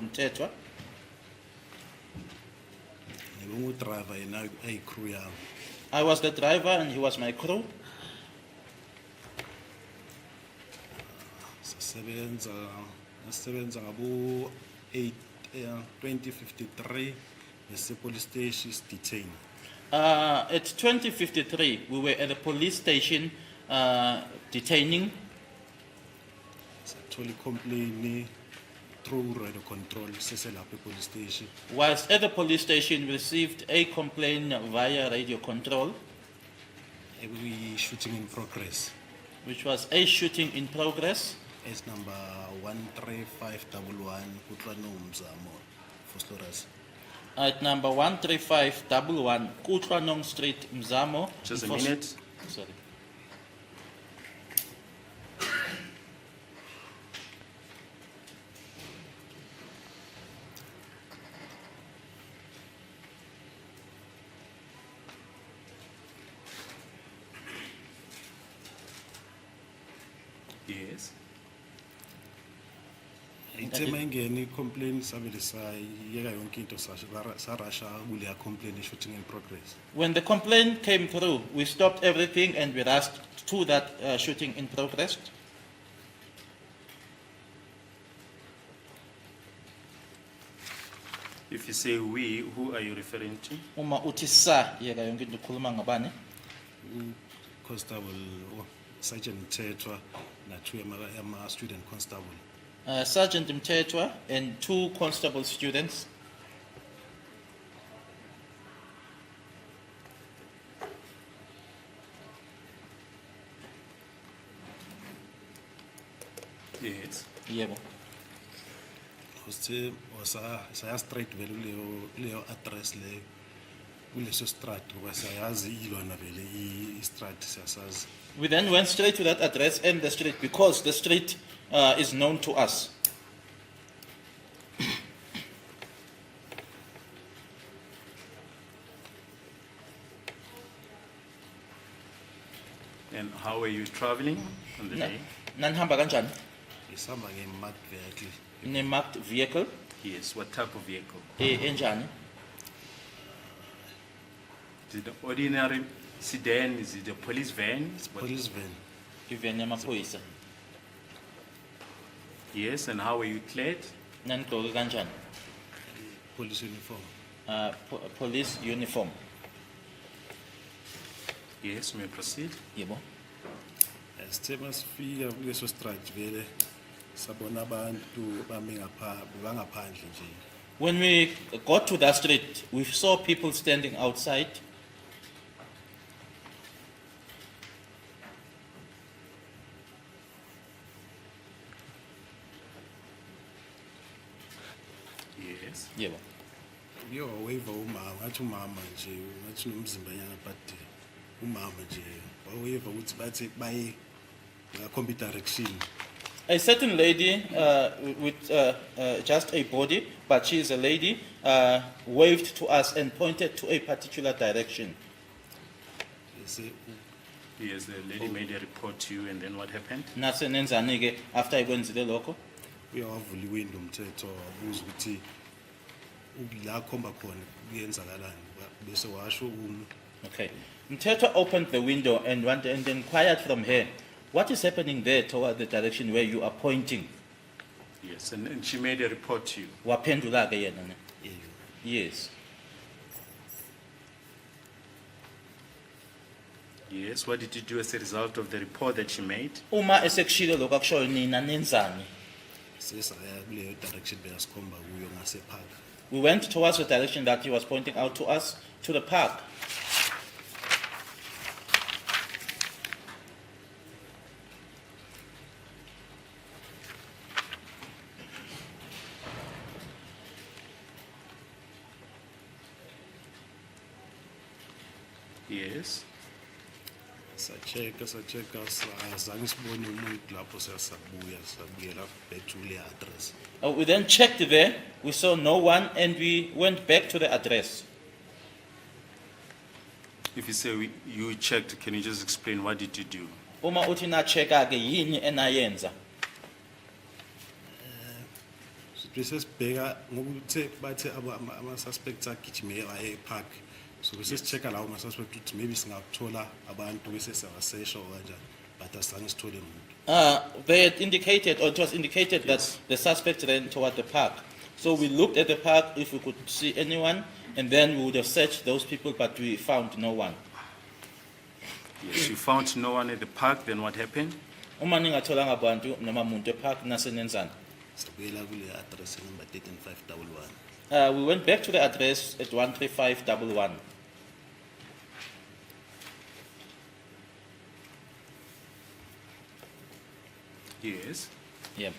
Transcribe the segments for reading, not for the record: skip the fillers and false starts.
Mthethwa. Driver in a crew. I was the driver and he was my crew. Sebenza ngabo 2053 the police station is detained. At 2053, we were at the police station detaining. Actually complain through radio control police station. Whilst at the police station, we received a complaint via radio control, We shooting in progress. which was a shooting in progress. It's number 13511 Kutlano Mzamo for Sloras. At number 13511 Kutwanong Street, Mzamo. Just a in Vos- minute. Sorry. Yes. Itema ingeni complaint sabele sai yeka yonke into sarasha ule complaint shooting in progress. When the complaint came through, we stopped everything and we rushed to that shooting in progress. If you say we, who are you referring to? Uma uthi sa yeka yonke into ukhuluma ngabani? Constable Sergeant Mthethwa na two yama student constable. Sergeant Mthethwa and 2 constable students. Yes. Yebo. Uste saya straight vele leo address le kuleso strat ngoba sayazi ilona vele I strat siyasazi. We then went straight to that address and the street because the street is known to us. And how were you traveling on the day? Nanhamba kanjani? Isamba ngemark vehicle. Ne marked vehicle Yes. What type of vehicle? enjani? Is it an ordinary sedan? Is it a police van? What- Police van. Even yamaphoyisa. Yes. And how were you clad? Nanigqoke kanjani? Police uniform. Police uniform. Yes. You may proceed. Yebo. Sithema sifika kuleso strat vele sabona abantu bami ngaphandle nje. When we got to that street, we saw people standing outside. Yes. Yebo. Yo wave umama ngathi umama nje ngathi nomzimbanyana but umama nje wave ukuthi bathi baye computer direction. A certain lady with just a body, but she is a lady, waved to us and pointed to a particular direction. Yes. The lady made a report to you, and then what happened? Nase nenzani ke after ikwenzile lokho? Uyawavula iwindow umthetho wabuza ukuthi la khomba khona kuyenzakalani bese washo Okay. Mthethwa opened the window and went and inquired from her, what is happening there toward the direction where you are pointing? Yes. And she made a report to you. Waphendula ke yena ne? Yes. Yes. What did you do as a result of the report that she made? Uma esekushilo lokho akushoyo nina nenzani? sesaya kuleyo direction beyasikhomba kuyo ngase park. We went towards the direction that he was pointing out to us, to the park. Yes. Sacheka azange sibone umuntu lapho sabuyela back to le address. We then checked there, we saw no one, and we went back to the address. If you say you checked, can you just explain what did you do? Uma uthi na checka ke yini enayenza? bese sibheka ngokuthe bathe ama-suspects agijime epark so bese sichecka lawo ama-suspect ukuthi maybe singakuthola abantu bese siyawasesha or kanjani but asizange sithole muntu. They had indicated, or it was indicated that the suspect ran toward the park. So we looked at the park if we could see anyone, and then we would have searched those people, but we found no one. Yes, you found no one at the park, then what happened? Uma ningatholanga bantu noma muntu epark nasenenzani. Sabuyela kule address number 13511. We went back to the address at 13511. Yes. Yeah.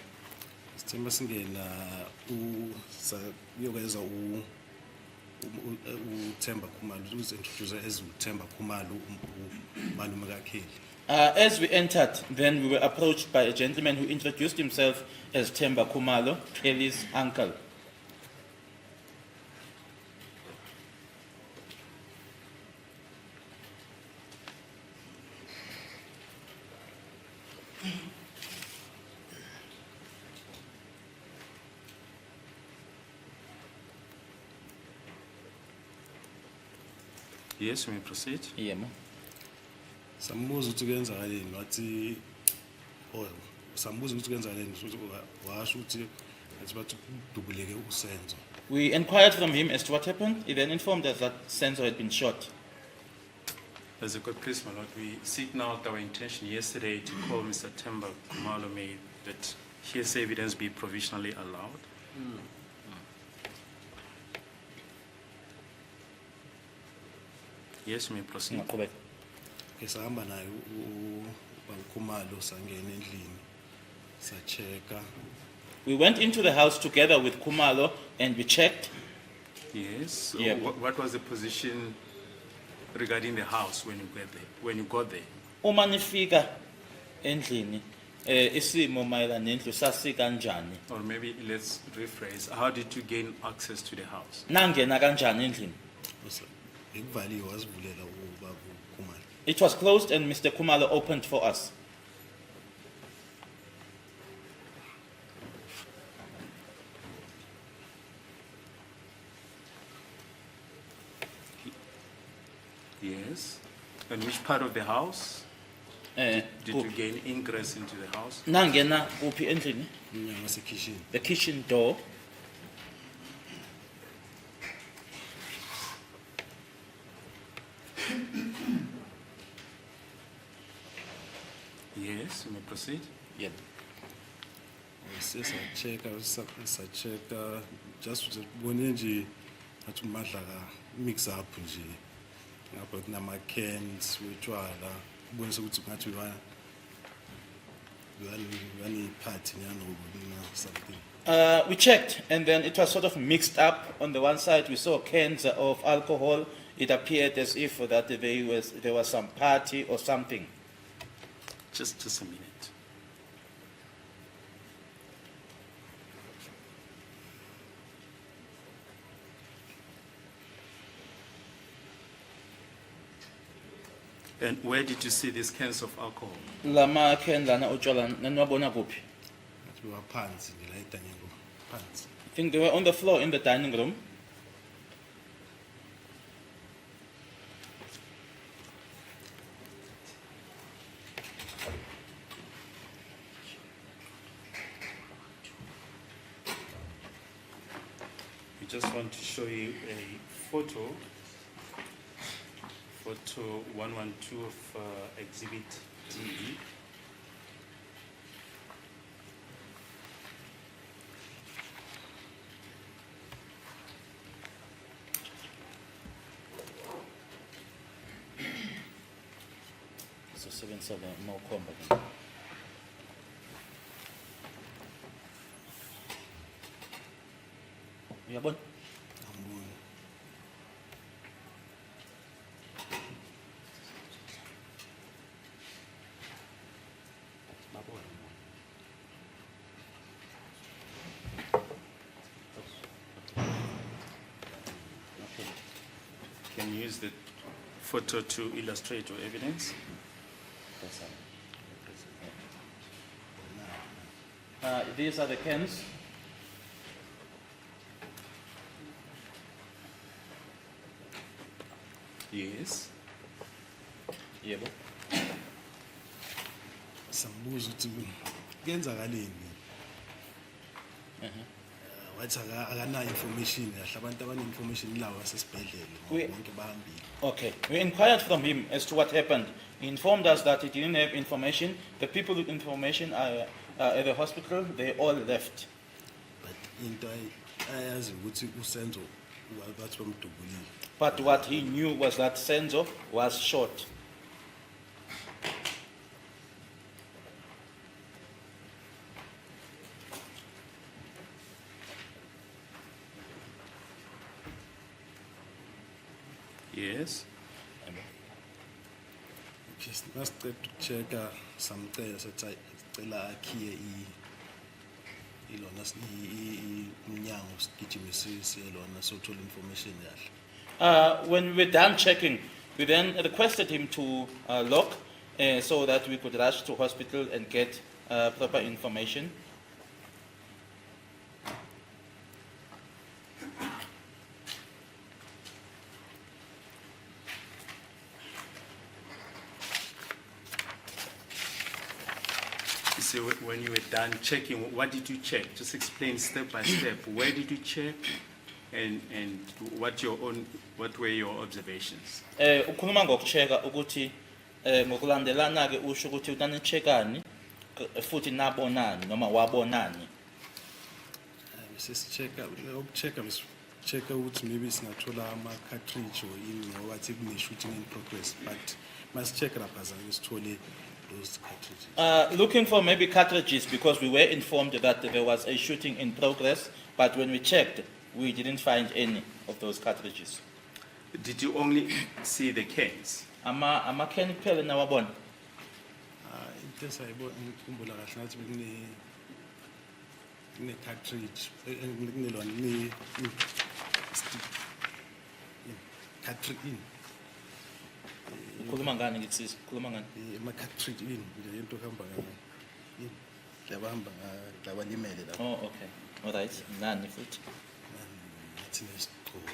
Sithemba singena uyokwenza uThemba Khumalo uzintroduce as uThemba Khumalo umalume kaKheli. As we entered, then we were approached by a gentleman who introduced himself as Themba Khumalo, Kelly's uncle. Yes, we may proceed. Yeah, ma. Sambuza ukuthi kuyenzakaleni wathi sambuza ukuthi kuyenzakaleni washo ukuthi athi bathi udubuleke usenzo. We inquired from him as to what happened. He then informed us that Senzo had been shot. As a good priest, my Lord, we signaled our intention yesterday to call Mr. Themba Khumalo. May that hearsay evidence be provisionally allowed. Yes, we may proceed. Ngaqhubeka. Esahamba naye uBankhumalo sangena endlini sacheka We went into the house together with Khumalo and we checked. Yes. So Yeah. what was the position regarding the house when you got there? When you got there? Uma nifika endlini, isimo mayelana nendlu sasi kanjani? Or maybe let's rephrase. How did you gain access to the house? Nangena kanjani endlini? ekuvaliwe wasivulela ubaba uKhumalo. It was closed and Mr. Khumalo opened for us. Yes. And which part of the house did you gain ingress into the house? Nangena kuphi endlini? Umnyango wasekitchen. The kitchen door. Yes, you may proceed. Yeah. Sacheka just ukuthi bone nje athi uMadlaka mix up nje ngapha kunama cans wetshwala ubonise ukuthi ngathi uyani party nyano something. We checked and then it was sort of mixed up. On the one side we saw cans of alcohol. It appeared as if that there was some party or something. Just a minute. And where did you see these cans of alcohol? Lama can lana utshwala nanwabona kuphi? Athi waphansi nje la edanyengo phansi. I think they were on the floor in the dining room. We just want to show you a photo 112 of Exhibit D. So 77 more combat. Uyabona? Angiboni. Can you use the photo to illustrate your evidence? These are the cans. Yes. Yebo. Sambuza ukuthi kuyenzakaleni. Wathi akanayo information kahle abantu abane-information lawo wasesibhedlela We- bonke bahambile. Okay. We inquired from him as to what happened. He informed us that he didn't have information. The people with information are at the hospital. They all left. But into ayazi ukuthi usenzo bathi bamdubulile. But what he knew was that Senzo was shot. Yes. Okay, masiceda ukuchecka samcela sathi hayi sicela akhiye ilona umnyango sigijimisise lona sothola information kahle. When we're done checking, we then requested him to lock so that we could rush to hospital and get proper information. So when you were done checking, what did you check? Just explain step by step. Where did you check, and what were your observations? Ukhuluma ngokucheka ukuthi ngokulandelana ke usho ukuthi utanichekani futhi nabonani noma wabonani. Sesichecka ukuchecka checka ukuthi maybe singathola ama-cartridge or yini ngoba thi kune-shooting in progress, but masichecka lapha zange sithole those cartridges. Looking for maybe cartridges because we were informed that there was a shooting in progress, but when we checked, we didn't find any of those cartridges. Did you only see the cans? Ama can kuphela nawabona. Into esayibona ngikhumbula kahle ngathi kune-cartridge kunelona cartridge Ukhuluma ngani ngitsisi? Ukhuluma ngani? ama-cartridge nje into ehamba labahamba labalimele lapho. Oh, okay. All right. Nani futhi? Nathi nesigqoko,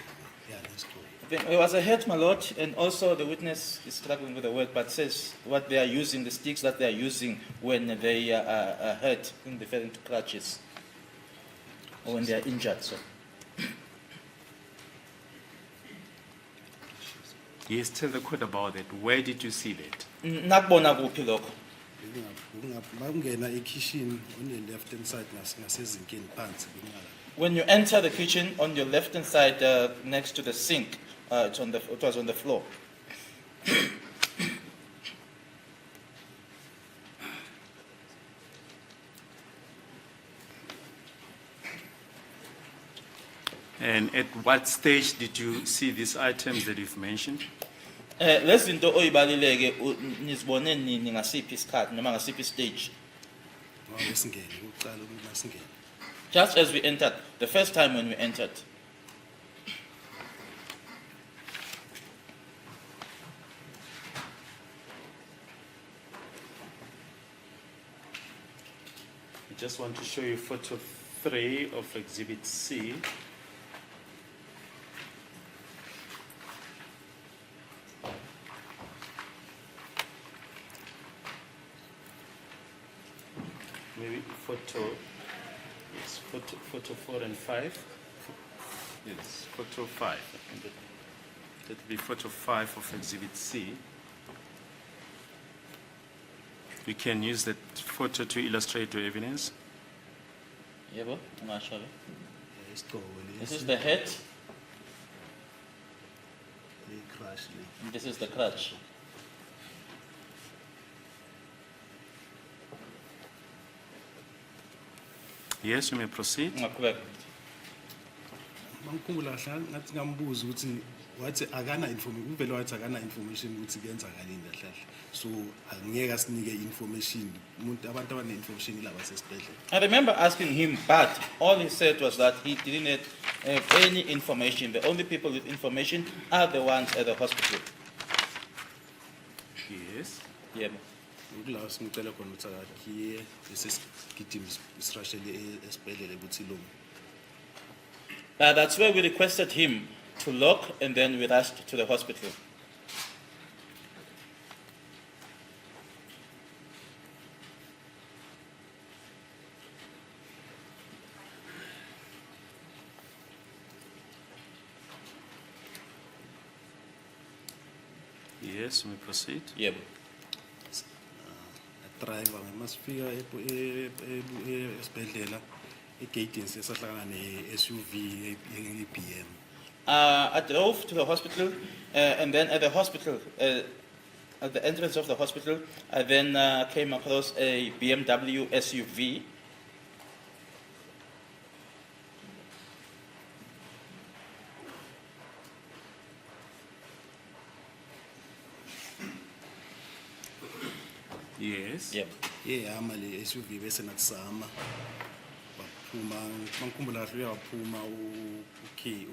yeah, nesigqoko. I think it was a hurt, my lord, and also the witness is struggling with the word, but says what they are using, the sticks that they are using when they are hurt, referring to crutches, or when they are injured. So, Yes, tell the court about it. Where did you see that? nakubona kuphi lokho? Mangena ekitchen on the left hand side ngasezinkeni phansi kungala. When you enter the kitchen, on your left hand side, next to the sink, it was on the floor. And at what stage did you see these items that you've mentioned? Lezi zinto oyibalileke nizibone nini ngasiphi isikhathi noma ngasiphi stage? Ngoba singene ukuqala uma singene. Just as we entered, the first time when we entered. I just want to show you photo 3 of Exhibit C. Maybe photo 4 and 5. Yes, photo 5. I think that will be photo 5 of Exhibit C. We can use that photo to illustrate your evidence. Yebo, ungasho. Isigqoko This is the head, crash le. and this is the crutch. Yes, you may proceed. Ungaqhubeka. Mangikhumbula kahle ngathi ngambuza ukuthi wathi akana information, uvele wathi akana information ukuthi kuyenzakaleni kahle. So angeke asinike information. Umuntu abantu abane information laba sesibhedlela. I remember asking him, but all he said was that he didn't have any information. The only people with information are the ones at the hospital. Yes. Yebo. Ukulawo singicela khona ukuthi akakhiye bese sigijima isirashele esibhedlela ebuthilongo. That's where we requested him to lock, and then we rushed to the hospital. Yes, we proceed. Yep. driver masifika esibhedlela egate sesahlangana ne-SUV ye-BM. I drove to the hospital, and then at the hospital, at the entrance of the hospital, I then came across a BMW SUV. Yes. Yep. Yehamba le SUV bese nakusama baphuma mangikhumbula kahle uyaphuma uKheli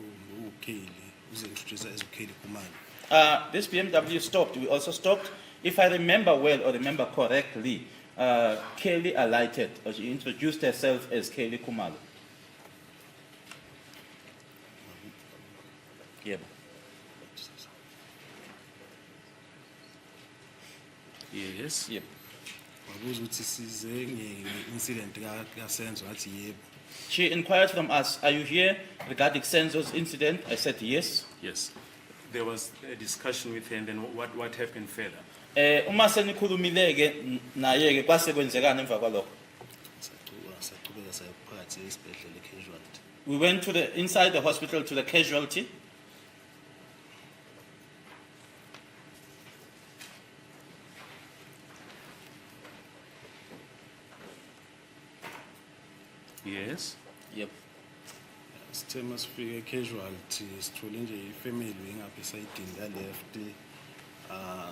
uze-introduce as uKheli Khumalo. This BMW stopped. We also stopped. If I remember well or remember correctly, Kelly alighted, or she introduced herself as Kelly Khumalo. Yep. Yes. Yep. Wabuza ukuthi size nge-incident kaSenzo ngathi yebo. She inquired from us, "Are you here regarding Senzo's incident?" I said yes. Yes. There was a discussion with her, and then what happened further? Uma senikhulumile-ke naye-ke kwase kwenzekani emva kwalokho? Saqhubeka saya phakathi esibhedlela casualty. We went to the inside the hospital to the casualty. Yes. Yep. Sithe masifika casualty sithole nje ifamily ingapha esayidini ka-left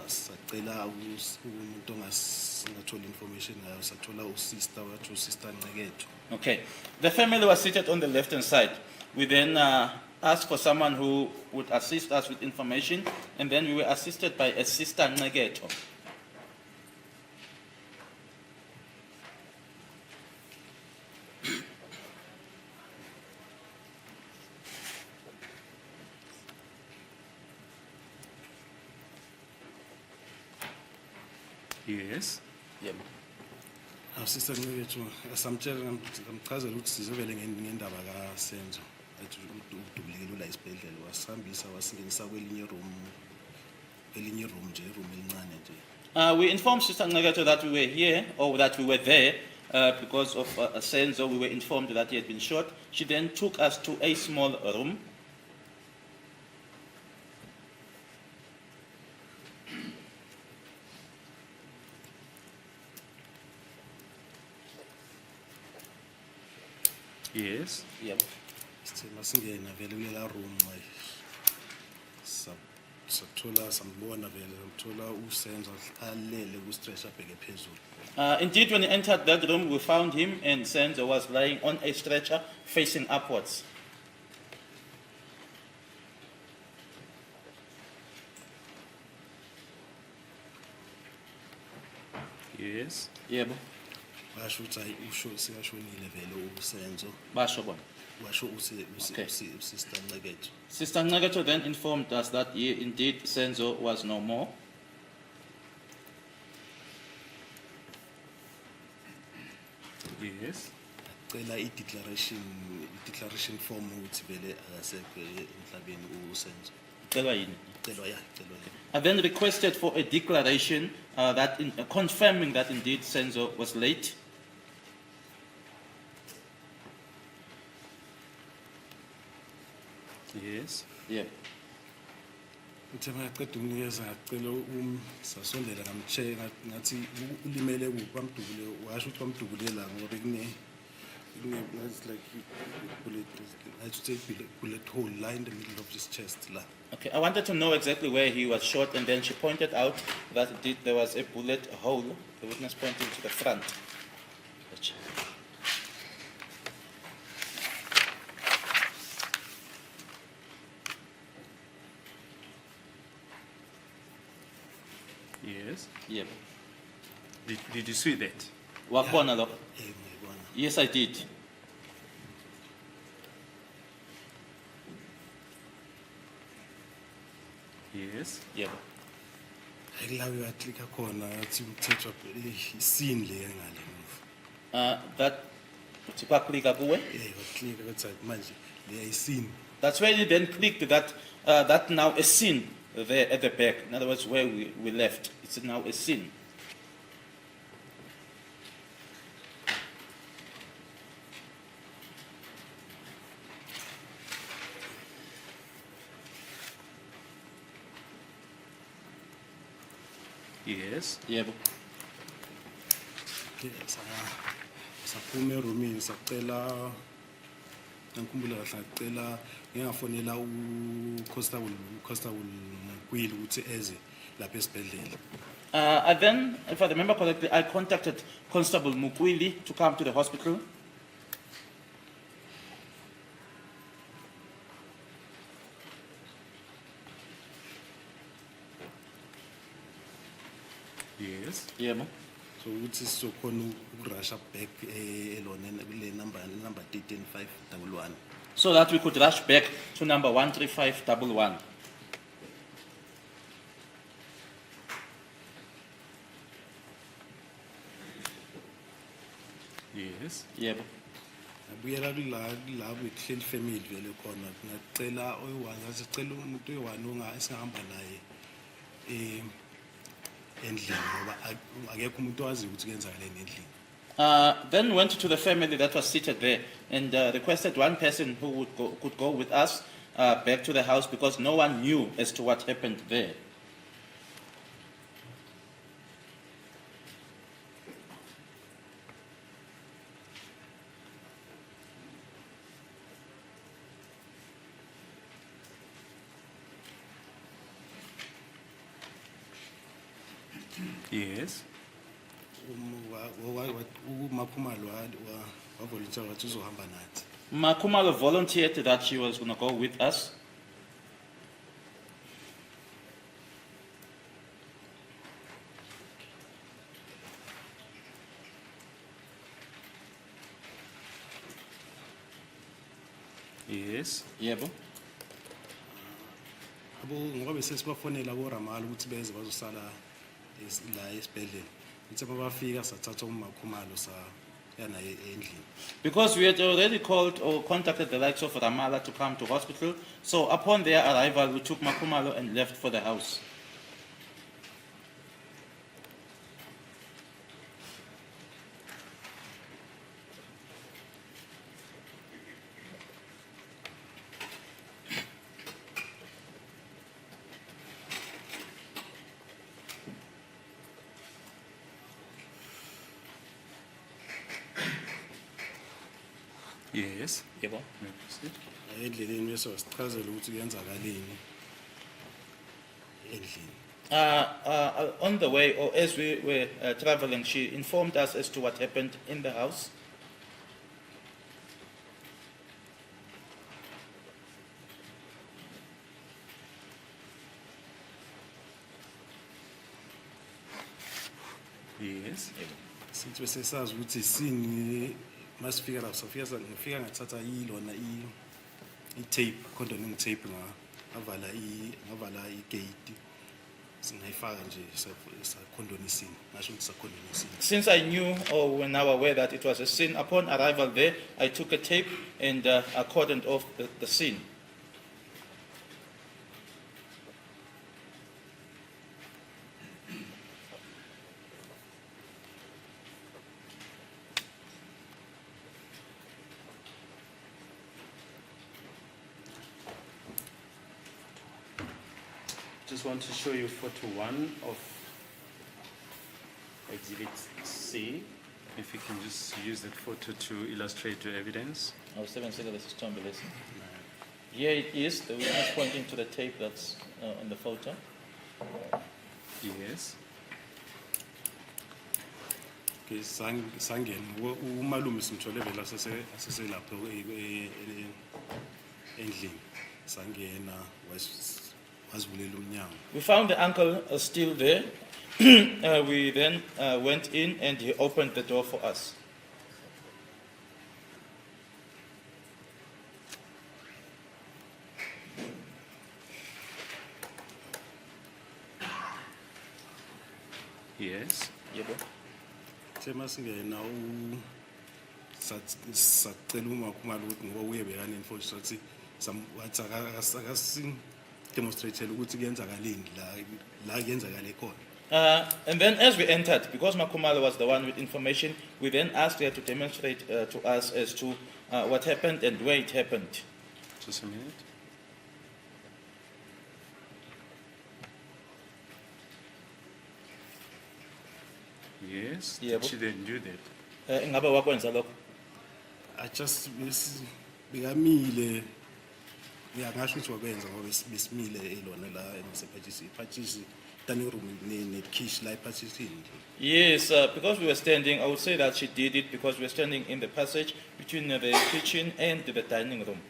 sacela umuntu ongasingathola information ngayo sathola usister wathi usister Nceketho. Okay. The family was seated on the left-hand side. We then asked for someone who would assist us with information, and then we were assisted by a sister Nceketho. Yes. Yep. Sister Nceketho samtshela ngamchazela ukuthi sizovele ngendaba kaSenzo ethi udubulekile la esibhedlela wasihambisa wasingenisa kwelinye room nje iroom elincane nje. We informed Sister Nceketho that we were here, or that we were there, because of Senzo. We were informed that he had been shot. She then took us to a small room. Yes. Yep. Sithe masingena vele kulela room sathola sambona vele samthola uSenzo alele ku-stretcher abheke phezulu. Indeed, when we entered that room, we found him, and Senzo was lying on a stretcher facing upwards. Yes. Yep. Basho ukuthi hayi usho sekashonile vele uSenzo Basho bona. washo Okay. usister Nceketho. Sister Nceketho then informed us that indeed Senzo was no more. Yes. Cela i-declaration form ukuthi vele akasekho emhlabeni uSenzo. Celwa yini? Celwa ya. I then requested for a declaration confirming that indeed Senzo was late. Yes. Yeah. Uthe mayaqeda umnikeza ngacela sasondela ngamtshela ngathi ulimele kuphi bamdubule washo ukuthi bamdubule la ngoba it's like bullet, I should say bullet hole line in the middle of his chest la. Okay, I wanted to know exactly where he was shot, and then she pointed out that indeed there was a bullet hole, the witness pointing to the front. Yes. Yep. Did you see that? Wakubona lokho? Ngiyibona. Yes, I did. Yes. Yep. Ayikulawe yaklika khona yathi umthethwa isini le ngale. That uthi kwaklika kuwe? Waklika ukuthi manje le ayisini. That's where you then clicked that now a scene. there at the back. In other words, where we left. It's now a sin. Yes. Yebo. Okay, saphume erumini sacela ngikhumbula kahle ngicela ngingafonela uconstable Mkwili ukuthi eze lapha esibhedlela. And then, if I remember correctly, I contacted Constable Mukwili to come to the hospital. Yes. Yebo. So ukuthi sizokhona ukurusha back elona le number 13511. So that we could rush back to number 13511. Yes. Yebo. Abuyela la we family vele khona ngicela oyi1 ngasicela umuntu oyi1 ongasihamba naye endlini ngoba akekho umuntu owazi ukuthi kwenzakaleni endlini. Then went to the family that was seated there and requested one person who could go with us back to the house because no one knew as to what happened there. Yes. uMakhumalo wavolunteer wathi uzohamba nathi. Makumalo volunteered that she was going to go with us. Yes. Yebo. Abo ngoba bese sibafonela ko Ramala ukuthi beze bazosala la esibhedlela. Uthe mabafika sathatha uMakhumalo sa yana endlini. Because we had already called or contacted the likes of Ramala to come to hospital, so upon their arrival, we took Makumalo and left for the house. Yes. Yebo. Endleleni bese wasichazela ukuthi kuyenzakaleni endlini. On the way, or as we were traveling, she informed us as to what happened in the house. Yes. Sithi bese sazi ukuthi sini masifika la ngifika ngathatha ilona tape condoning tape ngavala igate singayifaka nje sa condonisini ngasho ukuthi sa condonisini. Since I knew or were now aware that it was a sin, upon arrival there, I took a tape and cordoned off the sin. Just want to show you photo 1 of Exhibit C. If you can just use that photo to illustrate your evidence. I was even saying this is Tom Belesi. Here it is, the witness pointing to the tape that's on the photo. Yes. Okay, sangena umalume simthole vela asese lapho endlini sangena wasivulela umnyango. We found the uncle still there. We then went in and he opened the door for us. Yes. Yebo. Sema singena sacela uMakhumalo ukuthi ngoba uyebekana nemfowethu sathi demonstrate ukuthi kuyenzakaleni la kuyenzakale khona. And then as we entered, because Makumalo was the one with information, we then asked her to demonstrate to us as to what happened and where it happened. Just a minute. Yes, Yeah, did she then do that? Ingabe wakwenza lokho? I just bekamile ngasho ukuthi wakwenza ngoba besimile elona la emasephathisi iphathisi tani room ne-kish la iphathisini. Yes, because we were standing, I would say that she did it because we were standing in the passage between the kitchen and the dining room.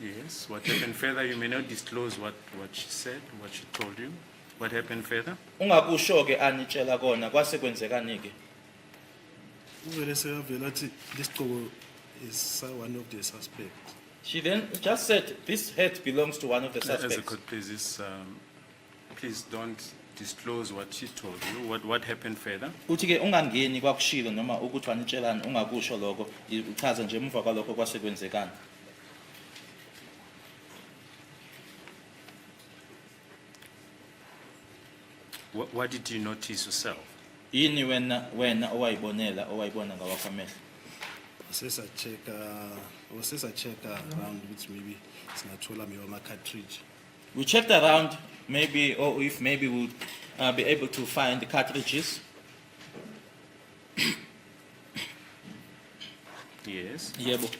Yes, what happened further? You may not disclose what she said, what she told you. What happened further? Ungakusho ke anitshela kona kwase kwenzekani ke? Uvele seyavela athi lesigqoko is one of the suspects. She then just said this hat belongs to one of the As a suspects. court, please don't disclose what she told you. What happened further? Uthi ke ungangeni kwakushilo noma ukuthi wanitshelani ungakusho lokho uchaza nje emva kwalokho kwase kwenzekani. What did you notice yourself? Yini wena owayibona ngawakho amehlo? Sesa check around which maybe singathola maybe ama cartridge. We checked around maybe or if maybe we would be able to find the cartridges. Yes. Yebo.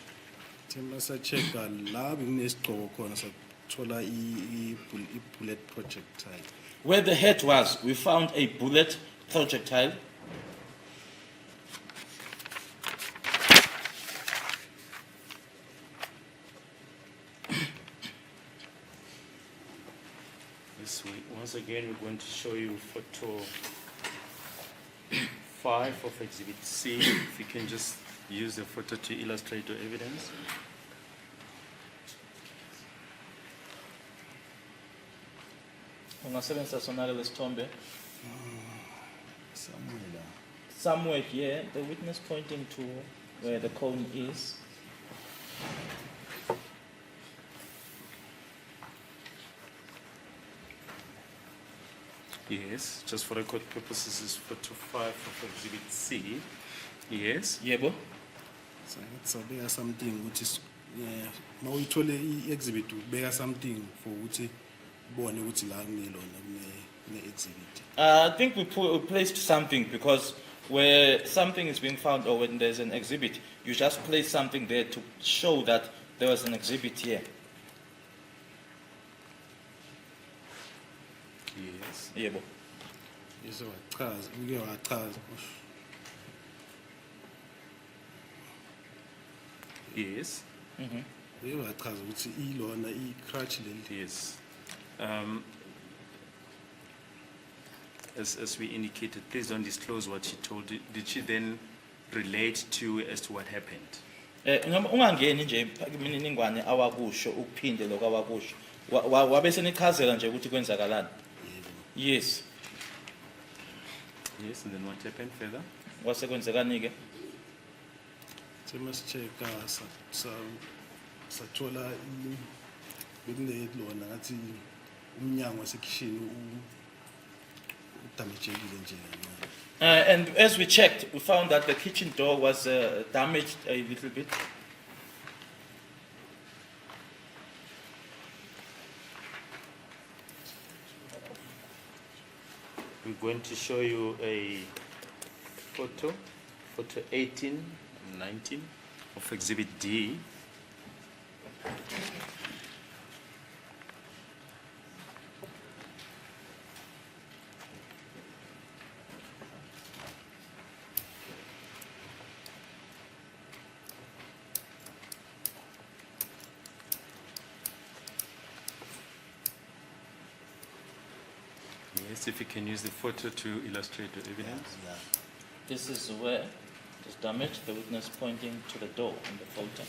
Thema sa check la bekunesigqoko khona sathola I bullet projectile. Where the hat was, we found a bullet projectile. Once again, we're going to show you photo 5 of Exhibit C. If you can just use the photo to illustrate your evidence. Ungasebenzisa sona le sithombe. Somewhere. Somewhere here, the witness pointing to where the cone is. Yes, just for record purposes, is photo 5 of Exhibit C. Yes. Yebo. Sabeka something ukuthi mawuyithole I-exhibit ubeka something for ukuthi bone ukuthi la kunelona kune-exhibit. I think we placed something because where something is being found or when there's an exhibit, you just place something there to show that there was an exhibit here. Yes. Yebo. Yiso wachaza, uke wachaza. Yes. Uke wachaza ukuthi ilona I-crutch leli. Yes. As we indicated, please don't disclose what she told you. Did she then relate to as to what happened? Noma ungangeni nje imininingwane awakusho ukuphinde lokho awakusho. Wabe senichazela nje ukuthi kwenzakalani. Yes. Yes, and then what happened further? Kwase kwenzekani ke? Thema sicheka sathola bekunelona ngathi umnyango wasekitchen udamagekile nje. And as we checked, we found that the kitchen door was damaged a little bit. We're going to show you a photo 18 and 19 of Exhibit D. Yes, if you can use the photo to illustrate the evidence. Yeah. This is where it was damaged, the witness pointing to the door in the photo.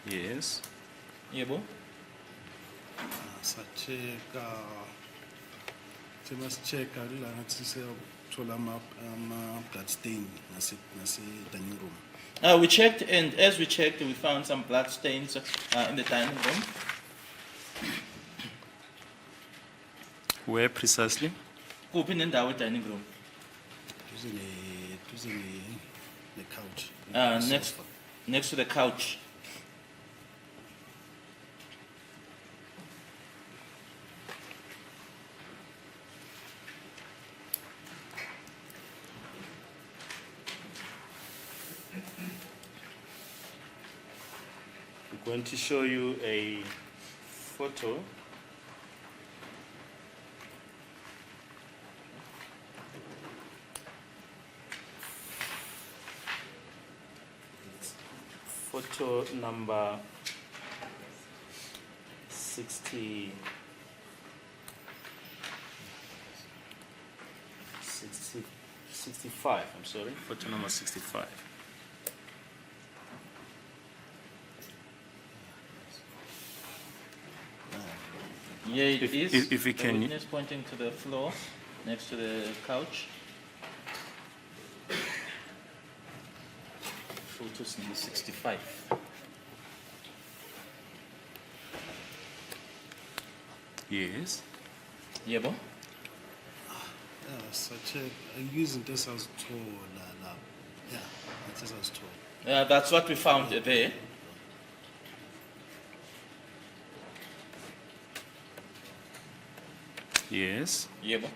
Yes. Yebo. Sacheka thema sicheka la ngathi ukuthola ama-blood stain nase-dining room. We checked, and as we checked, we found some blood stains in the dining room. Where precisely? Kuphi nendawo dining room? Duze ne-couch. Next to the couch. I'm going to show you a photo. Photo number 60, 65, I'm sorry, photo number 65. Yeah, it is. If we The can- witness pointing to the floor next to the couch. Photos number 65. Yes. Yebo? Such izinto esazithola la. Yeah, that's esazithola. That's what we found there. Yes. Yebo?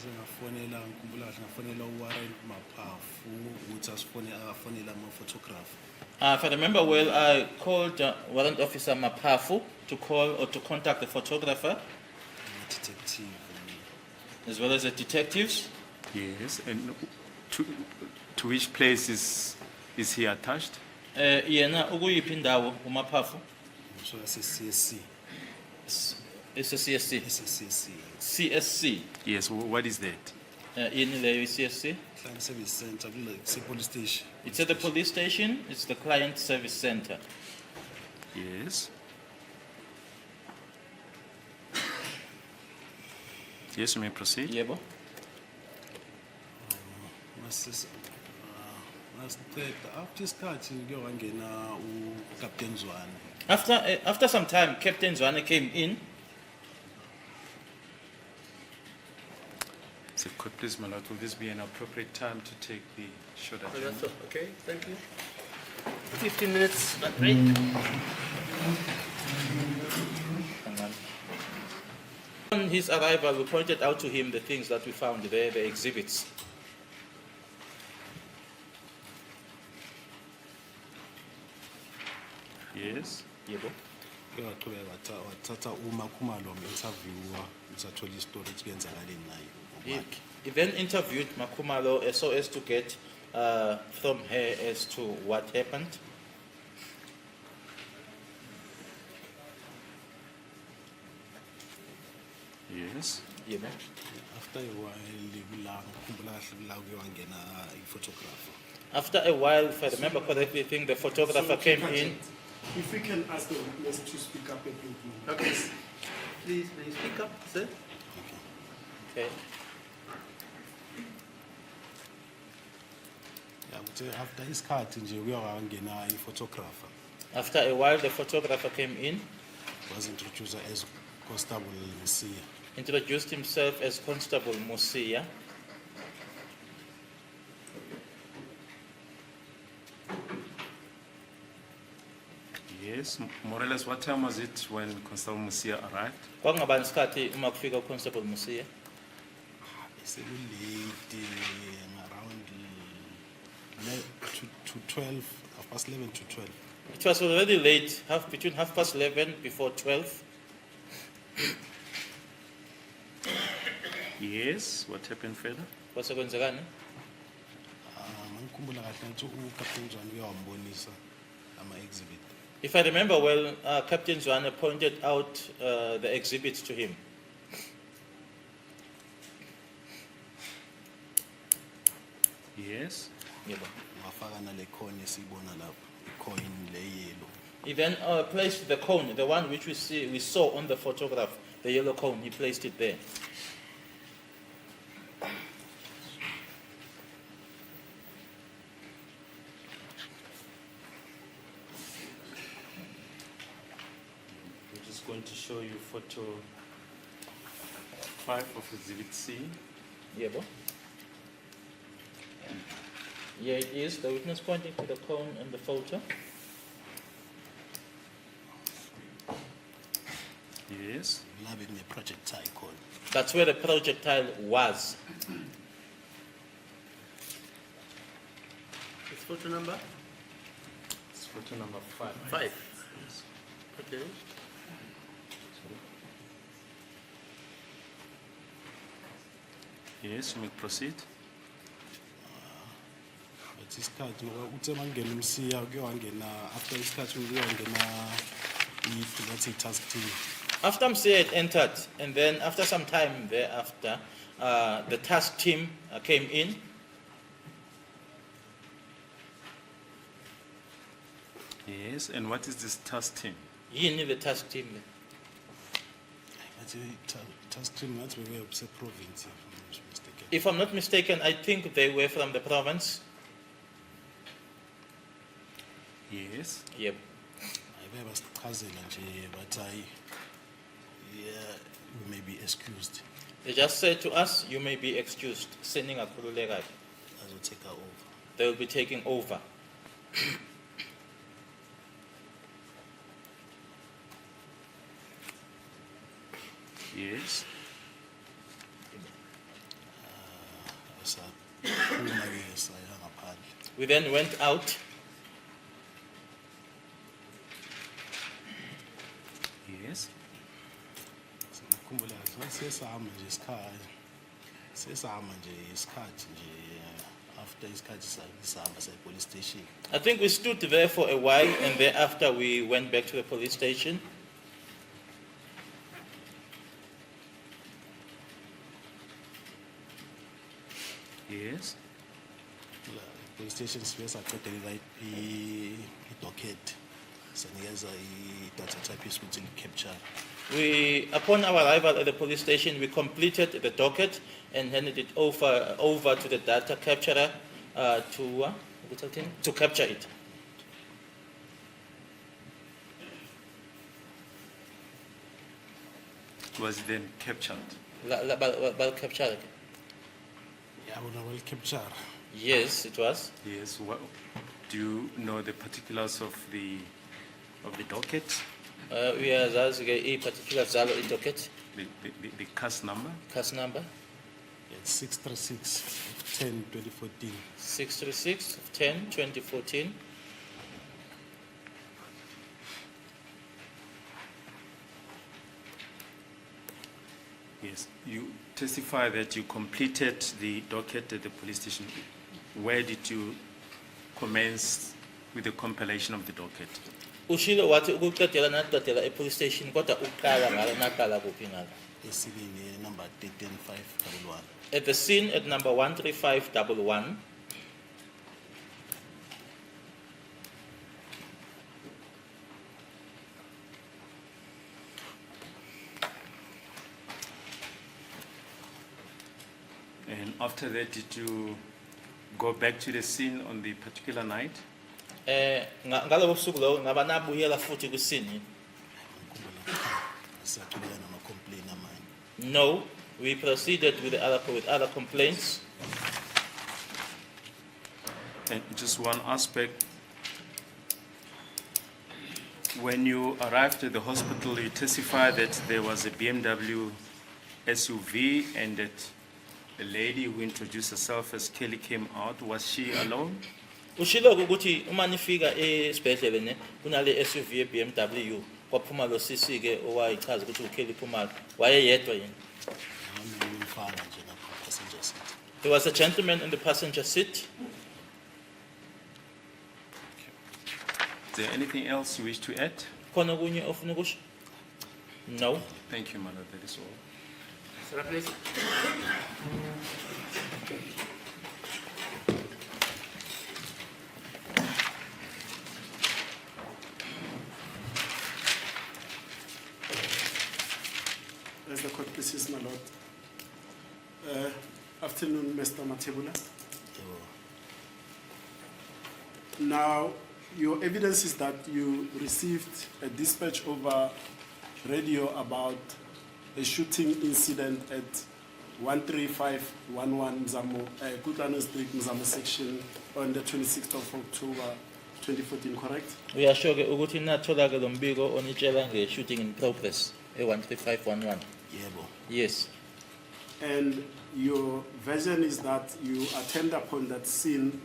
Ngikhumbula kahle ngafonela uWarren Maphafu ukuthi akafonela ama-photographer. If I remember well, I called Warrant Officer Mapafu to call or to contact the photographer Detective. as well as the detectives. Yes. And to which place is he attached? Yena ukuyiphi indawo uMapafu? So that's a CSC. It's a CSC. It's a CSC. CSC. Yes. What is that? Yini leyo CSC? Client Service Center, it's a police station. It's at the police station. It's the Client Service Center. Yes. Yes, you may proceed. Yebo? After isikhathi kuke wangena uCaptain Zwane. After some time, Captain Zwane came in. So, could please, my lord, will this be an appropriate time to take the short agenda? Okay, thank you. 15 minutes, break. On his arrival, we pointed out to him the things that we found there, the exhibits. Yes. Yebo? Waqhubeka wathatha uMakhumalo nge-interviewer ukuthi athole isitori ukuthi kuyenzakaleni naye ngokwakhe. He then interviewed Makhumalo so as to get from her as to what happened. Yes. Yebo? After a while ngikhumbula kahle kula kuke wangena i-photographer. After a while, if I remember correctly, I think the photographer came in. If we can ask the witness to speak up a bit more. Okay. Please speak up, sir. Okay. Yeah, ukuthi after isikhathi nje kuye wangena i-photographer. After a while, the photographer came in, Was introduced as Constable Musia. introduced himself as Constable Musia. Yes. More or less, what time was it when Constable Musia arrived? Kwakungabani isikhathi uma kufika uConstable Musia? Sekulate around to 12, 11 to 12. It was already late, between 11:30 before 12. Yes. What happened further? Kwase kwenzekani? Ngikhumbula kahle ukuthi uCaptain Zwane uye wambonisa ama-exhibit. If I remember well, Captain Zwane pointed out the exhibits to him. Yes. Yebo. Wafaka nale coin esiyibona lapho, i-coin le yellow. He then placed the cone, the one which we saw on the photograph, the yellow cone. He placed it there. just going to show you photo 5 of Exhibit C. Yebo. Here it is, the witness pointing to the cone and the photo. Yes. Loving the projectile code. That's where the projectile was. It's photo number It's photo number 5. 5. Okay. Yes, you may proceed. But isikhathi ngoba uthe mangena umsiya kuke wangena after isikhathi kuke wangena let's say task team. After Msia had entered, and then after some time thereafter, the task team came in. Yes, and what is this task team? Yini the task team. That's a task team that's where we have province if I'm not mistaken. If I'm not mistaken, I think they were from the province. Yes. Yep. I have a cousin but we may be excused. They just said to us, you may be excused. Sending a kulega. As we take her over. They will be taking over. Yes. We then went out. Yes. Ngikhumbula sesihamba nje isikhathi nje after isikhathi sihamba police station. I think we stood there for a while, and thereafter we went back to the police station. Yes. Police station space aqedela i-docket sanikeza i-data type ukuthi capture. Upon our arrival at the police station, we completed the docket and handed it over to the data capturer to capture it. Was it then captured? Captured. Yeah, well capture. Yes, it was. Yes. What, do you know the particulars of the docket? We are a particular zalo docket. The cast number? Cast number? It's 636 10 2014. 636 10 2014. Yes. You testify that you completed the docket at the police station. Where did you commence with the compilation of the docket? Ushilo wathi ukuqedela naqedela police station kodwa uqala ngalo naqala kuphi ngalo? Esibini number 13511. At the scene at number 13511. And after that, did you go back to the scene on the particular night? Ngalo busuku lo ngaba nabuyela futhi ku scene. Saqhubeka nama-complaint amanye. No, we proceeded with other complaints. And just one aspect. When you arrived at the hospital, you testified that there was a BMW SUV and that the lady who introduced herself as Kelly came out. Was she alone? Ushilo ukuthi uma nifika esibhedlele ne kunale SUV BMW kwaphuma lo CC ke owayichaza ukuthi uKelly Khumalo wayeyedwa yini. Umfana nje lapha passenger seat. There was a gentleman in the passenger seat. Is there anything else you wish to add? Khona kunye ofuna ukusho? No. Thank you, Mother. That is all. Sarah, please. As the court pleases, my lord. Afternoon, Mr. Matebula. Now, your evidence is that you received a dispatch over radio about a shooting incident at 13511 Mzamo, Kutlano Street, Mzamo section on the 26th of October 2014, correct? Uyasho ke ukuthi nathola ke lo mbiko onitshela nge-shooting in progress e-13511. Yebo. Yes. And your version is that you attend upon that scene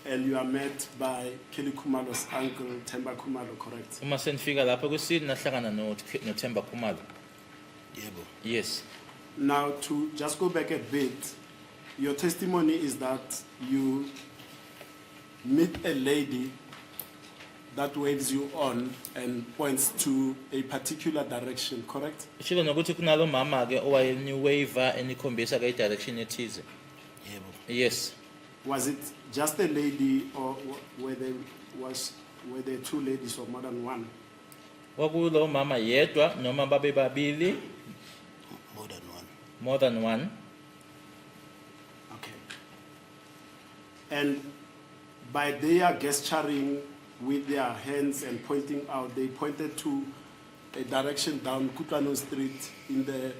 and you are met by Kelly Kumalo's uncle, Temba Kumalo, correct? Uma senifika lapho kusini nahlangana noThemba Khumalo. Yebo. Yes. Now, to just go back a bit, your testimony is that you meet a lady that waves you on and points to a particular direction, correct? Ishilo nokuthi kunalo mama ke owayeniwaiver enikhombisa ke direction ethize. Yebo. Yes. Was it just a lady or were there two ladies or more than one? Kwakulo mama yedwa noma babe babili, More than one. more than one. Okay. And by their gesturing with their hands and pointing out, they pointed to a direction down Kutlano Street in the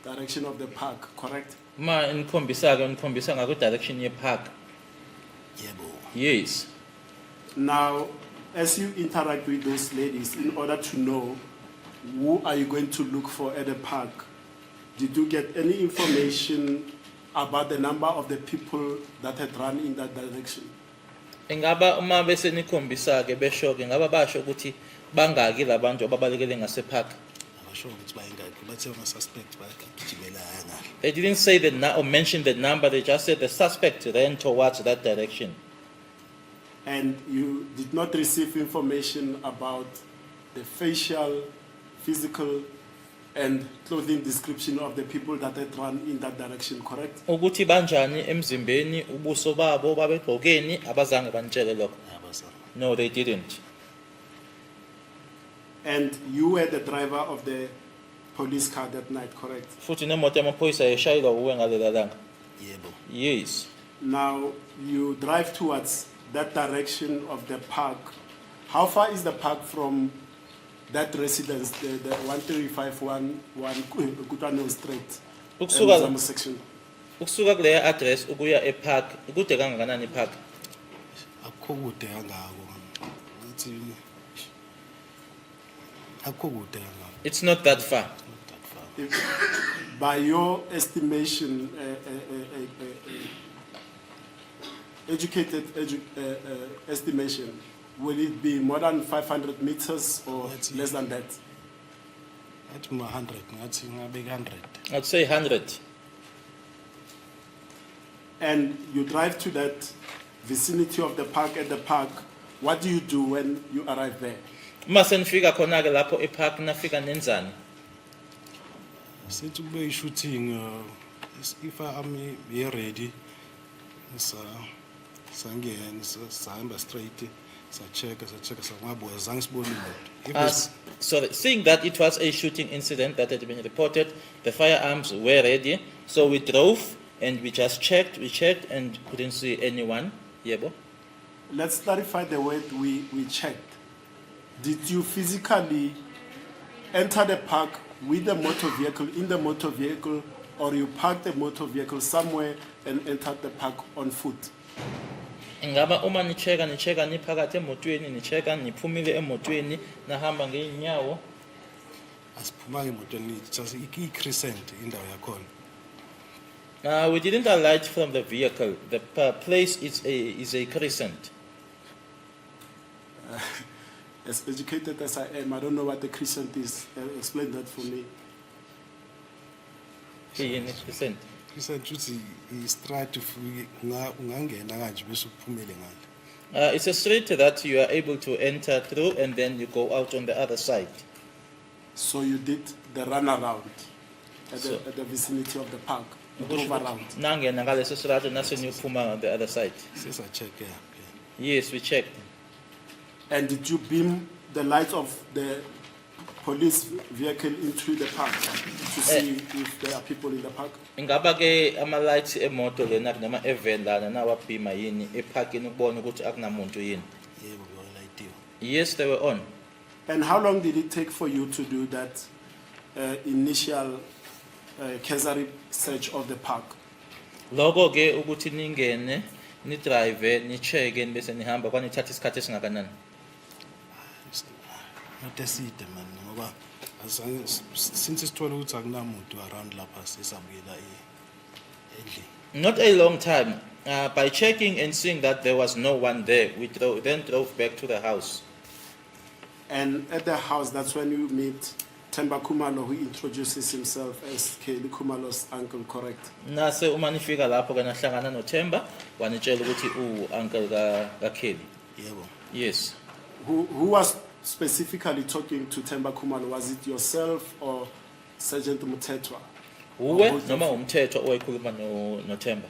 direction of the park, correct? Ma nikhombisa ngakwi direction ye park. Yebo. Yes. Now, as you interact with those ladies, in order to know who are you going to look for at the park, did you get any information about the number of the people that had run in that direction? Ingaba uma bese nikhombisa ke besho ke ngaba basho ukuthi bangaki labantu ababalekele ngase park. Abasho ukuthi bayingaki bathe ama suspect bagijimela ngala. They didn't say or mention the number, they just said the suspect ran towards that direction. And you did not receive information about the facial, physical, and clothing description of the people that had run in that direction, correct? Ukuthi banjani emzimbeni, ubuso babo babegqokeni, abazange banitshele lokho. Abasana. No, they didn't. And you were the driver of the police car that night, correct? Futhi nemoto yamaphoyisa yeshayelwa uwe ngalela langa. Yebo. Yes. Now, you drive towards that direction of the park. How far is the park from that residence, the 13511 Kutlano Street, Mzamo section? Ukusuka kuleya address ukuya epark, kude kangakanani park? Akho kude kangako. Ngathi akho kude kangako. It's not that far. Not that far. By your estimation, estimation, will it be more than 500 meters or Let's see. less than that? Ngathi 100, ngathi ngabeka 100. I'd say 100. And you drive to that vicinity of the park, at the park, what do you do when you arrive there? Uma senifika khona ke lapho epark nafika nenzani? Sithi kube shooting if I'm here ready sangena sahamba straight sa-check sangabuya zange sibone imoto. So seeing that it was a shooting incident that had been reported, the firearms were ready, so we drove and we just checked, and couldn't see anyone. Yebo. Let's clarify the word we checked. Did you physically enter the park with the motor vehicle, in the motor vehicle, or you parked the motor vehicle somewhere and entered the park on foot? Ingaba uma nicheka niphakathi emotweni, nicheka niphumile emotweni, nahamba ngeenyawo? Asiphumanga emotweni, just i-crescent indawo yakhona. We didn't alight from the vehicle. The place is a crescent. As educated as I am, I don't know what the crescent is. Explain that for me. Crescent. Crescent uthi i-straight ungangena kanje bese uphumele ngale. It's a street that you are able to enter through and then you go out on the other side. So you did the runaround at So- the vicinity of the park. You drove around. Nangena ngaleso strato nase niyophuma on the other side. Sesa-check yeah. Yes, we checked. And did you beam the lights of the police vehicle into the park to see if there are people in the park? Ingaba ke ama lights emoto lena noma even lana nawabhima yini eparkini ukubona ukuthi akunamuntu yini? Yebo, bewalayitiwe. Yes, they were on. And how long did it take for you to do that initial cursory search of the park? Loko ke ukuthi ningene, ni drive, ni check bese nihamba kwanithatha isikhathi esingakanani? not eside man ngoba since sithole ukuthi akunamuntu around lapha sesabuyela endlini. Not a long time. By checking and seeing that there was no one there, we then drove back to the house. And at the house, that's when you meet Themba Khumalo, who introduces himself as Kelly Khumalo's uncle, correct? Nase uma nifika lapho ke nahlangana noThemba, wanitshela ukuthi uncle ka Kelly. Yebo. Yes. Who was specifically talking to Themba Khumalo? Was it yourself or Sergeant Muthetwa? Uwe noma umthetho owayekhuluma noThemba?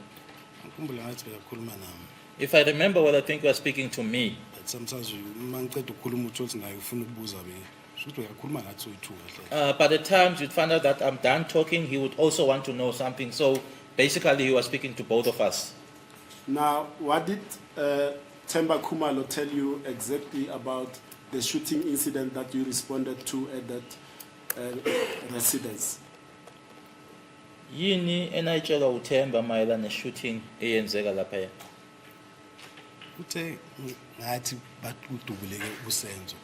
Ngikhumbula ngathi bekakhuluma nami. If I remember well, I think you are speaking to me. But sometimes mangiceda ukukhuluma uthi naye ufuna ukubuza be. Futhi uyakhuluma ngathi uyithuka kahle. By the times you'd find out that I'm done talking, he would also want to know something. So basically, he was speaking to both of us. Now, what did Themba Khumalo tell you exactly about the shooting incident that you responded to at that residence? Yini enayitshela uThemba mayelana neshooting eyenzeka lapha? Uthe ngathi udubuleke usenzo.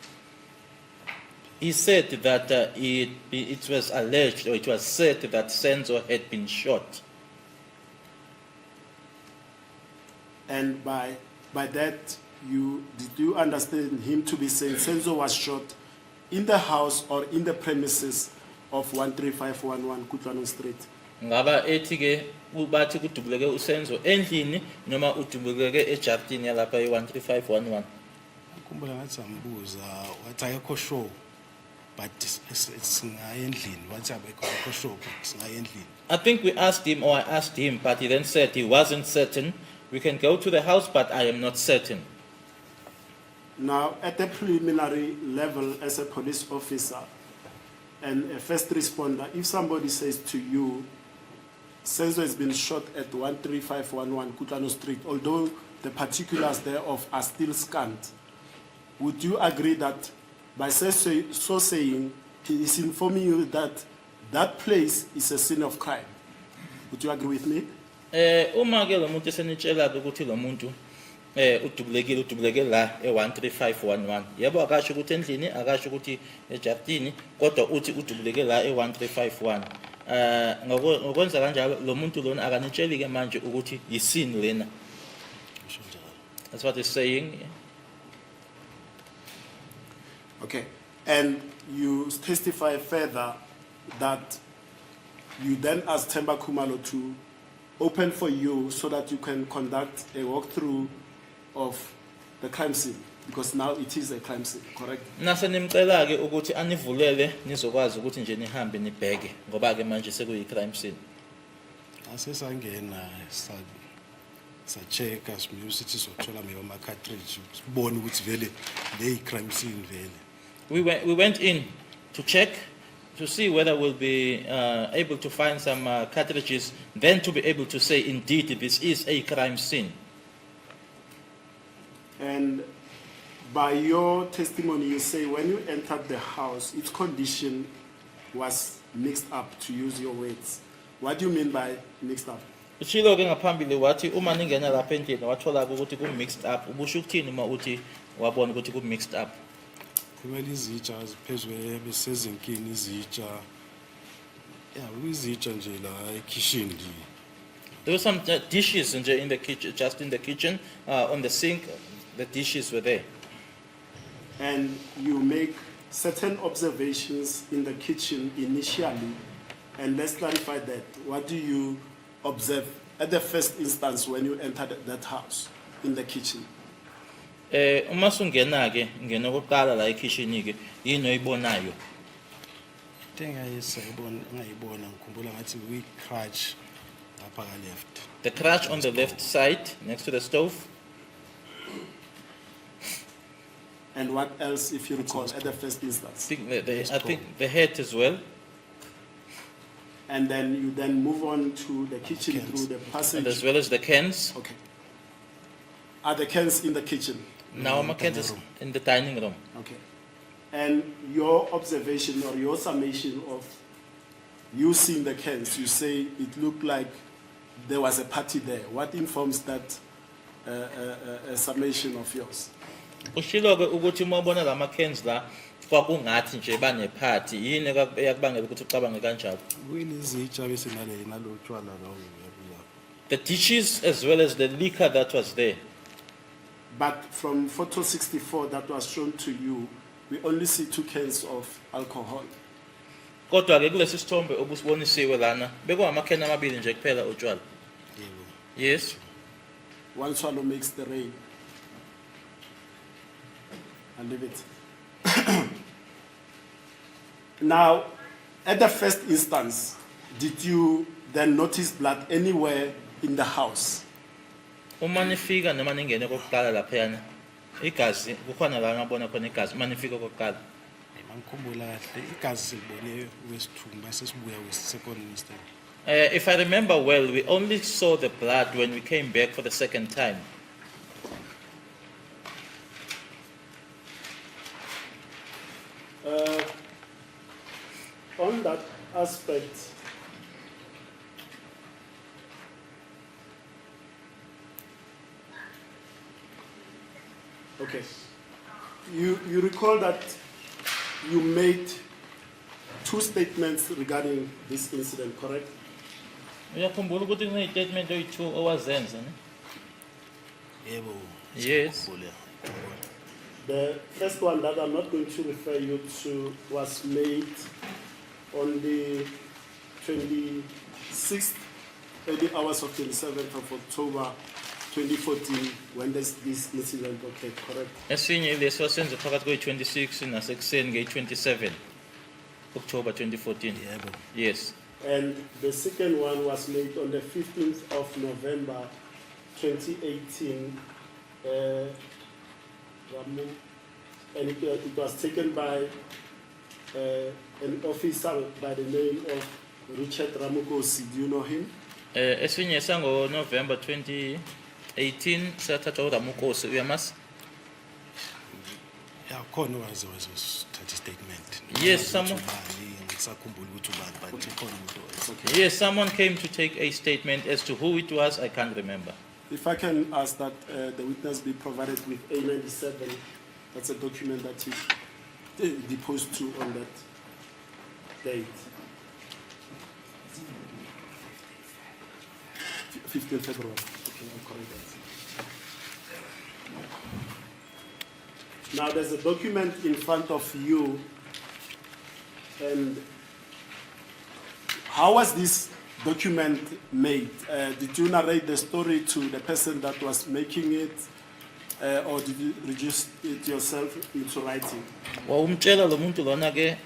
He said that it was alleged, or it was said that Senzo had been shot. And by that, did you understand him to be saying Senzo was shot in the house or in the premises of 13511 Kutlwanong Street? Ngaba ethi ke bathi kudubuleke uSenzo endlini noma udubuleke ejardini yalapha e13511? Ngikhumbula ngathi sambuza wathi ayekho sure but singaye endlini wathi abekho sure but singaye endlini. I think we asked him, or I asked him, but he then said he wasn't certain. We can go to the house, but I am not certain. Now, at the preliminary level, as a police officer and a first responder, if somebody says to you, Senzo has been shot at 13511 Kutlwanong Street, although the particulars thereof are still scant, would you agree that by so saying, he is informing you that that place is a scene of crime? Would you agree with me? Uma ke lo muntu esenitshela ukuthi lo muntu udubulekile la e13511. Yebo akasho ukuthi endlini, akasho ukuthi ejardini, kodwa uthi udubuleke la e1351. Ngokwenza kanjalo lo muntu lona akanitsheli ke manje ukuthi yisini lena. That's what he's saying. Okay. And you testify further that you then asked Themba Khumalo to open for you so that you can conduct a walkthrough of the crime scene, because now it is a crime scene, correct? Nase nimcela ke ukuthi anivulele nizokwazi ukuthi nje nihambe nibheke ngoba ke manje sekuyi crime scene. Asesangena sa check as music sokuthola ama cartridge sibone ukuthi vele le crime scene vele. We went in to check to see whether we'll be able to find some cartridges, then to be able to say indeed this is a crime scene. And by your testimony, you say when you entered the house, its condition was mixed up, to use your words. What do you mean by mixed up? Uchilo ke ngaphambili wathi uma ningena lapha endlini wathola ukuthi ku mixed up. Ubusho ukuthini uma uthi wabona ukuthi ku mixed up? Kumele izitsha ziphezwe besezinkini izitsha. Yeah, izitsha nje la ekitchen nje. There were some dishes in the kitchen, just in the kitchen, on the sink. The dishes were there. And you make certain observations in the kitchen initially, and let's clarify that. What do you observe at the first instance when you entered that house in the kitchen? Uma sungena ke ngena kokuqala la ekitchen ke yini oyibonayo? Ngayibona ngikhumbula ngathi we crutch lapha ka left. The crutch on the left side next to the stove. And what else, if you recall, at the first instance? I think the head as well. And then you then move on to the kitchen through the passage. And as well as the cans. Okay. Are the cans in the kitchen? Now my cans is in the dining room. Okay. And your observation or your summation of you seeing the cans, you say it looked like there was a party there. What informs that summation of yours? Ushilo-ke ukuthi uma ubona lama cans la kwakungathi nje banephathi yini eyakubangela ukuthi ucabange kanjalo? Kuyilizitsha bese nalo tshwala lawo yabuya. The dishes as well as the liquor that was there. But from photo 64 that was shown to you, we only see 2 cans of alcohol. Kodwa-ke kulesi sithombe obusibonisiwe lana bekuwama-can amabili nje kuphela utshwala. Yebo. Yes. One swallow makes the rain. I'll leave it. Now, at the first instance, did you then notice blood anywhere in the house? Uma nifika noma ningene kokuqala laphayana igazi kukhona la ngabona khona igazi uma nifika kokuqala. Mangikhumbula kahle igazi silibone wesithumba sesibuya wesecond instance. If I remember well, we only saw the blood when we came back for the second time. On that aspect, okay, you recall that you made 2 statements regarding this incident, correct? Uyakhumbula ukuthi kune-statement oyi-2 owazenza ne? Yebo. Yes. The first one that I'm not going to refer you to was made on the 26th, early hours of 27th of October 2014, when this incident occurred, correct? Esinye lesi wasenza phakathi kwe-26 nasekuseni nge-27 October 2014. Yebo. Yes. And the second one was made on the 15th of November 2018. And it was taken by an officer by the name of Richard Ramukosi. Do you know him? Esinye sango November 2018 sathathwa uRamukosi uyamazi? Yeah, khona wasithatha statement. Yes, someone. Ngisakhumbula ukuthi ubani but khona umuntu. Yes, someone came to take a statement as to who it was. I can't remember. If I can ask that the witness be provided with A97, that's a document that he deposed to on that date. 15th February. Okay, I'll correct that. Now there's a document in front of you, and how was this document made? Did you narrate the story to the person that was making it, or did you reduce it yourself into writing? Wawumtshela lo muntu lona ke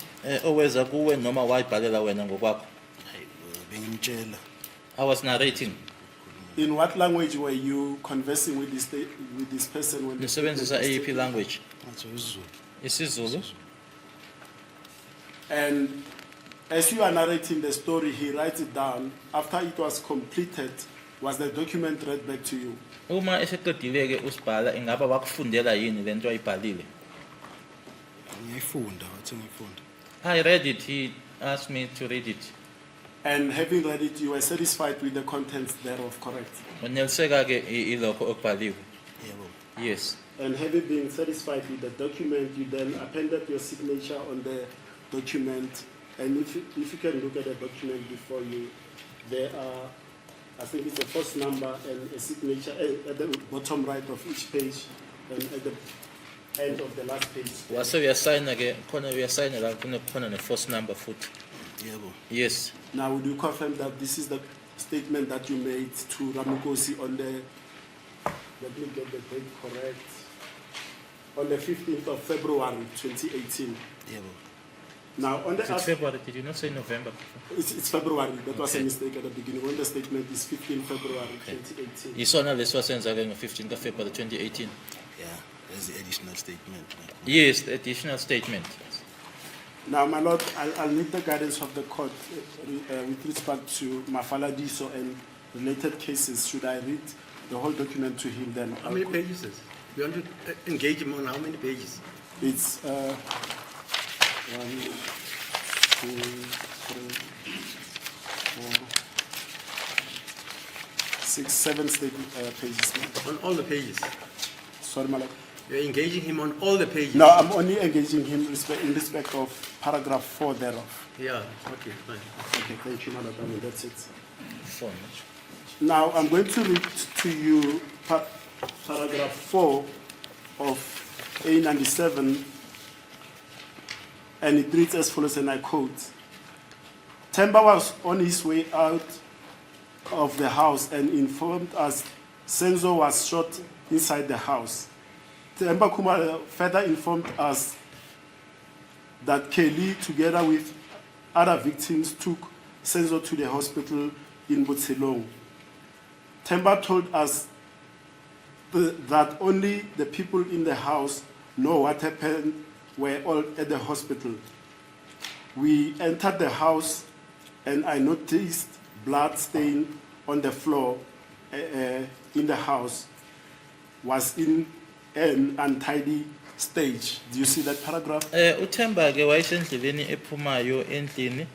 oweza kuwe noma wayibhalela wena ngokwakho? Bengimtshela. I was narrating. In what language were you conversing with this person when Nisebenzisa AEP language. Ngathi isiZulu. IsiZulu. And as you are narrating the story, he writes it down. After it was completed, was the document read back to you? Uma eseqedile ke usibhala ingaba wakufundela yini lento ayibhalile? Ngiyifunda, wathi ngiyifunda. I read it. He asked me to read it. And having read it, you were satisfied with the contents thereof, correct? Uneliseka ke ilokho okubhaliwe. Yebo. Yes. And having been satisfied with the document, you then appended your signature on the document. And if you can look at the document before you, there are, I think it's a first number and a signature at the bottom right of each page and at the end of the last page. Wase uyasayina ke khona uyasayina la khona ne-first number futhi. Yebo. Yes. Now, would you confirm that this is the statement that you made to Ramukosi on the, let me get the date correct, on the 15th of February 2018? Yebo. Now, on the It's February. Did you not say November? it's February. That was a Okay. mistake at the beginning. When the statement is 15 February 2018. Yisona lesi wasenza ke ngo-15 February 2018. Yeah, there's the additional statement. Yes, the additional statement. Now, my lord, I'll need the guidance of the court with respect to Mafaladiso and related cases. Should I read the whole document to him then? How many pages is? You want to engage him on how many pages? It's 1, 2, 3, 4, 6, 7 pages. On all the pages. Sorry, Malak. You're engaging him on all the pages. No, I'm only engaging him in respect of paragraph 4 thereof. Yeah, okay, fine. Okay, thank you, Malak. That's it. Phone. Now, I'm going to read to you paragraph 4 of A97, and it reads as follows, and I quote, Temba was on his way out of the house and informed us Senzo was shot inside the house. Temba Kumar further informed us that Kelly, together with other victims, took Senzo to the hospital in Botselong. Temba told us that only the people in the house know what happened were all at the hospital. We entered the house and I noticed blood stain on the floor in the house was in an untidy stage. Do you see that paragraph? uThemba ke wayesendleleni ephumayo endlini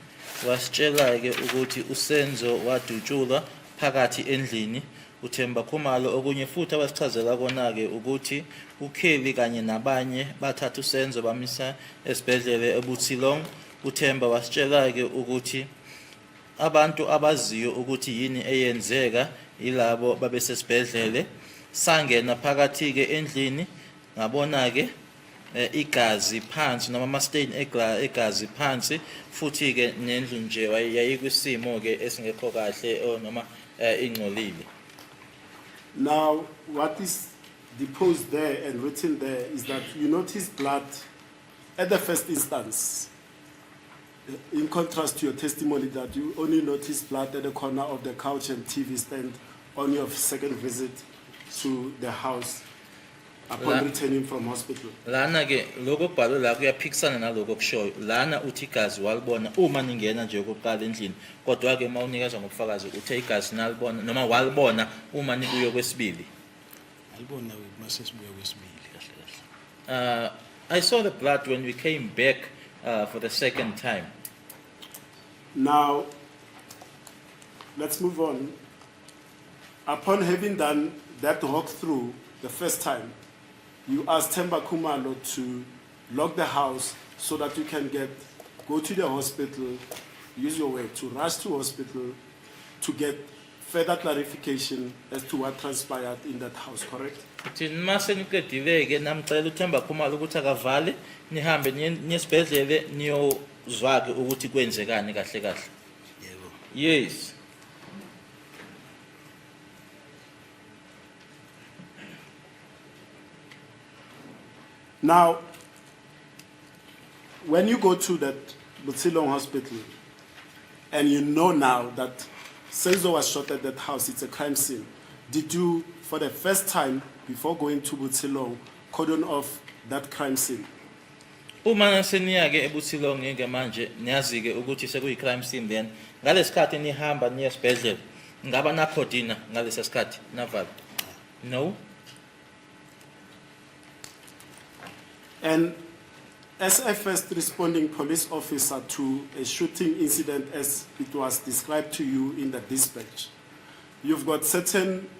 wasitshela ke ukuthi uSenzo wadutshulwa phakathi endlini. uThemba Khumalo okunye futhi abasichazela kona ke ukuthi uKelly kanye nabanye bathatha uSenzo bamisa esibhedlele eButsilong. uThemba wasitshela ke ukuthi abantu abaziyo ukuthi yini eyenzeka ilabo babesesibhedlele. Sangena phakathi ke endlini ngabona ke igazi phansi noma ama stain egazi phansi futhi ke nendlu nje yayikwisimo ke esingekho kahle noma ingcolile. Now, what is deposed there and written there is that you notice blood at the first instance, in contrast to your testimony that you only noticed blood at the corner of the couch and TV stand on your second visit to the house upon returning from hospital. Lana ke lokho kubhalwe la kuyaphikisana nalokho kushoyo. Lana uthi igazi walibona uma ningena nje okokuqala endlini. Kodwa ke mawunikeza ngobufakazi uthe igazi nalibona noma walibona uma nibuye kwesibili. Alibona mase sibuya kwesibili kahle kahle. I saw the blood when we came back for the second time. Now, let's move on. Upon having done that walkthrough the first time, you asked Temba Kumalo to lock the house so that you can go to the hospital, use your way to rush to hospital to get further clarification as to what transpired in that house, correct? Uthi mase niqedile ke namcela uThemba Khumalo ukuthi akavale nihambe niye esibhedlele niyozwa ke ukuthi kwenzekani kahle kahle. Yebo. Yes. Now, when you go to that Butsilong hospital and you know now that Senzo was shot at that house, it's a crime scene, did you, for the first time before going to Butsilong, cordon off that crime scene? Uma seniya ke eButsilong ngeke manje niyazi ke ukuthi sekuyi crime scene then ngalesikhathi nihamba niye esibhedlela ngaba na cordina ngalesa sikhathi navala. No. And as a first responding police officer to a shooting incident as it was described to you in the dispatch, you've got certain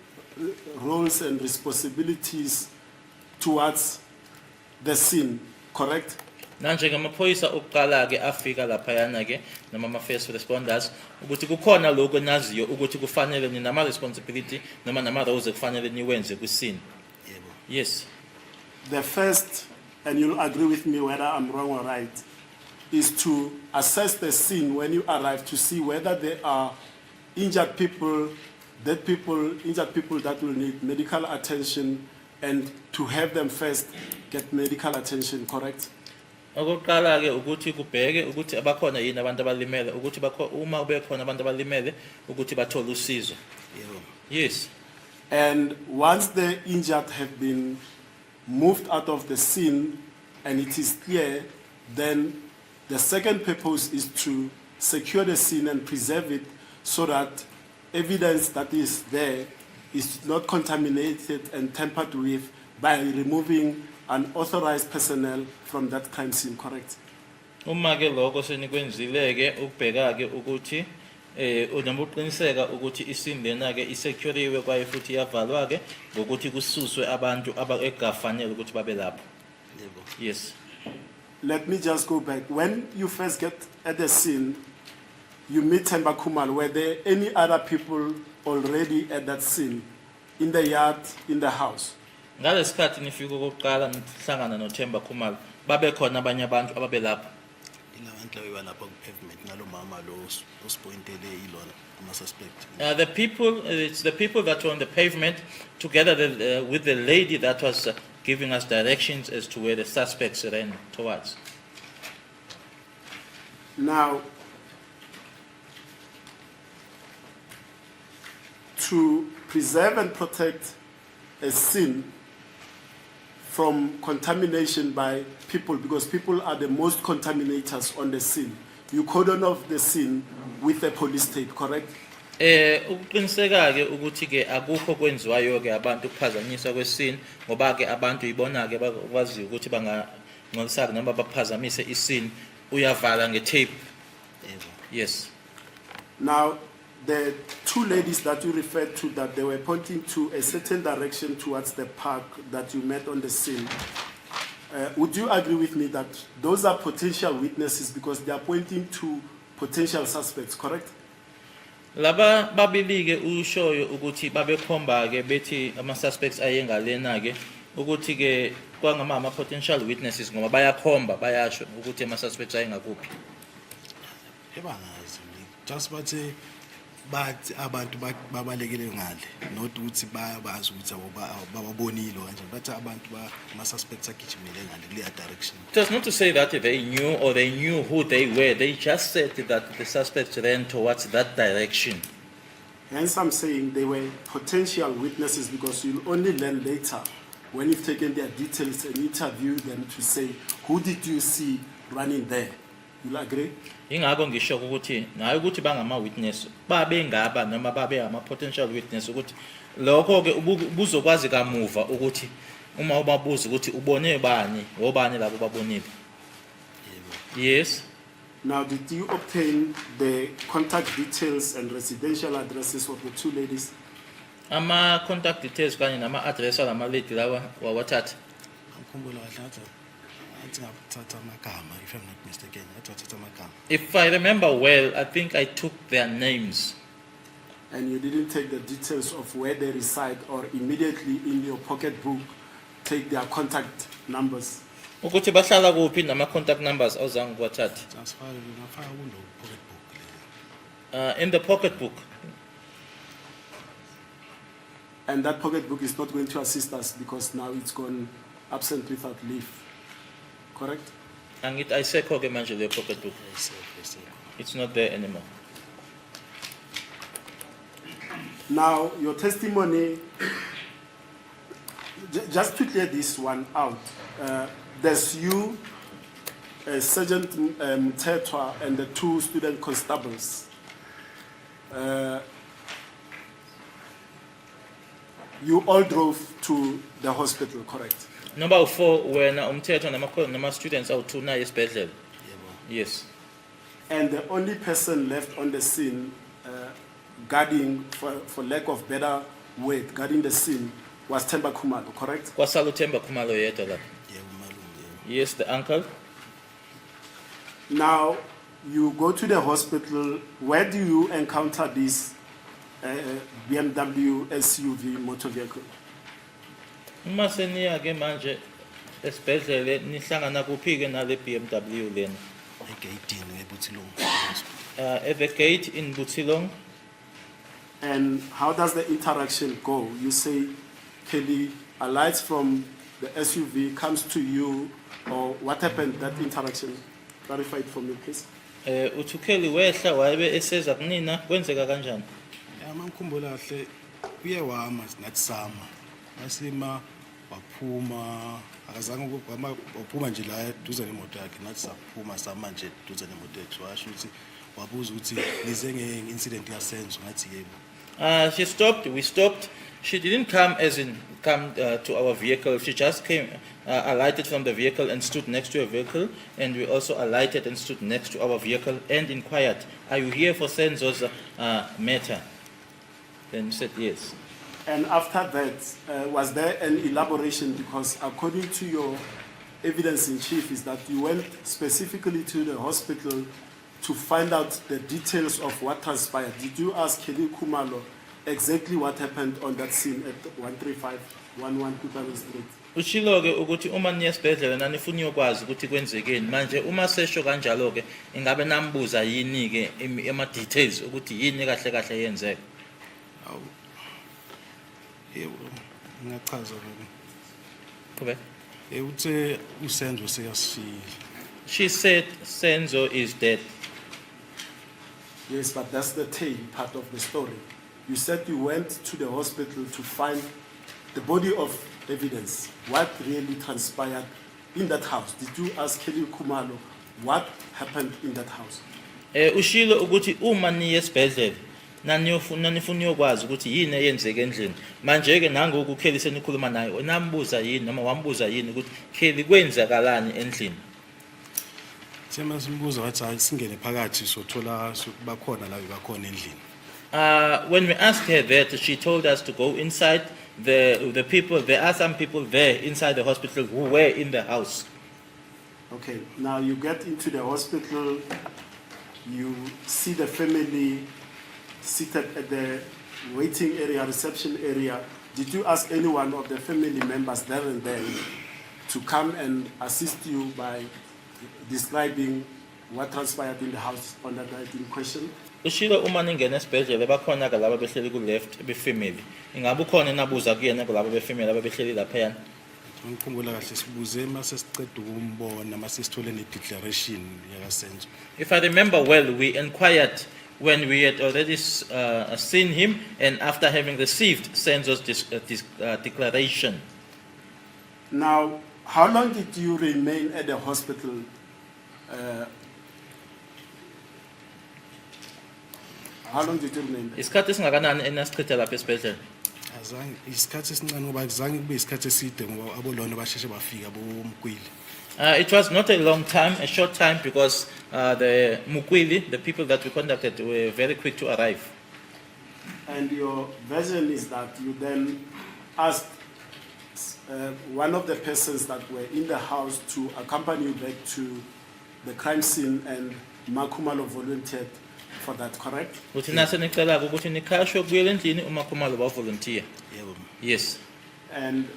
roles and responsibilities towards the scene, correct? Nanje ngamaphoyisa okuqala ke afika lapha yana ke noma ama first responders ukuthi kukhona lokho naziyo ukuthi kufanele ni nama responsibility noma nama roles ekufanele niwenze ku scene. Yebo. Yes. The first, and you'll agree with me whether I'm wrong or right, is to assess the scene when you arrive to see whether there are injured people, dead people, injured people that will need medical attention, and to have them first get medical attention, correct? Okokuqala ke ukuthi kubheke ukuthi abakhona yini abantu abalimele ukuthi uma bekhona abantu abalimele ukuthi bathole usizo. Yebo. Yes. And once the injured have been moved out of the scene and it is clear, then the second purpose is to secure the scene and preserve it so that evidence that is there is not contaminated and tampered with by removing unauthorized personnel from that crime scene, correct? Uma ke lokho senikwenzile ke ukubheka ke ukuthi noma uqiniseka ukuthi isini lena ke isecuriwe kwaye futhi iyavalwa ke ngokuthi kususwe abantu abafanele ukuthi babe lapho. Yebo. Yes. Let me just go back. When you first get at the scene, you meet Themba Khumalo. Were there any other people already at that scene, in the yard, in the house? Ngalesikhathi nifika okokuqala nihlangana noThemba Khumalo babe khona abanye abantu ababe lapho. Ilabantu labo balapha ku pavement nalo mama lo ospointele ilona ama suspect. It's the people that were on the pavement together with the lady that was giving us directions as to where the suspects ran towards. Now, to preserve and protect a scene from contamination by people, because people are the most contaminators on the scene, you cordon off the scene with a police tape, correct? Ukuqiniseka ke ukuthi ke akukho kwenziwayo ke abantu ukuphazanyiswa kwesini ngoba ke abantu ibona ke bakwazi ukuthi bangangcolisaka noma baphazamise isini uyavala ngetape. Yes. Now, the two ladies that you referred to, that they were pointing to a certain direction towards the park that you met on the scene, would you agree with me that those are potential witnesses because they are pointing to potential suspects, correct? Laba babili ke ushoyo ukuthi babekhomba ke bethi ama suspects ayengalena ke ukuthi ke kwangama potential witnesses ngoba bayakhomba bayasho ukuthi ama suspects ayengakuphi. Ebangazi just bathi abantu babalekile ngale not ukuthi bayabazi ukuthi bababonile kanjani bathi abantu ama suspects agijimile ngale le direction. It was not to say that they knew who they were. They just said that the suspects ran towards that direction. Hence, I'm saying they were potential witnesses because you'll only learn later when you've taken their details and interview them to say, who did you see running there? You'll agree? Ingakho ngisho ukuthi nayo ukuthi bangama witness babe ngaba noma babe ama potential witness ukuthi lokho ke ubuzokwazi kamuva ukuthi uma ubabuza ukuthi ubone bani obani labo babonile. Yes. Now, did you obtain the contact details and residential addresses of the two ladies? Ama contact details kanye nama address alama lady lawa wawathatha. Angikhumbula kahle athi ngaphatha amagama if I'm not mistaken athatha amagama. If I remember well, I think I took their names. And you didn't take the details of where they reside or immediately in your pocketbook take their contact numbers? Ukuthi bahlala kuphi nama contact numbers awuzange kwathatha. Transfer ngafaka kulo pocketbook. In the pocketbook. And that pocketbook is not going to assist us because now it's gone absent without leave. Correct? Angit ayisekho ke manje le pocketbook. It's not there anymore. Now, your testimony, just to clear this one out, there's you, Sergeant Mtetwa, and the two student constables. You all drove to the hospital, correct? Number 4 wena umthetho nama students awu2 na esibhedlela. Yes. And the only person left on the scene guarding, for lack of better word, guarding the scene was Themba Khumalo, correct? Kwasala uThemba Khumalo yedwa la. Yes, the uncle. Now, you go to the hospital. Where do you encounter this BMW SUV motor vehicle? Uma seniya ke manje esibhedlela nihlangana kuphi ke nale BMW lena? Egate ngeButhilong. At the gate in Butilong. And how does the interaction go? You say, Kelly, a light from the SUV comes to you, or what happened, that interaction? Clarify it for me, please. Uthukeli wehla wabe eseza kunina kwenzeka kanjani? Mangikhumbula kahle uye wama nathi sama. Masima waphuma akazange waphuma nje la duze nemoto yakhe nathi saphuma sama nje duze nemoto yakhe washo ukuthi wabuza ukuthi nize ngeincident yasenzo ngathi yebo. She stopped, we stopped, She didn't come to our vehicle. She just came, alighted from the vehicle and stood next to a vehicle, and we also alighted and stood next to our vehicle and inquired, "Are you here for Senzo's matter?" Then we said yes. And after that, was there an elaboration? Because according to your evidence in chief, is that you went specifically to the hospital to find out the details of what transpired. Did you ask Kelly Kumalo exactly what happened on that scene at 13511 Kutalo Street? Ushilo-ke ukuthi uma niye esibhedlela nanifuna ukwazi ukuthi kwenzekeni manje uma sesho kanjalo-ke ingabe nambuza yini-ke ama-details ukuthi yini kahle kahle yenzeka. Awu. Yebo, ngiyachaza ngoba. Qhubeka. Uthe uSenzo seyasishiyile. She said Senzo is dead. Yes, but that's the tail part of the story. You said you went to the hospital to find the body of evidence, what really transpired in that house. Did you ask Kelly Kumalo what happened in that house? Ushilo ukuthi uma niye esibhedlela nanifuna ukwazi ukuthi yini eyenzeke endlini. Manje-ke nangoku uKelly senikhuluma naye, nambuza yini noma wambuza yini ukuthi Kelly kwenzakalani endlini. Thema simbuza wathi hayi singene phakathi sothola bakhona la bakhona endlini. When we asked her that, she told us to go inside. The people, there are some people there inside the hospital who were in the house. Okay, now you get into the hospital, you see the family seated at the waiting area, reception area. Did you ask anyone of the family members there and then to come and assist you by describing what transpired in the house on that night in question? Ushilo uma ningena esibhedlela bakhona ke laba behleli ku left befamily. Ingabe ukhona nabuza kuyena kulabo befamily ababehleli lapha. Ngikhumbula kahle sibuze mase siceda ukumbona mase sithole ne declaration yaka Senzo. If I remember well, we inquired when we had already seen him and after having received Senzo's declaration. Now, how long did you remain at the hospital? How long did you remain there? Isikhathi singakanani enasichitha lapha esibhedlela? Azange isikhathi esincane ngoba kuzange kube isikhathi eside ngoba abolona basheshe bafika bomkwili. It was not a long time, a short time, because the Mukwili, the people that we contacted, were very quick to arrive. And your version is that you then asked one of the persons that were in the house to accompany you back to the crime scene, and Makumalo volunteered for that, correct? Uthi nase nicela ukuthi nikhashwe ukubuyela endlini uma Khumalo ba volunteer. Yebo. Yes. And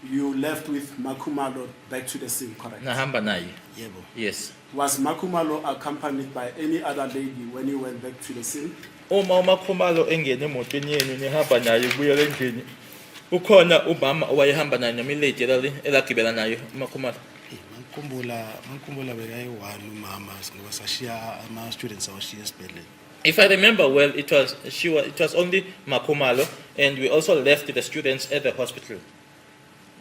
you left with Makumalo back to the scene, correct? Nahamba naye. Yebo. Yes. Was Makumalo accompanied by any other lady when you went back to the scene? Uma Khumalo engene emotweni yenu nihamba naye ukubuyela endlini. Ukhona ubaba owayehamba naye noma ilady elagibela naye uMakhumalo. Ngikhumbula bekayi-1 umama ngoba sashiya ama students awashiya esibhedlela. If I remember well, it was only Makhumalo, and we also left the students at the hospital.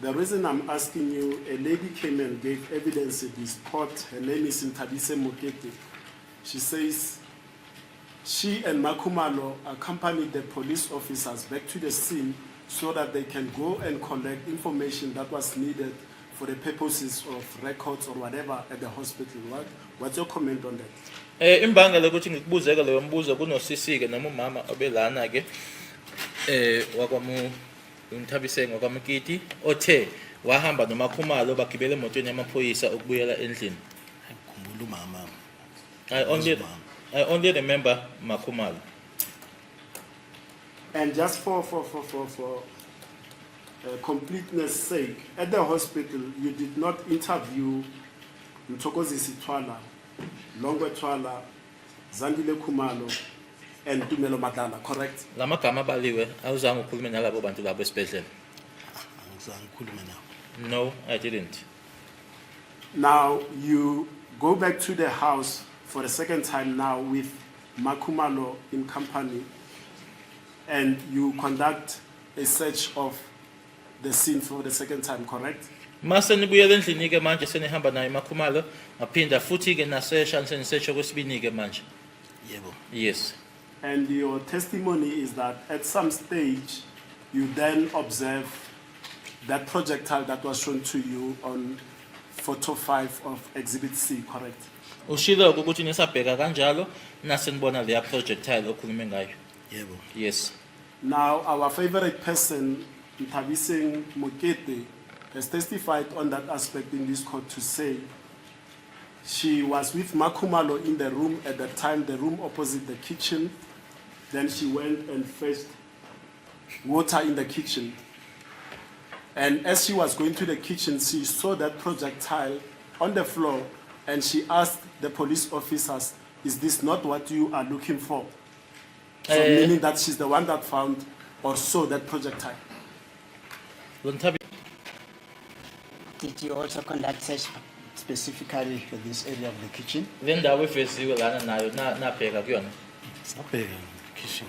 The reason I'm asking you, a lady came and gave evidence in this court. Her name is Ntabise Mokete. She says she and Makhumalo accompanied the police officers back to the scene so that they can go and collect information that was needed for the purposes of records or whatever at the hospital. What's your comment on that? Imbangela ukuthi ngikubuzeke leyo mbuzo kunosisi ke noma umama obelana ke wakwamu Mthabise ngokwaMkiti othe wahamba noMakhumalo bagibele emotweni yamaphoyisa ukubuyela endlini. Ngikhumbula umama. I only remember Makhumalo. And just for completeness sake, at the hospital, you did not interview Mthokozisi Twala, Longwe Twala, Zandile Khumalo, and Tumelo Madlala, correct? Lama gama baliwe awuzange ukhulume nalabo bantu labo esibhedlela. Angizange ngikhulume nabo. No, I didn't. Now you go back to the house for the second time now with Makhumalo in company, and you conduct a search of the scene for the second time, correct? Mase nibuyela endlini ke manje senihamba naye Makhumalo, ngaphinda futhi ke nasesha senisesha kwesibini ke manje. Yebo. Yes. And your testimony is that at some stage you then observe that projectile that was shown to you on photo 5 of Exhibit C, correct? Ushilo ukuthi nisabheka kanjalo nasenibona leya projectile okhulume ngayo. Yebo. Yes. Now, our favorite person, Mtabiseng Mokete, has testified on that aspect in this court to say she was with Makumalo in the room at that time, the room opposite the kitchen. Then she went and fetched water in the kitchen. And as she was going to the kitchen, she saw that projectile on the floor and she asked the police officers, "Is this not what you are looking for?" So meaning that she's the one that found or saw that projectile. Lontabi, Did you also conduct search specifically for this area of the kitchen? le ndawo efeziwe lana nayo nabheka kuyona. Sabheka kitchen.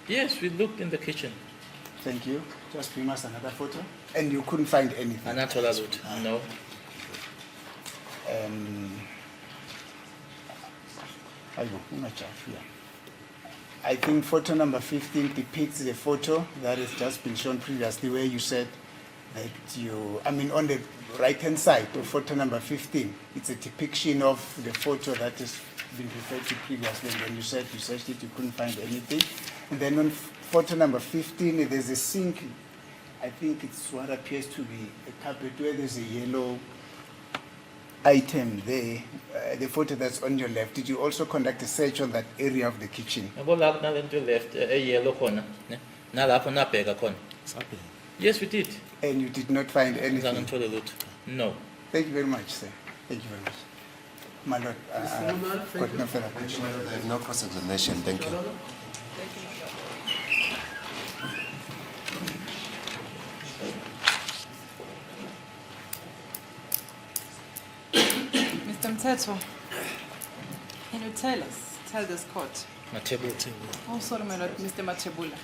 Yes, we looked in the kitchen. Thank you. Just bring us another photo. And you couldn't find anything? Anatola lutho. No. I think photo number 15 depicts the photo that has just been shown previously where you said that on the right-hand side of photo number 15, it's a depiction of the photo that has been referred to previously, and then you said you searched it, you couldn't find anything. And then on photo number 15, there's a sink. I think it's what appears to be a carpet where there's a yellow item there. The photo that's on your left, did you also conduct a search on that area of the kitchen? Yabo la kunalento left yellow khona, ne? Nalapho nabheka khona. Sabheka. Yes, we did. And you did not find anything? Zange ngithole lutho. No. Thank you very much, sir. Thank you very much. My lord, got no further question. I have no cross-examination. Thank you. Mr. Mteto, can you tell this court? Matebula. Oh, sorry, my lord, Mr. Matebula.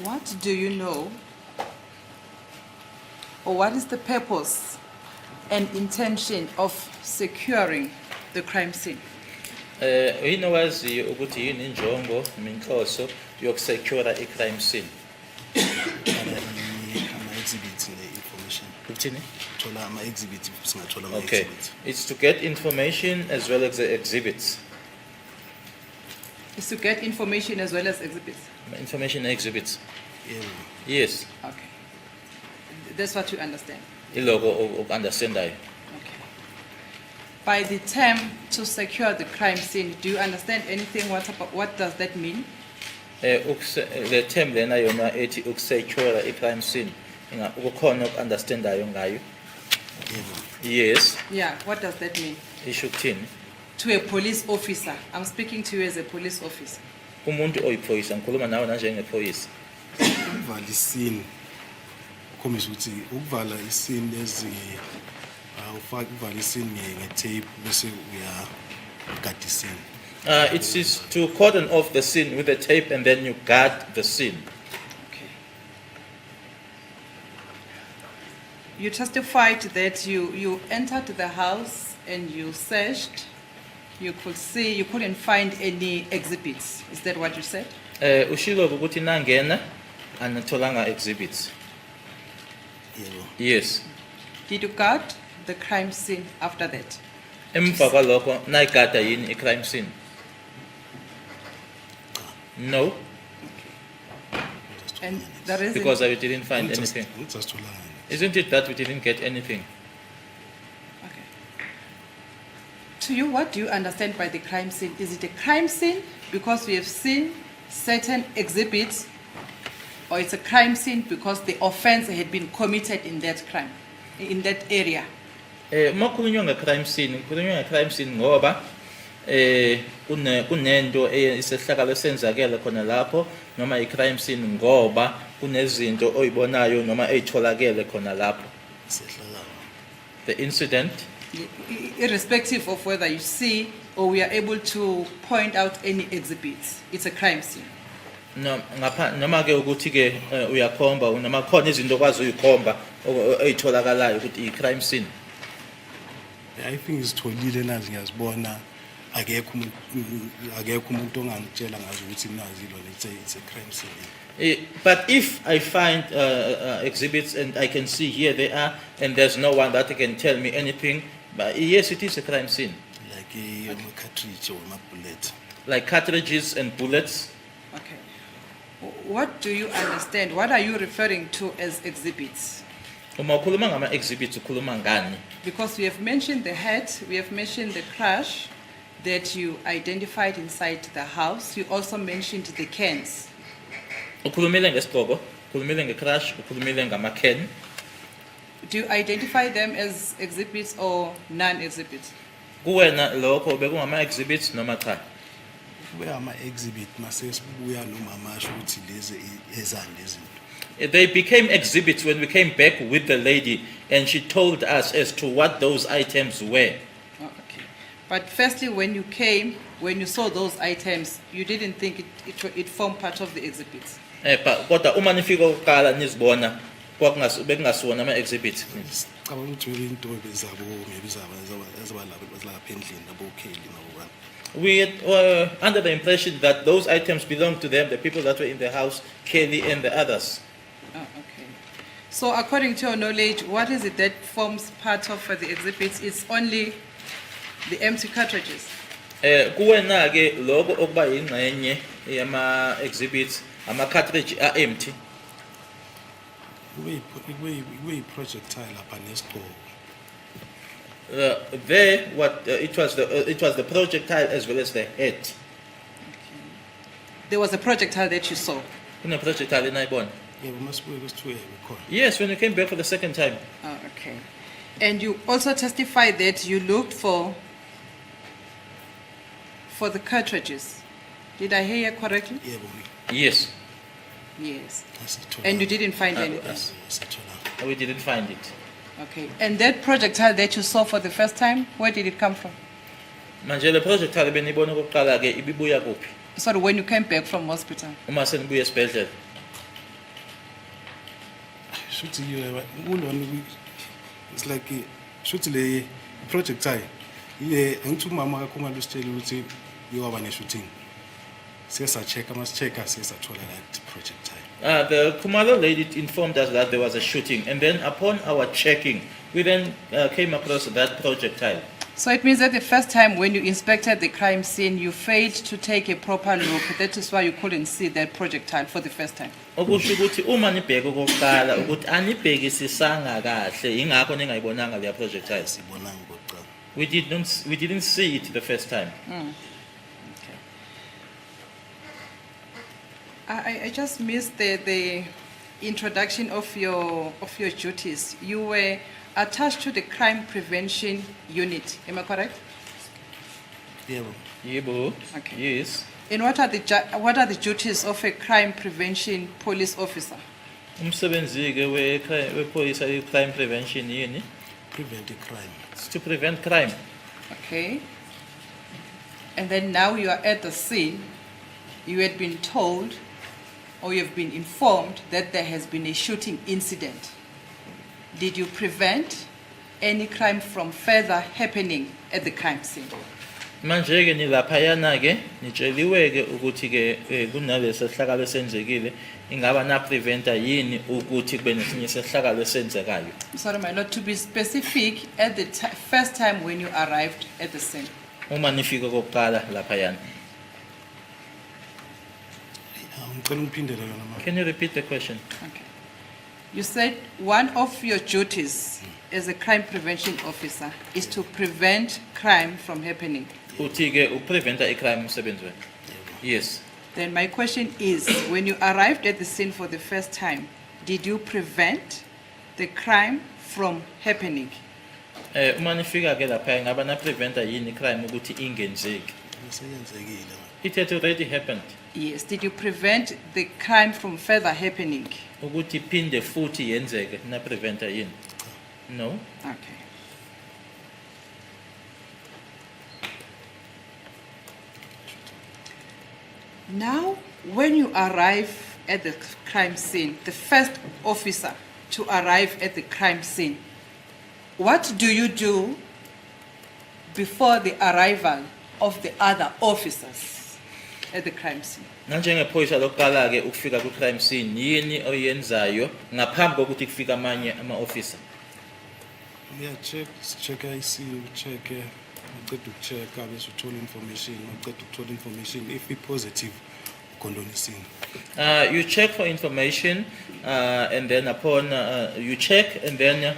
What do you know, or what is the purpose and intention of securing the crime scene? Yini waziyo ukuthi yini injongo nenhloso yokusecure i-crime scene? Ama-exhibits information. Ukuthini? Thola ama-exhibits singathola Okay. ama-exhibits. It's to get information as well as the exhibits. Is to get information as well as exhibits. Information and exhibits. Yebo. Yes. Okay. That's what you understand. Iloko understandayo. Okay. By the term to secure the crime scene, do you understand anything? What does that mean? Le term lena yona ethi ukusecure i-crime scene. Ukukhona understandayo ngayo. Yebo. Yes. Yeah, what does that mean? Isho ukuthini? To a police officer. I'm speaking to you as a police officer. Umuntu oyiphoyisa ngikhuluma nawe njengephoyisa. Ukuvala isini. Ukhombisa ukuthi ukuvala isini ukuvala isini nge-tape bese uyagada isini. It is to cordon off the scene with the tape and then you guard the scene. Okay. You testified that you entered the house and you searched. You couldn't find any exhibits. Is that what you said? Ushilo ukuthi nangena anatholanga exhibits. Yebo. Yes. Did you guard the crime scene after that? Emva kwalokho nayigada yini i-crime scene? No, And the reason because we didn't find anything. Isn't it that we didn't get anything? Okay. To you, what do you understand by the crime scene? Is it a crime scene because we have seen certain exhibits, or it's a crime scene because the offense had been committed in that crime, in that area? Makhulunywa nge-crime scene, kukhulunywa nge-crime scene ngoba kunento isehlakalo esenzakele khona lapho noma i-crime scene ngoba kunezinto oyibonayo noma eyitholakele khona lapho. The incident, Irrespective of whether you see or we are able to point out any exhibits, it's a crime scene. noma ke ukuthi ke uyakhomba noma khona izinto okwazi uyikhomba eyitholakalayo ukuthi i-crime scene. I think isitholile nazi ngiyazibona akekho umuntu ongangitshela ngazo ukuthi nazi lona it's a crime scene. But if I find exhibits and I can see here they are, and there's no one that can tell me anything, but yes, it is a crime scene. Like cartridge or bullet. Like cartridges and bullets. Okay. What do you understand? What are you referring to as exhibits? Uma ukhuluma ngama exhibits ukhuluma ngani? Because we have mentioned the head, we have mentioned the crash that you identified inside the house. You also mentioned the cans. Ukhulumile ngesigqoko, ukhulumile ngecrash, ukhulumile ngama-can. Do you identify them as exhibits or non-exhibits? Kuwena lokho bekungama exhibits noma cha? Where am I exhibit? Masesibuya noma masho ukuthi lezi ezande izinto. They became exhibits when we came back with the lady and she told us as to what those items were. Oh, okay. But firstly, when you came, when you saw those items, you didn't think it formed part of the exhibits? Kodwa uma nifika ukuqala nizibona bekungasiwona ama exhibits. Cabanga ukuthi maybe intombi zabo maybe ezaba endlini labo Kelly nabo bani. We were under the impression that those items belonged to them, the people that were in the house, Kelly and the others. Oh, okay. So according to your knowledge, what is it that forms part of the exhibits? It's only the empty cartridges? Kuwena ke lokho okuba ingxenye yama exhibits, ama cartridge are empty. We projectile lapha nesigqoko. There, it was the projectile as well as the head. There was a projectile that you saw? Kuna projectile enayibona? Yeah, we must wait to record. Yes, when we came back for the second time. Oh, okay. And you also testified that you looked for the cartridges. Did I hear you correctly? Yeah, Yes, Yes. that's it. And you didn't find anything? That's it. we didn't find it. Okay. And that projectile that you saw for the first time, where did it come from? Manje le projectile benibona okokuqala ke ibibuya kuphi? Sorry, when you came back from hospital? Uma senibuya esibhedlela. Shuthi it's like shuthi le projectile ile angithi umama akho ungalusitshela ukuthi yoba ne shooting. Sesa check checker sesa thola that projectile. The Kumalo lady informed us that there was a shooting, and then upon our checking, we then came across that projectile. So it means that the first time when you inspected the crime scene, you failed to take a proper look. That is why you couldn't see that projectile for the first time. Okusho ukuthi uma nibheka okokuqala ukuthi anibhekisisanga kahle ingakho ningayibonanga leya projectile. Sibonanga ngokuqala. We didn't see it the first time. I just missed the introduction of your duties. You were attached to the crime prevention unit. Am I correct? Yeah. Yebo. Okay. Yes. And what are the duties of a crime prevention police officer? Umsebenzi ke wephoyisa i-crime prevention yini? Prevent the crime. It's to prevent crime. Okay. And then now you are at the scene. You had been told or you have been informed that there has been a shooting incident. Did you prevent any crime from further happening at the crime scene? Manje ke nilaphayana ke nitsheliwe ke ukuthi ke kunalesi sehlakalo esenzekile ingaba na preventa yini ukuthi kube nesinye sehlakalo esenzekayo. Sorry my lord, to be specific, at the first time when you arrived at the scene. Uma nifika kokuqala laphayana. Can you repeat the question? Okay. You said one of your duties as a crime prevention officer is to prevent crime from happening. Uthi ke upreventa icrime umsebenzi wenu. Yes. Then my question is, when you arrived at the scene for the first time, did you prevent the crime from happening? Uma nifika ke lapha ingaba na preventa yini crime ukuthi ingenzeki. It had already happened. Yes. Did you prevent the crime from further happening? Ukuthi phinde futhi yenzeke na preventa yini? No. Okay. Now, when you arrive at the crime scene, the first officer to arrive at the crime scene, what do you do before the arrival of the other officers at the crime scene? Nanjengephoyisa lokuqala ke ukufika ku crime scene yini oyenzayo ngaphambi kokuthi kufika amanye ama officer? Yeah, check IC, check check bese uthola information, uthola information if we positive condone scene. You check for information, and then upon you check and then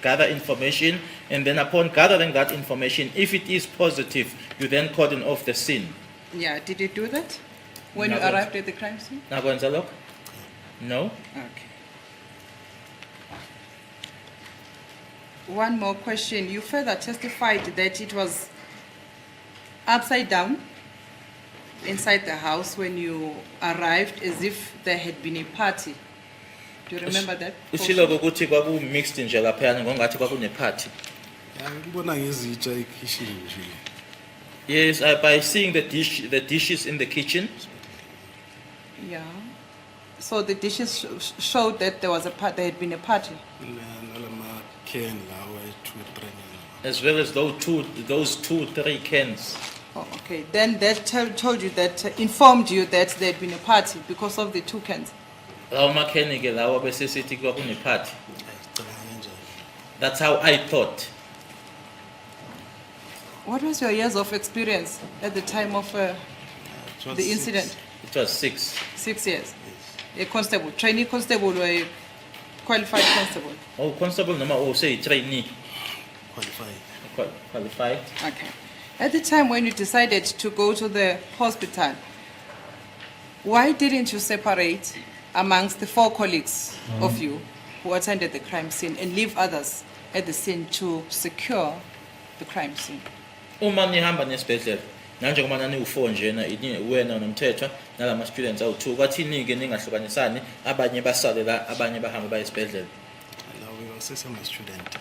gather information, and then upon gathering that information, if it is positive, you then cordon off the scene. Yeah, did you do that when you Nakwenza. arrived at the crime scene? Nakwenza lokho? No. Okay. One more question. You further testified that it was upside down inside the house when you arrived, as if there had been a party. Do you remember that? Ushilo ukuthi kwaku mixed nje lapha ngongathi kwakune party. Yeah, ngibona ngezitsha ekitchen nje. Yes, by seeing the dishes in the kitchen. Yeah. So the dishes showed that there had been a party. Nalama can lawa 2-3. As well as those 2-3 cans. Oh, okay. Then that told you that, informed you that there had been a party because of the 2 cans. Lawa makheni ke lawa bese sithi kwakune party. That's how I thought. What was your years of experience at the time of the incident? It was 6. 6 years. A constable, trainee constable or a qualified constable? Oh, constable noma oh say trainee. Qualified. Qualified. Okay. At the time when you decided to go to the hospital, why didn't you separate amongst the 4 colleagues of you who attended the crime scene and leave others at the scene to secure the crime scene? Uma nihamba nesibhedlela nanjengoba nani u4 njena wena nomthethwa nalama students awu2 kwathi ninike ningahlukanisani abanye basale la abanye bahamba baye esibhedlela. Now we were some student.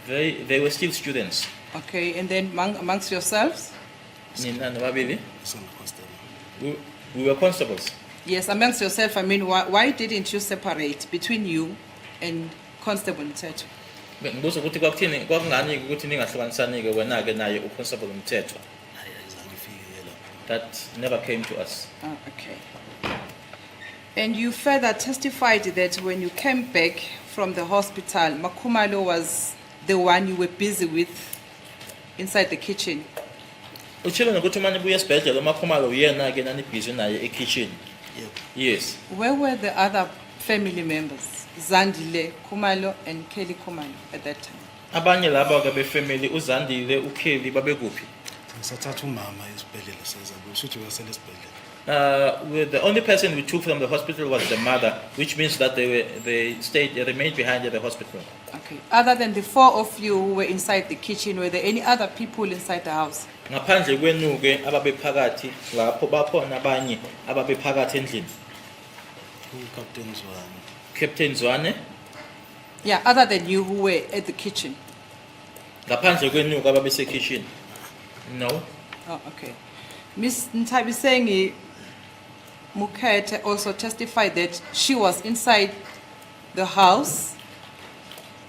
They were still students. Okay, and then amongst yourselves? Nina nobabili Some constable. we were constables. Yes, amongst yourself, I mean, why didn't you separate between you and Constable Mthetho? Ngibuza ukuthi kwakuthini kwakungani ukuthi ningahlukanisani ke wena ke naye uconstable Mthethwa. That never came to us. Oh, okay. And you further testified that when you came back from the hospital, Makhumalo was the one you were busy with inside the kitchen. Utshilo nokuthi manje buya esibhedlela uMakhumalo uyena ke nani busy naye ekitchen. Yes. Where were the other family members? Zandile Khumalo and Kelly Khumalo at that time? Abanye laba ke befamily uZandile uKelly babekuphi? Sathatha umama esibhedlela sezabuya usuthi uyasela esibhedlela. The only person we took from the hospital was the mother, which means that they remained behind at the hospital. Okay. Other than the 4 of you who were inside the kitchen, were there any other people inside the house? Ngaphandle kwenu ke ababephakathi lapho bakhona abanye ababephakathi endlini. Captain Zwane. Captain Zwane, Yeah, other than you who were at the kitchen. ngaphandle kwenu ke ababese kitchen. No. Oh, okay. Ms. Ntabisengi Mukete also testified that she was inside the house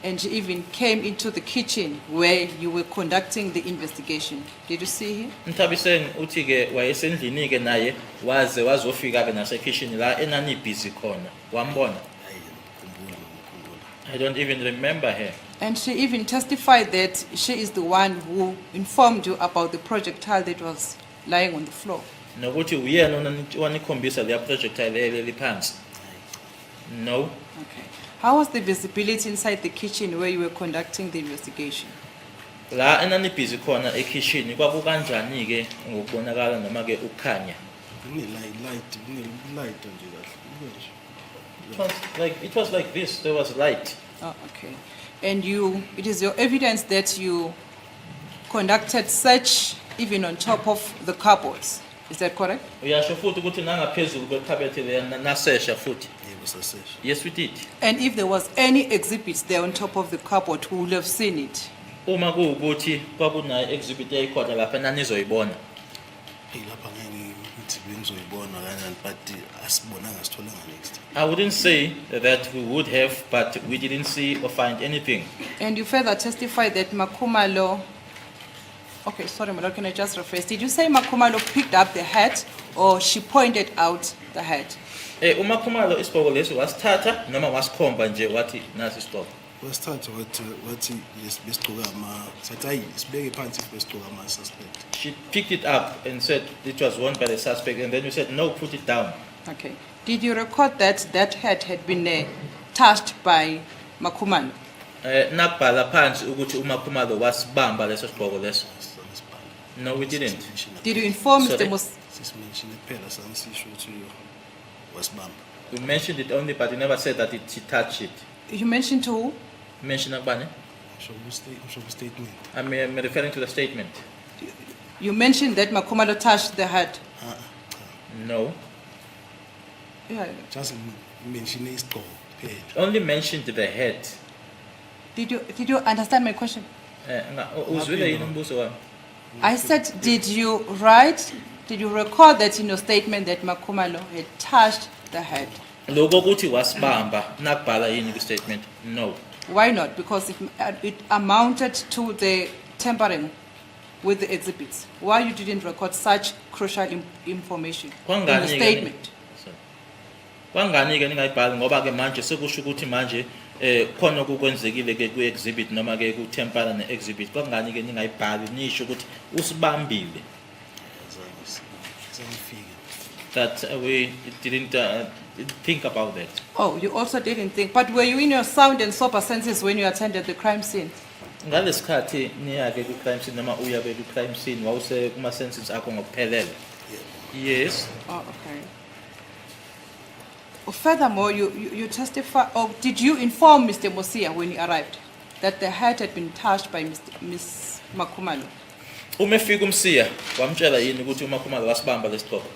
and she even came into the kitchen where you were conducting the investigation. Did you see her? Ntabiseng uthi ke wayesendlini ke naye waze wazofika ke nase kitchen la enani busy khona. Wambona? I don't even remember her. And she even testified that she is the one who informed you about the projectile that was lying on the floor. Nokuthi uyena onikhombisa le projectile leliphansi. No. Okay. How was the visibility inside the kitchen where you were conducting the investigation? La enani busy khona ekitchen kwakukanjani ke ngokubonakala noma ke ukukhanya? Light It was like this. There was light. Oh, okay. And it is your evidence that you conducted search even on top of the cupboards. Is that correct? Uyasho futhi ukuthi nangaphezulu kwekhabethe le nasesha futhi. Yes, we did. And if there was any exhibits there on top of the cupboard, who would have seen it? Uma kuwukuthi kwakunayo exhibit eyikhona lapha nanizoyibona. I wouldn't say that we would have, but we didn't see or find anything. And you further testify that Makhumalo Okay, sorry, my lord, can I just rephrase? Did you say Makumalo picked up the hat or she pointed out the hat? uMakhumalo isigqoko leso wasithatha noma wasikhomba nje wathi nasi isigqoko. wasithatha wathi besigqoka sathi hayi sibeke phansi besigqoka suspect. She picked it up and said it was worn by the suspect, and then you said, no, put it down. Okay. Did you record that that hat had been touched by Makumalo? Nakubhala phansi ukuthi uMakhumalo wasibamba leso sigqoko leso. No, we didn't. Did you inform Sorry? Mr. Mus? Sisimenshine kuphela sanisisho ukuthi wasibamba. We mentioned it only, but you never said that she touched it. You mentioned to who? Mention akubani? Ngisho statement. I'm referring to the statement. You mentioned that Makumalo touched the hat. No. Yeah. Just mention isigqoko kuphela. Only mentioned the head. Did you understand my question? Uzwile yini umbuzo wami? I said, did you record that in your statement that Makumalo had touched the hat? Lokho ukuthi wasibamba nakubhala yini ku statement? No. Why not? Because it amounted to the tampering with the exhibits. Why you didn't record such crucial information in the statement? Kwangani ke ningayibhali ngoba ke manje sekusho ukuthi manje khona okukwenzekile ke ku exhibit noma ke ku tempera ne exhibit. Kwangani ke ningayibhali nisho ukuthi usibambile? That we didn't think about that. Oh, you also didn't think. But were you in your sound and sober senses when you attended the crime scene? Ngalesikhathi niya ke ku crime scene noma uya ke ku crime scene wawuse kuma senses akho ngokuphelele? Yes. Oh, okay. Furthermore, you testify, or did you inform Mr. Mosia when he arrived that the hat had been touched by Ms. Makumalo? Uma efika umsiya wamtshela yini ukuthi uMakhumalo wasibamba lesigqoko?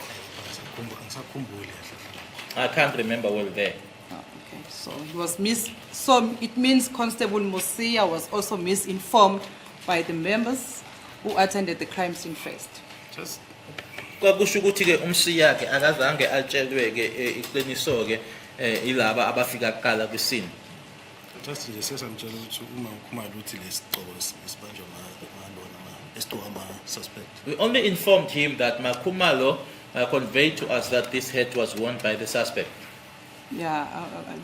Angisakhumbuli. I can't remember well there. Oh, okay. So he was so it means Constable Mosia was also misinformed by the members who attended the crime scene first. Just Kwakusho ukuthi ke umsiya ke akazange atshelwe ke iqiniso ke ilaba abafika kuqala ku scene. just nje sesamtshela ukuthi uma ukhumala ukuthi lesigqoko sibanjwa suspect. We only informed him that Makhumalo conveyed to us that this hat was worn by the suspect. Yeah,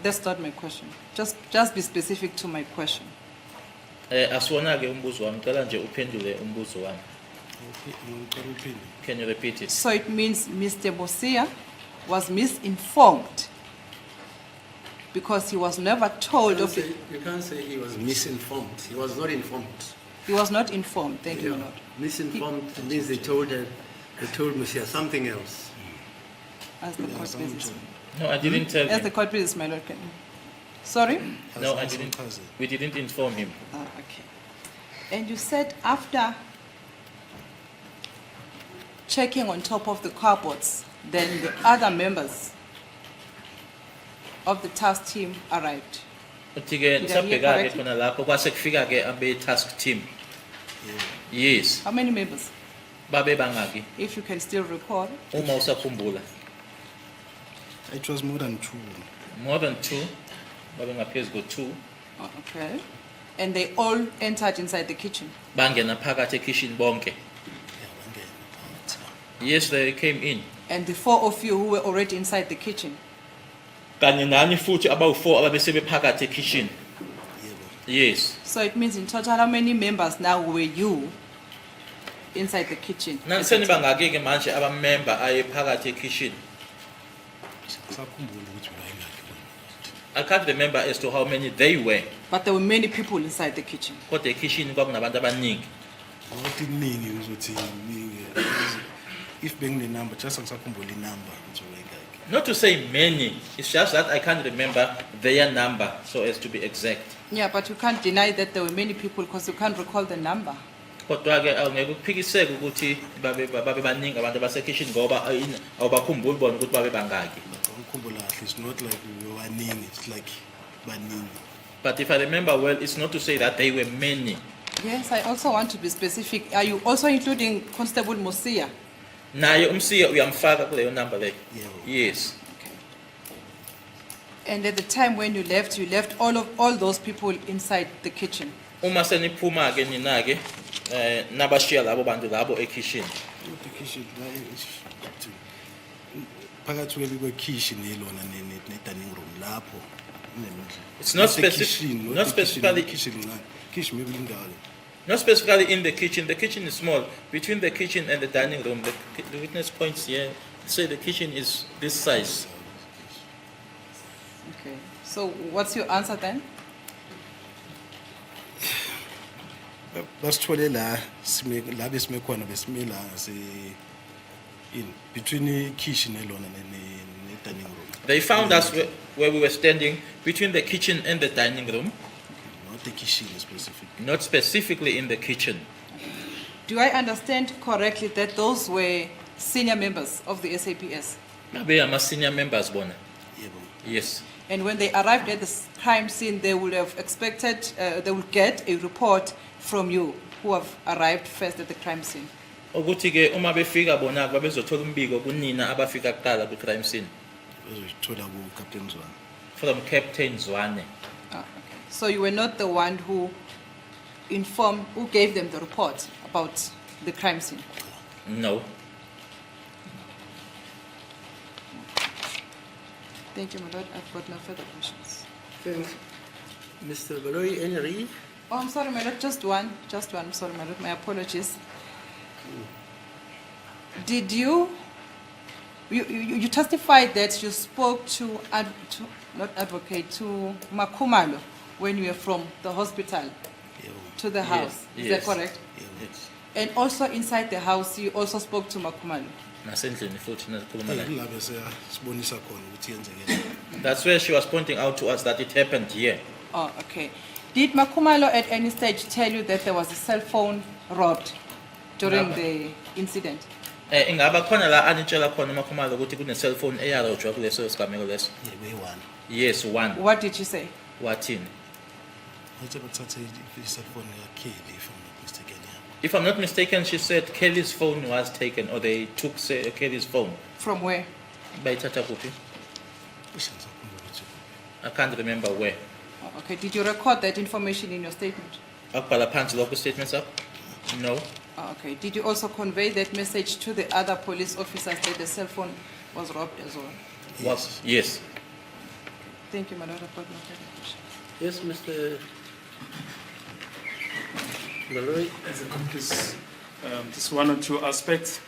that's not my question. Just be specific to my question. Aswona ke umbuzo wami cela nje uphendule umbuzo wami. Can you repeat it? So it means Mr. Mosia was misinformed because he was never told of it. You can't say he was misinformed. He was not informed. He was not informed. Thank you, Lord. Misinformed means they told Musia something else. As the court pleases. No, I didn't tell As him. the court pleases, my Lord. Sorry? No, I didn't. We didn't inform him. Okay. And you said after checking on top of the cupboards, then the other members of the task team arrived. Uthi ke Did I hear sabheka ke correctly? khona lapho kwase kufika ke abe task team. Yes. How many members? Babe bangaki? If you can still recall. Uma usakhumbula. It was more than two. More than 2. Babe ngaphezu ko 2. Oh, okay. And they all entered inside the kitchen. Bangena phakathi ekitchen bonke. Yes, they came in. And the 4 of you who were already inside the kitchen. Kanye nani futhi abawu4 ababesebe phakathi ekitchen. Yes. So it means in total, how many members now were you inside the kitchen? Naniseni bangaki ke manje abamember aye phakathi ekitchen. Ngisakhumbula ukuthi bayingaki. I can't remember as to how many they were. But there were many people inside the kitchen. Kodwa ekitchen kwakunabantu abaningi. Ukuthi kuningi ngizothi if bengine number just ngisakhumbula inumber ukuthi bayingaki. Not to say many, it's just that I can't remember their number so as to be exact. Yeah, but you can't deny that there were many people because you can't recall the number. Kodwa ke awungeke ukuphikiseke ukuthi babe baningi abantu abasekitchen ngoba awubakhumbuli bona ukuthi babe bangaki. Ngikhumbula kahle, it's not like we were baningi, it's like baningi. But if I remember well, it's not to say that they were many. Yes, I also want to be specific. Are you also including Constable Mosia? Naye umsiya uyamfaka kuleyo number leyo. Yeah. Yes. Okay. And at the time when you left all those people inside the kitchen. Uma seniphuma ke nina ke nabashiya labo bantu labo ekitchen. Kitchen phakathi kwekhishi nelona ne-dining room lapho. It's not specifically kitchen maybe indawo. Not specifically in the kitchen. The kitchen is small. Between the kitchen and the dining room, the witness points here. Say the kitchen is this size. Okay. So what's your answer then? Basithole la besime khona besime la in between the kitchen nelona ne-dining room. They found us where we were standing between the kitchen and the dining room. Not the kitchen specifically. Not specifically in the kitchen. Do I understand correctly that those were senior members of the SAPS? They are senior members, bona. Yebo. Yes. And when they arrived at the crime scene, they would have expected, they would get a report from you who have arrived first at the crime scene. Ukuthi ke uma befika bona babezothola umbiko kunina abafika kuqala ku crime scene. Bezothola ku Captain Zwane. From Captain Zwane. Okay. So you were not the one who gave them the report about the crime scene? No. Thank you, my lord. I've got no further questions. Thanks. Mr. Baloyi, any read? Oh, I'm sorry, my lord. Just one. I'm sorry, my lord. My apologies. Did you testified that you spoke to Makumalo when you were from the hospital to the house? Is that correct? Yes. And also inside the house, you also spoke to Makumalo? Nasendlini futhi nakhuluma naye. La bese sibonisa khona ukuthi yenzekile. That's where she was pointing out to us that it happened here. Oh, okay. Did Makumalo at any stage tell you that there was a cell phone robbed during the incident? Ingaba khona la anitshela khona Makhumalo ukuthi kune cell phone eyarojwa kuleso sigameko leso. Yebo one. Yes, one. What did you say? Wathini? Wathi bathathe i-cellphone yakhe if I'm not mistaken. If I'm not mistaken, she said Kelly's phone was taken, or they took Kelly's phone. From where? Bayithatha kuphi? I can't remember where. Oh, okay. Did you record that information in your statement? Akubhala phansi lokho statements up? No. Oh, okay. Did you also convey that message to the other police officers that the cell phone was robbed as well? Yes. Thank you, my lord. I've got no further questions. Yes, Mr. Baloyi. As a conclusion, just one or two aspects.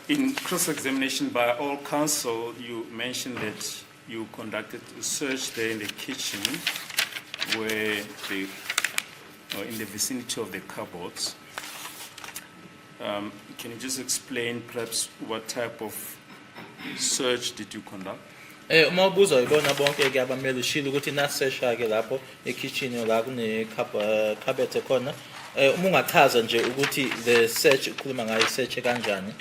In cross-examination by all counsel, you mentioned that you conducted a search there in the kitchen where or in the vicinity of the cupboards. Can you just explain perhaps what type of search did you conduct? Uma ubuza ibona bonke ke abamele ushilo ukuthi nasesha ke lapho ekitchen la kune cupboard khona. Uma ungachaza nje ukuthi the search ukhuluma ngayo search kanjani?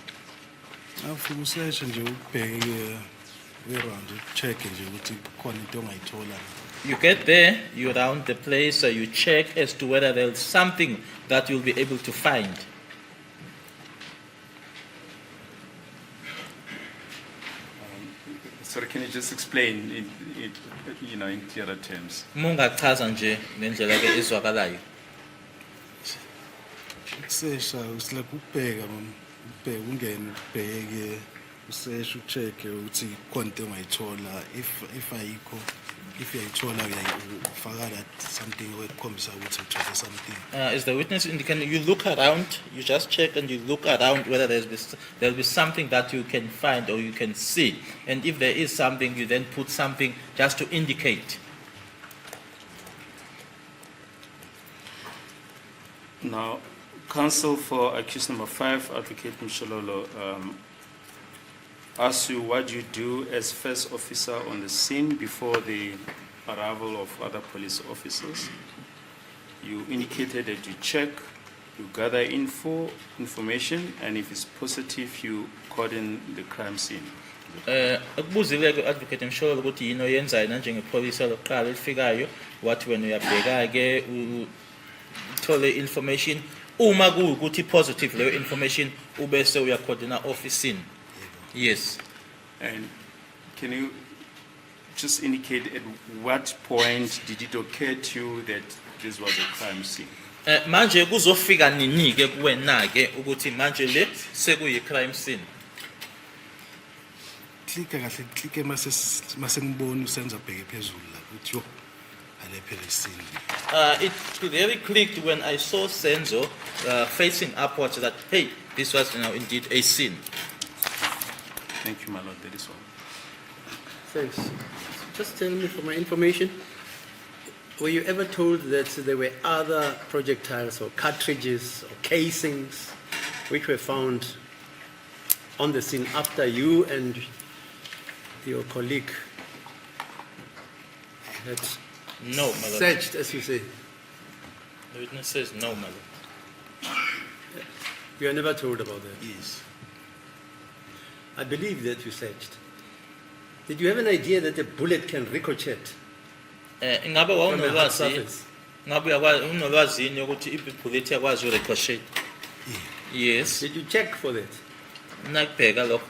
Afuna usearch nje ubheke around check nje ukuthi khona into ongayithola. You get there, you round the place, you check as to whether there's something that you'll be able to find. Sorry, can you just explain in clearer terms? Mungachaza nje ngendlela ke ezwakalayo. Sesha usila kubheka ungene ubheke usearch ucheck ukuthi khona into ongayithola if ayikho if uyayithola uyayifaka that something ekhombisa ukuthi uthole something. As the witness indicated, you look around, you just check and you look around whether there'll be something that you can find or you can see. And if there is something, you then put something just to indicate. Now, counsel for accused number 5, Advocate Mshololo, asks you what you do as first officer on the scene before the arrival of other police officers. You indicated that you check, you gather information, and if it's positive, you cordon the crime scene. Akubuzile ke Advocate Mshololo ukuthi yini oyenzayo njengepholisa lokuqala elifikayo wathi wena uyabheka ke uthole information uma kuukuthi positive leyo information ubese uyacoordina office. Yes. And can you just indicate at what point did it occur to you that this was a crime scene? Manje kuzofika nini ke kuwena ke ukuthi manje le sekuyi crime scene? Klika kahle klike mase ngibona usenza bheke phezulu la ukuthi yo alephe lesini. It really clicked when I saw Senzo facing upwards that hey, this was now indeed a scene. Thank you, my lord. That is all. Thanks. Just tell me for my information, were you ever told that there were other projectiles or cartridges or casings which were found on the scene after you and your colleague had No, my lord. searched, as you say? The witness says no, my lord. You were never told about that? Yes. I believe that you searched. Did you have an idea that a bullet can ricochet Ingabe from a hard wawunolwazi? surface? Ngabe unolwazi yini ukuthi ibullet yakwazi urecochet? Yes. Did you check for that? Nakubheka lokho.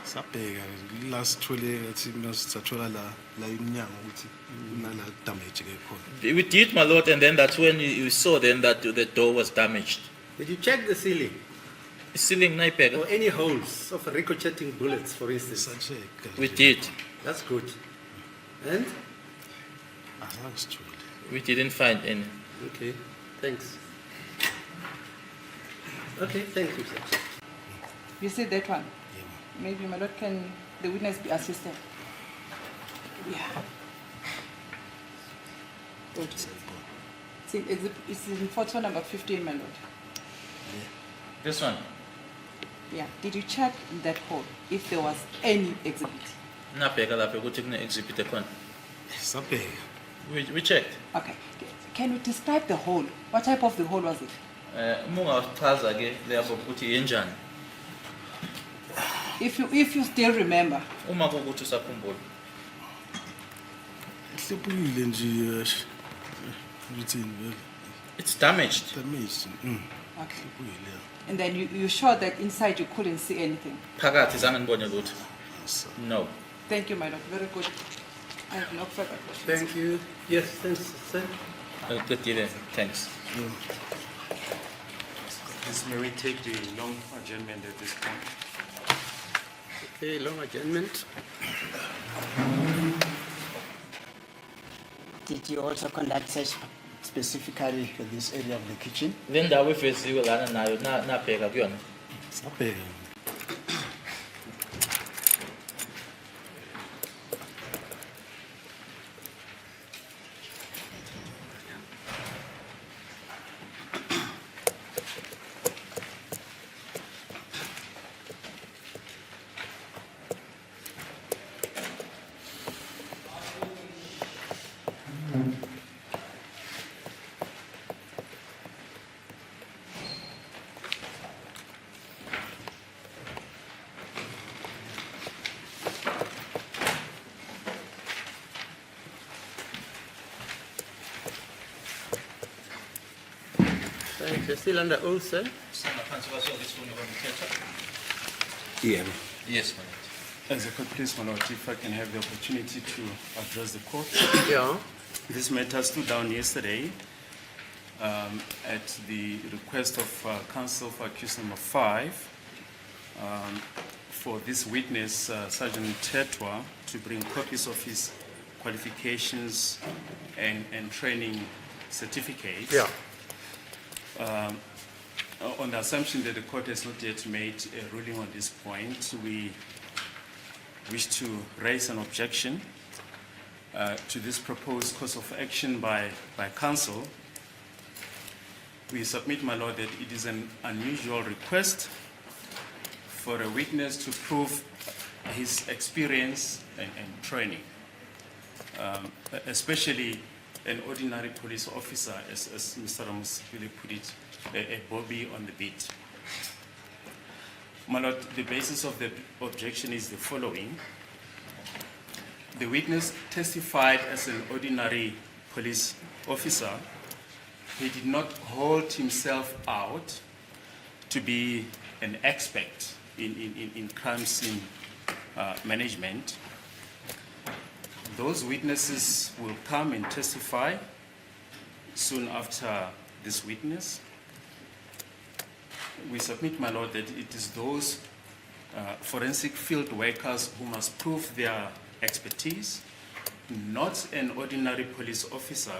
Sabheka last thole ngathi masathola la iminyango ukuthi unala damage ke khona. We did, my lord, and then that's when you saw then that the door was damaged. Did you check the ceiling Ceiling naibheka. or any holes of ricocheting bullets, for instance? Sacheck. We did. That's good. And? Asangithole. We didn't find any. Okay, thanks. Okay, thank you, sir. You see that one? Yeah. Maybe my lord, can the witness be assisted? Yeah. Good. It's in photo number 15, my lord. This one. Yeah. Did you check in that hole if there was any exhibit? Nabheka lapha ukuthi kune exhibit ekhona. Sabheka. We checked. Okay. Can you describe the hole? What type of the hole was it? Uma ungachaza ke leyabo ukuthi yenjani. If you still remember. Uma kuukuthi usakhumbula. Hlepulile nje ukuthi It's damaged. damage. Okay. Hlepulile. And then you sure that inside you couldn't see anything? Phakathi zange ngibone lutho. No. Thank you, my lord. Very good. I have no further questions. Thank you. Yes, thanks, sir. Good deal. Thanks. Please, may we take the long adjournment at this point? Okay, long adjournment. Did you also conduct search specifically for this area of the kitchen? Le ndawo efeziwe lana nayo nabheka kuyona. Sabheka. Thanks. You're still under oath, sir? Yeah. Yes, my lord. As a court, please, my lord, if I can have the opportunity to address the court. Yeah. This matter stood down yesterday at the request of counsel for accused number 5 for this witness, Sergeant Tetwa, to bring copies of his qualifications and training certificates. Yeah. On the assumption that the court has not yet made a ruling on this point, we wish to raise an objection to this proposed course of action by counsel. We submit, my lord, that it is an unusual request for a witness to prove his experience and training, especially an ordinary police officer, as Mr. Ramos really put it, a bobby on the beat. My lord, the basis of the objection is the following. The witness testified as an ordinary police officer. He did not hold himself out to be an expert in crime scene management. Those witnesses will come and testify soon after this witness. We submit, my lord, that it is those forensic field workers who must prove their expertise, not an ordinary police officer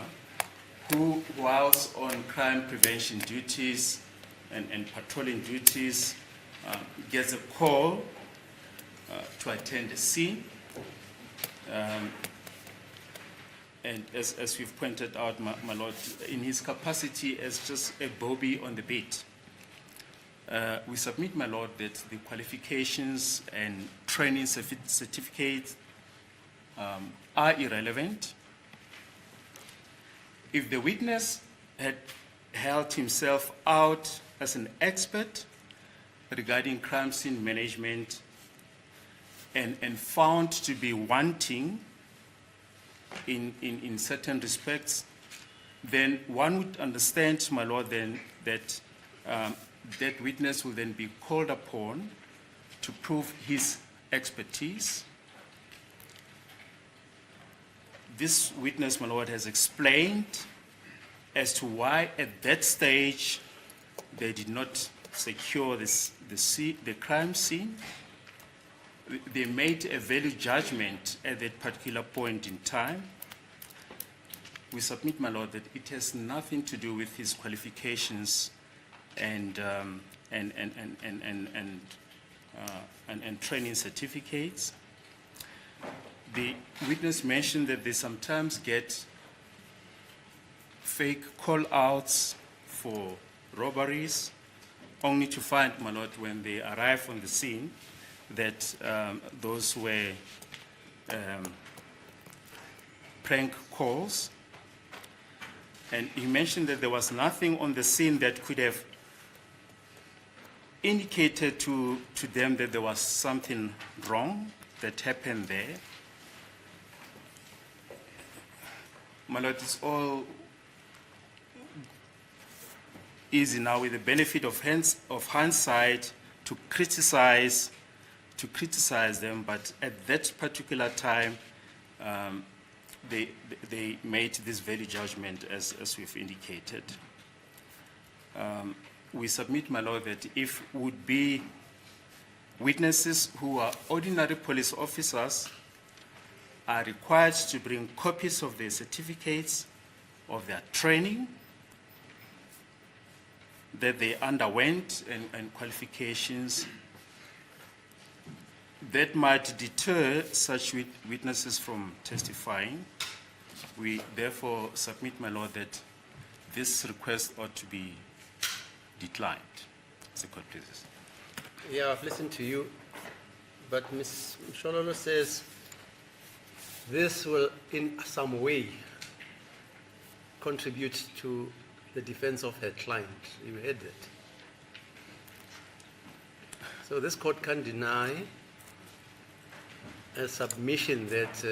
who, whilst on crime prevention duties and patrolling duties, gets a call to attend a scene. And as we've pointed out, my lord, in his capacity as just a bobby on the beat, we submit, my lord, that the qualifications and training certificates are irrelevant. If the witness had held himself out as an expert regarding crime scene management and found to be wanting in certain respects, then one would understand, my lord, then that that witness will then be called upon to prove his expertise. This witness, my lord, has explained as to why at that stage they did not secure the crime scene. They made a value judgment at that particular point in time. We submit, my lord, that it has nothing to do with his qualifications and training certificates. The witness mentioned that they sometimes get fake call-outs for robberies, only to find, my lord, when they arrive on the scene, that those were prank calls. And he mentioned that there was nothing on the scene that could have indicated to them that there was something wrong that happened there. My lord, it's all easy now with the benefit of hindsight to criticize them, but at that particular time, they made this value judgment as we've indicated. We submit, my lord, that if would be witnesses who are ordinary police officers are required to bring copies of their certificates of their training that they underwent and qualifications, that might deter such witnesses from testifying. We therefore submit, my lord, that this request ought to be declined. The court pleases. Yeah, I've listened to you, but Ms. Mshololo says this will in some way contribute to the defense of her client. You heard that. So this court can deny a submission that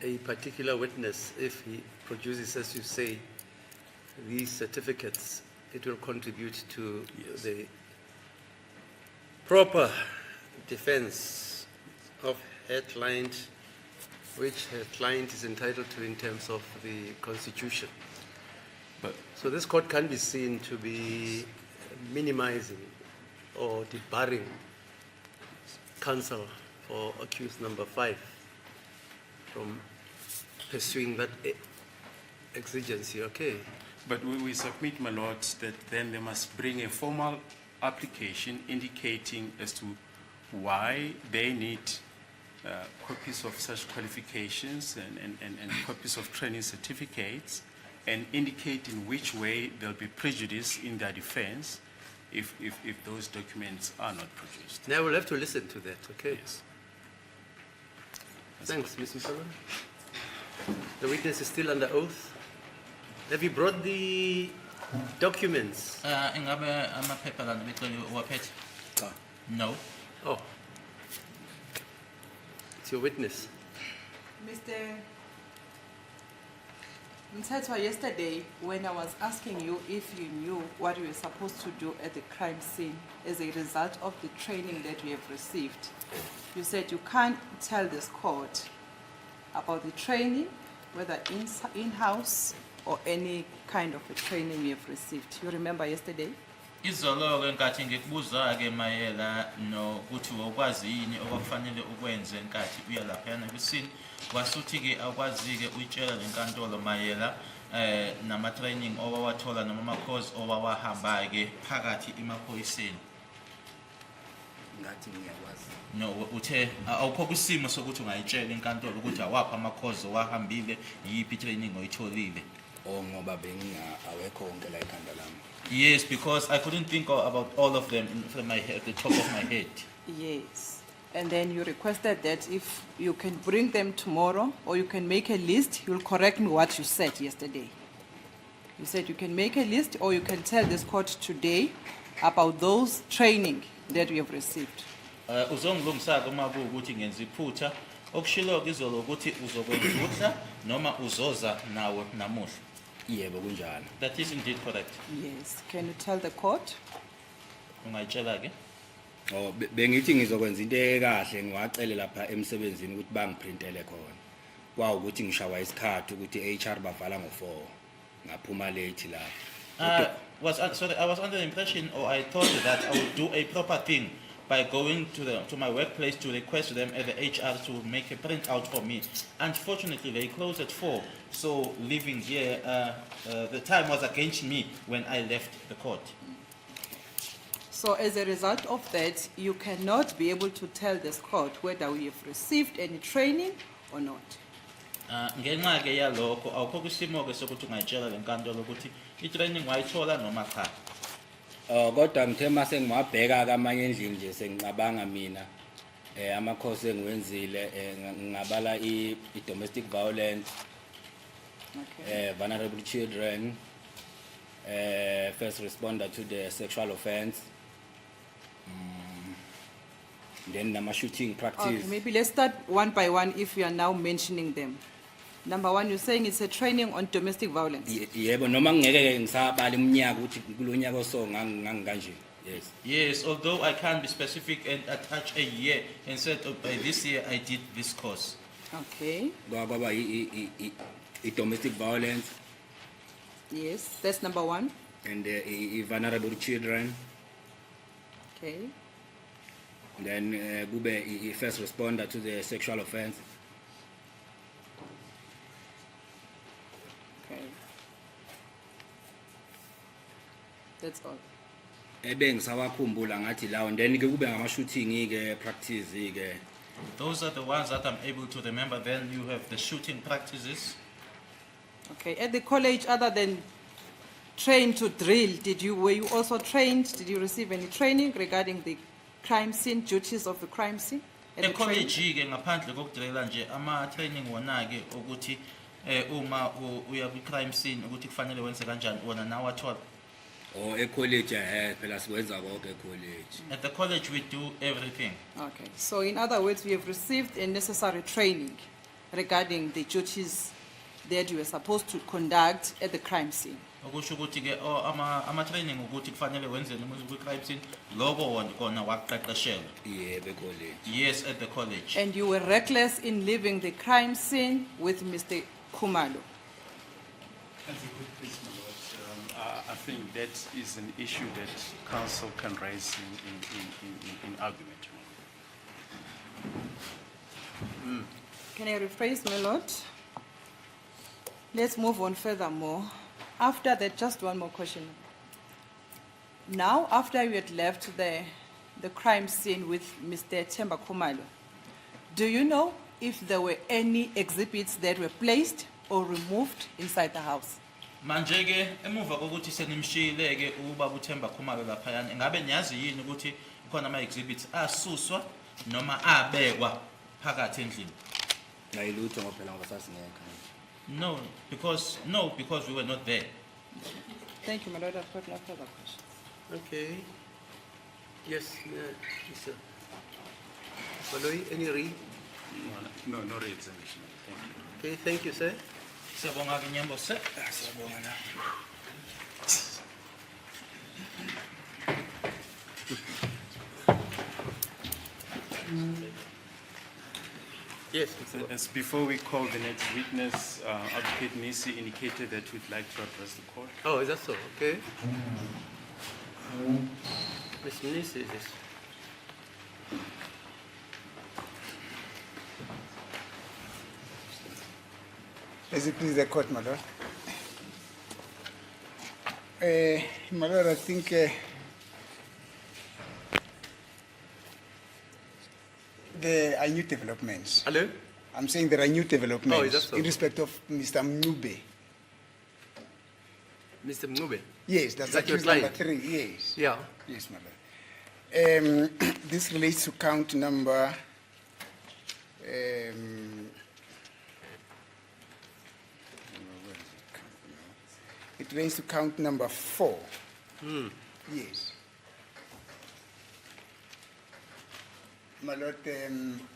a particular witness, if he produces, as you say, these certificates, it will contribute to the proper defense of her client, which her client is entitled to in terms of the Constitution. So this court can be seen to be minimizing or debarring counsel for accused number 5 from pursuing that exigency, okay? But we submit, my lord, that then they must bring a formal application indicating as to why they need copies of such qualifications and copies of training certificates, and indicate in which way there'll be prejudice in their defense if those documents are not produced. Now we'll have to listen to that, okay? Yes. Thanks, Ms. Mshololo. The witness is still under oath. Have you brought the documents? Ingabe amaphepha la bexoli uwaphethe? No. Oh. It's your witness. Mr. Mthetwa, yesterday when I was asking you if you knew what you were supposed to do at the crime scene as a result of the training that you have received, you said you can't tell this court about the training whether in-house or any kind of a training you have received. You remember yesterday? Izolo-ke nkathi ngikubuza-ke mayela nokuthi ukwazi yini okufanele ukwenze nkathi uya laphayana kwisini wasuthi-ke awukwazi-ke uyitshela le nkantolo mayela nama-training owawathola noma ama-course owawahamba-ke phakathi emaphoyiseni. Ngathi ngiyakwazi. No, uthe awukho kwisimo sokuthi ungayitshela inkantolo ukuthi awapha ama-course owahambile yiphi training oyitholile. Ngoba awekho wonke la ekhanda lami. Yes, because I couldn't think about all of them from my head, the top of my head. Yes. And then you requested that if you can bring them tomorrow or you can make a list, you'll correct me what you said yesterday. You said you can make a list or you can tell this court today about those training that you have received. Uzongilungisaka uma kuwukuthi ngenza iphutha okushilo-ke izolo ukuthi uzokwenza uhla noma uzoza nawe namuhla. Yebo kunjalo. That is indeed correct. Yes. Can you tell the court? Ungayitshela-ke? Bengithi ngizokwenza into ekahle ngiwacele lapha emsebenzini ukuthi bangiprintele khona. Kwawukuthi ngishawa isikhathi ukuthi HR bavala ngo4 ngaphuma late la. Sorry, I was under the impression, or I thought that I would do a proper thing by going to my workplace to request them at the HR to make a printout for me. Unfortunately, they closed at 4, so leaving here, the time was against me when I left the court. So as a result of that, you cannot be able to tell this court whether we have received any training or not. Ngenxa-ke yalokho awukho kwisimo-ke sokuthi ungayitshela le nkantolo ukuthi i-training wayithola noma cha. Kodwa ngithe mase ngiwabheka kamanye endlini nje sengicabanga mina ama-course engiwenzile ngingabala i-domestic violence, vulnerable children, first responder to the sexual offense, then nama-shooting practice. Okay, maybe let's start one by one if you are now mentioning them. Number one, you're saying it's a training on domestic violence. Yebo noma ngeke ngisabala iminyaka ukuthi kulonyaka oso ngangikanje. Yes. Yes, although I can't be specific and attach a year and said by this year I did this course. Okay. Kwaba domestic violence. Yes, that's number one. And vulnerable children. Okay. Then kube first responder to the sexual offense. Okay. That's all. Ngisawakhumbula ngathi lawo then ke kube ngama-shooting ke practice ke. Those are the ones that I'm able to remember. Then you have the shooting practices. Okay. At the college, other than trained to drill, were you also trained? Did you receive any training regarding the crime scene, duties of the crime scene? College-ke ngaphandle kokudrilela nje ama-training wona-ke ukuthi uma uya kwi-crime scene ukuthi kufanele wenze kanjani wona nawathola. College phela siwenza konke college. At the college we do everything. Okay. So in other words, we have received a necessary training regarding the duties that you were supposed to conduct at the crime scene. Okusho ukuthi-ke ama-training ukuthi kufanele wenzeni uma kwi-crime scene lokho wona kona wakuqeqeshelwa. Yebo college. Yes, at the college. And you were reckless in leaving the crime scene with Mr. Khumalo. I think that is an issue that council can raise in argument. Can I rephrase, my lord? Let's move on furthermore. After that, just one more question. Now, after you had left the crime scene with Mr. Themba Khumalo, do you know if there were any exhibits that were placed or removed inside the house? Manje-ke emuva kokuthi senimshiyile-ke ubaba uThemba Khumalo laphayana ingabe niyazi yini ukuthi khona ama-exhibits asuswa noma abekwa phakathi endlini? Ngayilutho ngoba phela ngoba sasingekho. No, because we were not there. Thank you, my lord. I've got no further questions. Okay. Yes, Mr. Baloyi, any read? No re-examination. Thank you. Okay, thank you, sir. Siyabonga-ke Nyembo sir. Siyabonga na. Yes, Mr. Law. As before we call the next witness, Advocate Nisi indicated that we'd like to address the court. Oh, is that so? Okay. Ms. Mnisi, yes. As it please the court, my lord. My lord, I think there are new developments. Hello? I'm saying there are new developments Oh, is that so? in respect of Mr. Mnube. Mr. Mngube? Yes, that's Is that your accused number client? 3. Yes. Yeah. Yes, my lord. This relates to count number. It relates to count number 4. Yes. My lord,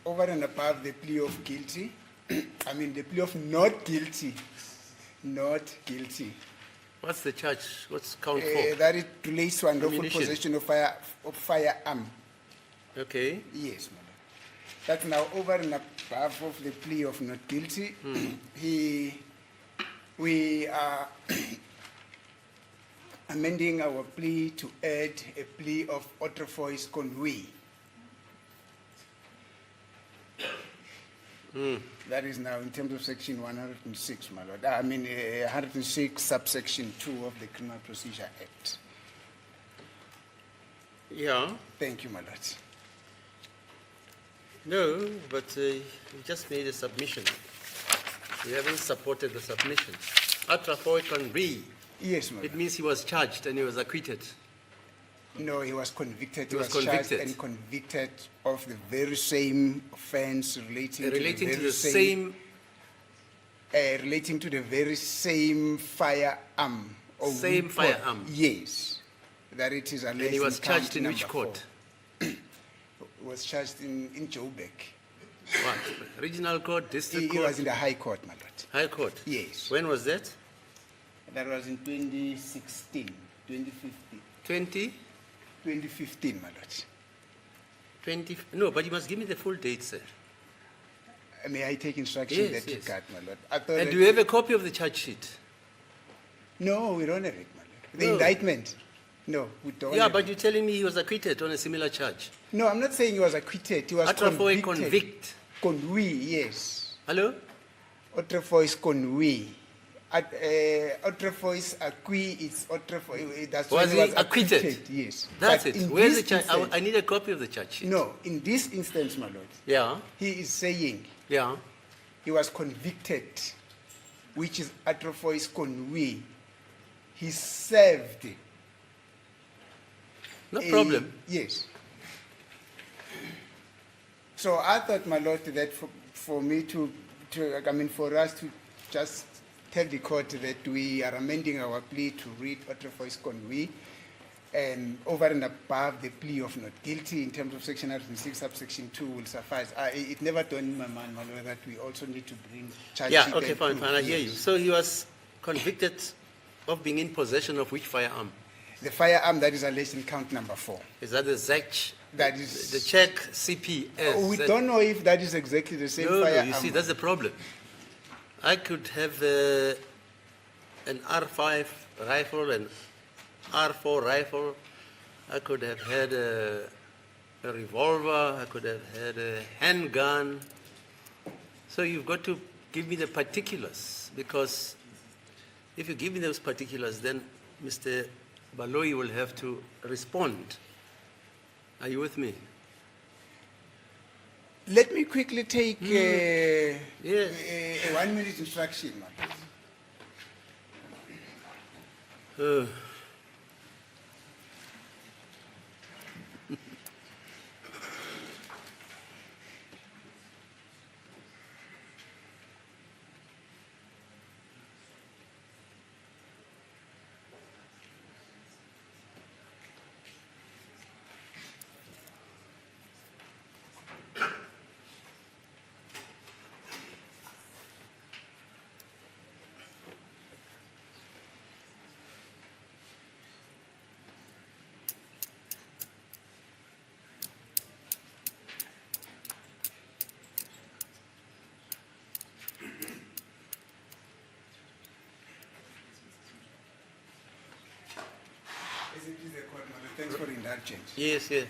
over and above the plea of guilty, I mean the plea of not guilty, not guilty. What's the charge? What's count 4? That it relates to unlawful Ammunition. possession of firearm. Okay. Yes, my lord. That's now over and above of the plea of not guilty. We are amending our plea to add a plea of autrefois convey. That is now in terms of section 106, my lord. I mean 106 subsection 2 of the Criminal Procedure Act. Yeah. Thank you, my lord. No, but you just made a submission. You haven't supported the submission. Atrafoy convey. Yes, my It lord. means he was charged and he was acquitted. No, he was convicted. He was convicted. Charged and convicted of the very same offense relating Relating to to the the same. relating to the very same firearm. or Same weapon. firearm. Yes, that it is alleged. And he was in count charged in which number court? 4. He was charged in Joburg. What? Regional court, district He court, was in the High Court, my lord. high court. Yes. When was that? That was in 2016, 2015. 2015, my lord. 20. No, but you must give me the full date, sir. May I take instruction Yes, that you yes. got, my lord? I thought And that- do you have a copy of the charge sheet? No, we don't have it, my lord. The No. indictment? No, we don't Yeah, have but it. you're telling me he was acquitted on a similar charge. No, I'm not saying he was acquitted. He was Atrafoy convicted. convict. Convey, yes. Hello? Autrefois convey. Autrefois acquit, it's autrefois. That's why Was he acquitted? Yes. That's But it. in Where's the this charge? instance- I need a copy of the charge sheet. No, in this instance, my lord, Yeah, he is saying yeah. he was convicted, which is autrefois convey. He served. No problem. Yes. So I thought, my lord, that for me for us to just tell the court that we are amending our plea to read autrefois convey, and over and above the plea of not guilty in terms of section 106 subsection 2 will suffice. It never dawned in my mind, my lord, that we also need to bring charge Yeah, sheet okay, and fine, proof. I hear you. Yes. So he was convicted of being in possession of which firearm? The firearm that is alleged in count number 4. Is that the ZAC? That is- The Czech CPS? We don't know if that is exactly the same No, firearm. you see, that's the problem. I could have an R5 rifle, an R4 rifle. I could have had a revolver. I could have had a handgun. So you've got to give me the particulars, because if you give me those particulars, then Mr. Baloyi will have to respond. Are you with me? Let me quickly take Yes. a 1 minute instruction, man. Thanks for indulging. Yes, yeah.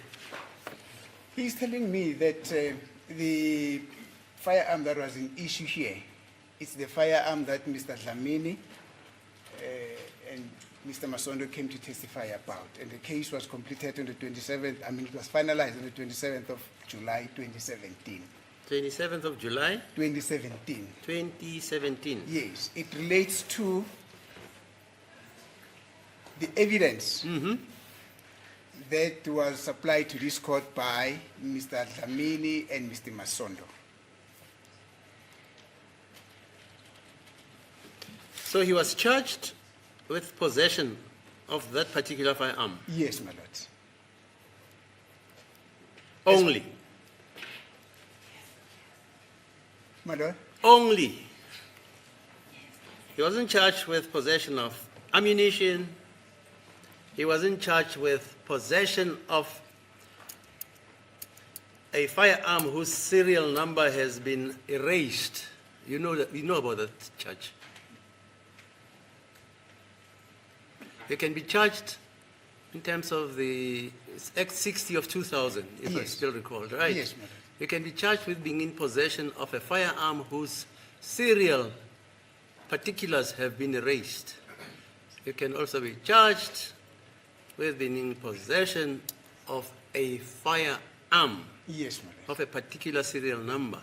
He's telling me that the firearm that was in issue here, it's the firearm that Mr. Dlamini and Mr. Masondo came to testify about. And the case was completed on the 27th, it was finalized on the 27th of July, 2017. 27th of July, 2017. 2017. Yes, it relates to the evidence that was supplied to this court by Mr. Dlamini and Mr. Masondo. So he was charged with possession of that particular firearm Yes, my lord. only. My lord? Only. He wasn't charged with possession of ammunition. He wasn't charged with possession of a firearm whose serial number has been erased. You know about that charge. You can be charged in terms of the Act 60 of 2000, if I Yes. still recall, right? Yes, madam. You can be charged with being in possession of a firearm whose serial particulars have been erased. You can also be charged with being in possession of a firearm Yes, my lord. of a particular serial number.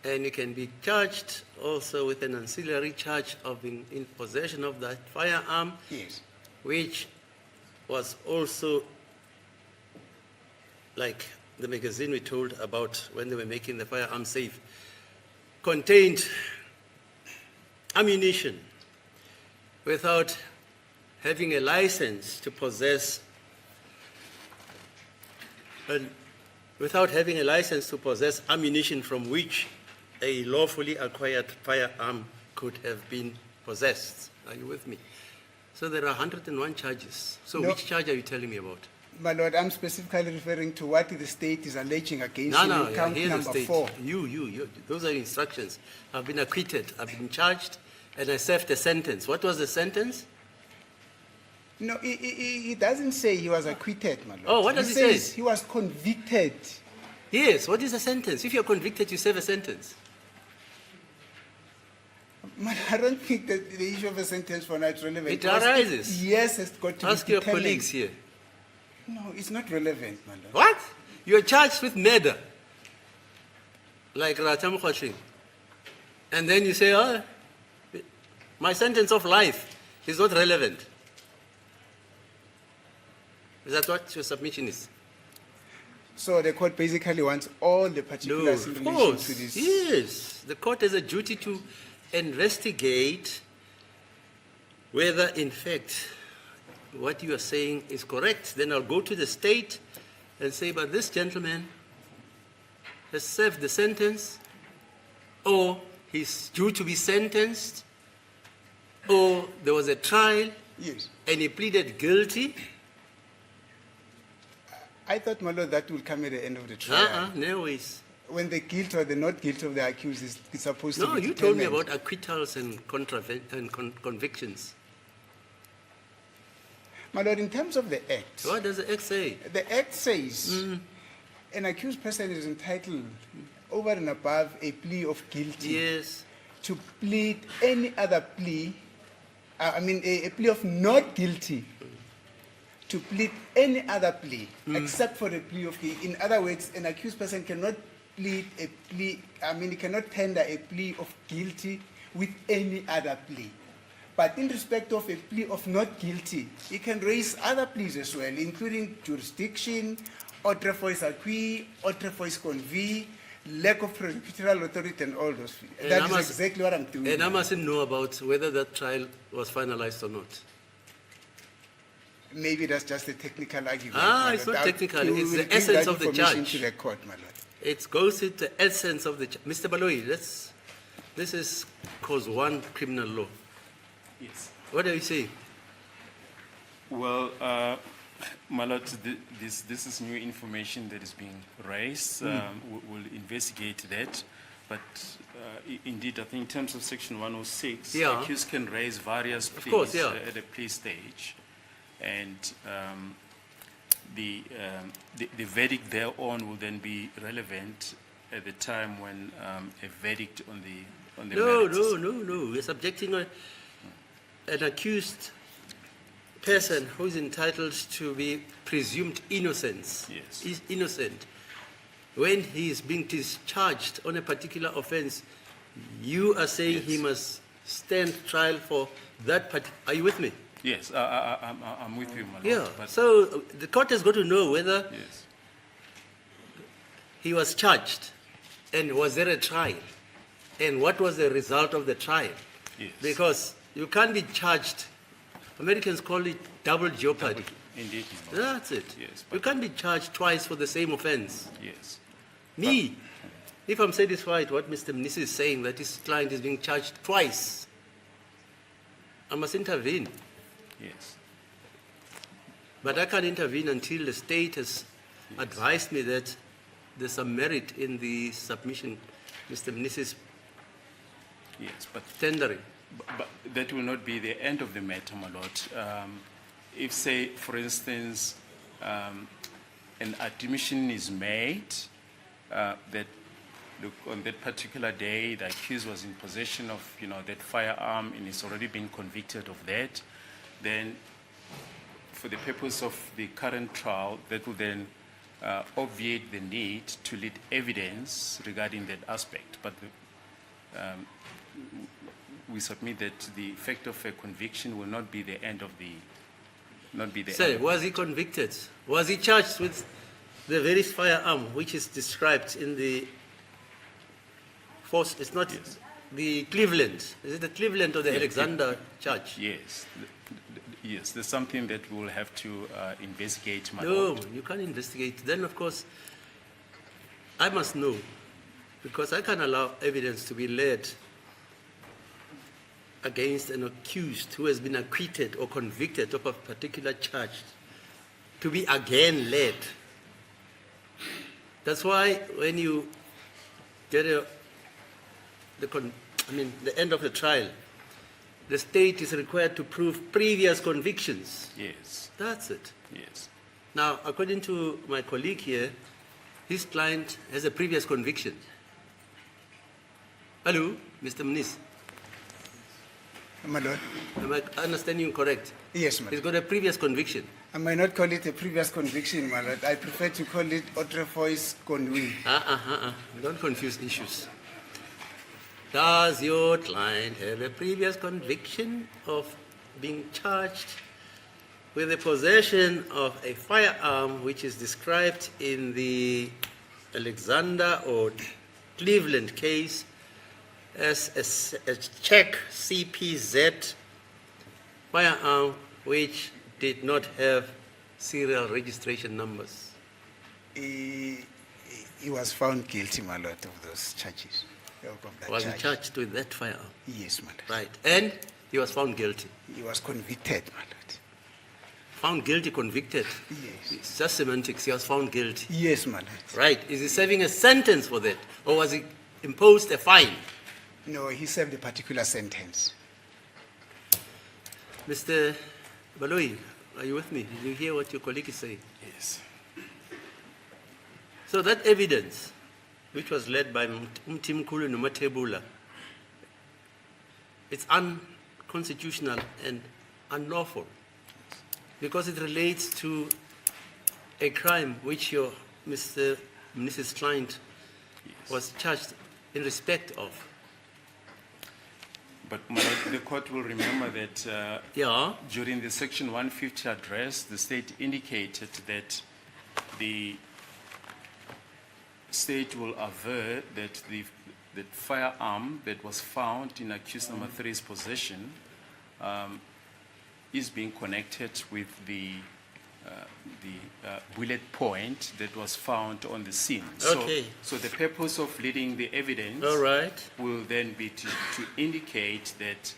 And you can be charged also with an ancillary charge of being in possession of that firearm, Yes. which was also, like the magazine we told about when they were making the firearm safe, contained ammunition without having a license to possess, ammunition from which a lawfully acquired firearm could have been possessed. Are you with me? So there are 101 charges. So No. which charge are you telling me about? My lord, I'm specifically referring to what the state is alleging against him in Yeah, count here's the number state. 4. You. Those are instructions. I've been acquitted. I've been charged, and I served a sentence. What was the sentence? No, he doesn't say he was acquitted, my lord. Oh, what does he says say? he was convicted. Yes. What is a sentence? If you're convicted, you serve a sentence. I don't think that the issue of a sentence for now is relevant. It because arises. Yes, it's got to Ask be your determined. colleagues here. No, it's not relevant, my lord. What? You're charged with murder, like Ratam Khoshing. And then you say, oh, my sentence of life is not relevant. Is that what your submission is? So the court basically wants all the No, particulars in of relation course. to this. Yes. The court has a duty to investigate whether, in fact, what you are saying is correct. Then I'll go to the state and say, but this gentleman has served the sentence, or he's due to be sentenced, or there was a trial Yes. and he pleaded guilty. I thought, my lord, that will come at the end of the trial. No ways. When the guilt or the not guilt of the accused is supposed to No, be you told me determined. about acquittals and convictions. My lord, in terms of the act, What does the Act say? the act says an accused person is entitled over and above a plea of guilty Yes. to plead any other plea, a plea of not guilty, to plead any other plea except for a plea of guilty. In other words, an accused person cannot plead a plea, he cannot tender a plea of guilty with any other plea. But in respect of a plea of not guilty, he can raise other pleas as well, including jurisdiction, outre fois acquis, outre fois convie, lack of prosecutorial authority, and all those. And That I is must- exactly what I'm doing. And I mustn't know about whether that trial was finalized or not. Maybe that's just a technical argument. Ah, my it's lord. not I'll- technical, we it's will the give essence that of the information charge. to the court, my lord. It goes into the essence of the... Mr. Baloyi, this is cause 1 criminal law. Yes. What are you saying? Well, my lord, this is new information that is being raised. We'll investigate that. But indeed, I think in terms of Section 106, Yeah. accused can raise various pleas course, yeah. at a plea stage. and the verdict thereon will then be relevant at the time when a verdict on the merits. No. We're subjecting an accused person who is entitled to be presumed innocence. Yes. Is innocent. When he is being discharged on a particular offense, you are saying he Yes. must stand trial for that particular. Are you with me? Yes, I'm with you, my lord. Yeah. But So the court has got to know whether yes, he was charged and was there a trial and what was the result of the trial. yes. Because you can't be charged. Americans call it double jeopardy. Indeed, my lord. That's it. Yes, You can't be charged twice for the same offense. Yes. Me, if I'm satisfied what Mr. Mnisi is saying, that his client is being charged twice, I must intervene. Yes. But I can't intervene until the state has advised me that there's some merit in the submission Mr. Mnisi is Yes, but tendering. But that will not be the end of the matter, my lord. If, say, for instance, an admission is made that, look, on that particular day, the accused was in possession of, that firearm and is already been convicted of that, then for the purpose of the current trial, that will then obviate the need to lead evidence regarding that aspect. But we submit that the effect of a conviction will not be the end of the, Say, was he convicted? Was he charged with the very firearm which is described in the force? It's not Yes. the Cleveland. Is it the Cleveland or the Alexander charge? Yes, yes, there's something that we'll have to investigate, my No, lord. you can't investigate. Then, of course, I must know, because I can't allow evidence to be led against an accused who has been acquitted or convicted of a particular charge to be again led. That's why when you get the end of the trial, the state is required to prove previous convictions. Yes, That's it. yes, Now, according to my colleague here, his client has a previous conviction. Hello, Mr. Mnisi. My lord. Am I understanding you correct? Yes, my He's lord. got a previous conviction. I might not call it a previous conviction, my lord. I prefer to call it autrefois conduit. Don't confuse issues. Does your client have a previous conviction of being charged with the possession of a firearm which is described in the Alexander or Cleveland case as a Czech CPZ firearm which did not have serial registration numbers? He was found guilty, my lord, of those charges. Of that Was he charge. charged with that firearm? Yes, my lord. Right. And he was found guilty. He was convicted, my lord. Found guilty, convicted. Yes. It's just semantics. He was found guilty. Yes, my lord. Right. Is he serving a sentence for that? Or was he imposed a fine? No, he served a particular sentence. Mr. Baloyi, are you with me? Did you hear what your colleague is saying? yes. So that evidence, which was led by Mtimkulu Nomatebula, it's unconstitutional and unlawful because it relates to a crime which your Mr. Mrs. client was charged in respect of. But my lord, the court will remember that Yeah. during the Section 150 address, the state indicated that the state will aver that the firearm that was found in accused number 3's possession is being connected with the bullet point that was found on the scene. Okay. So the purpose of leading the evidence All right. will then be to indicate that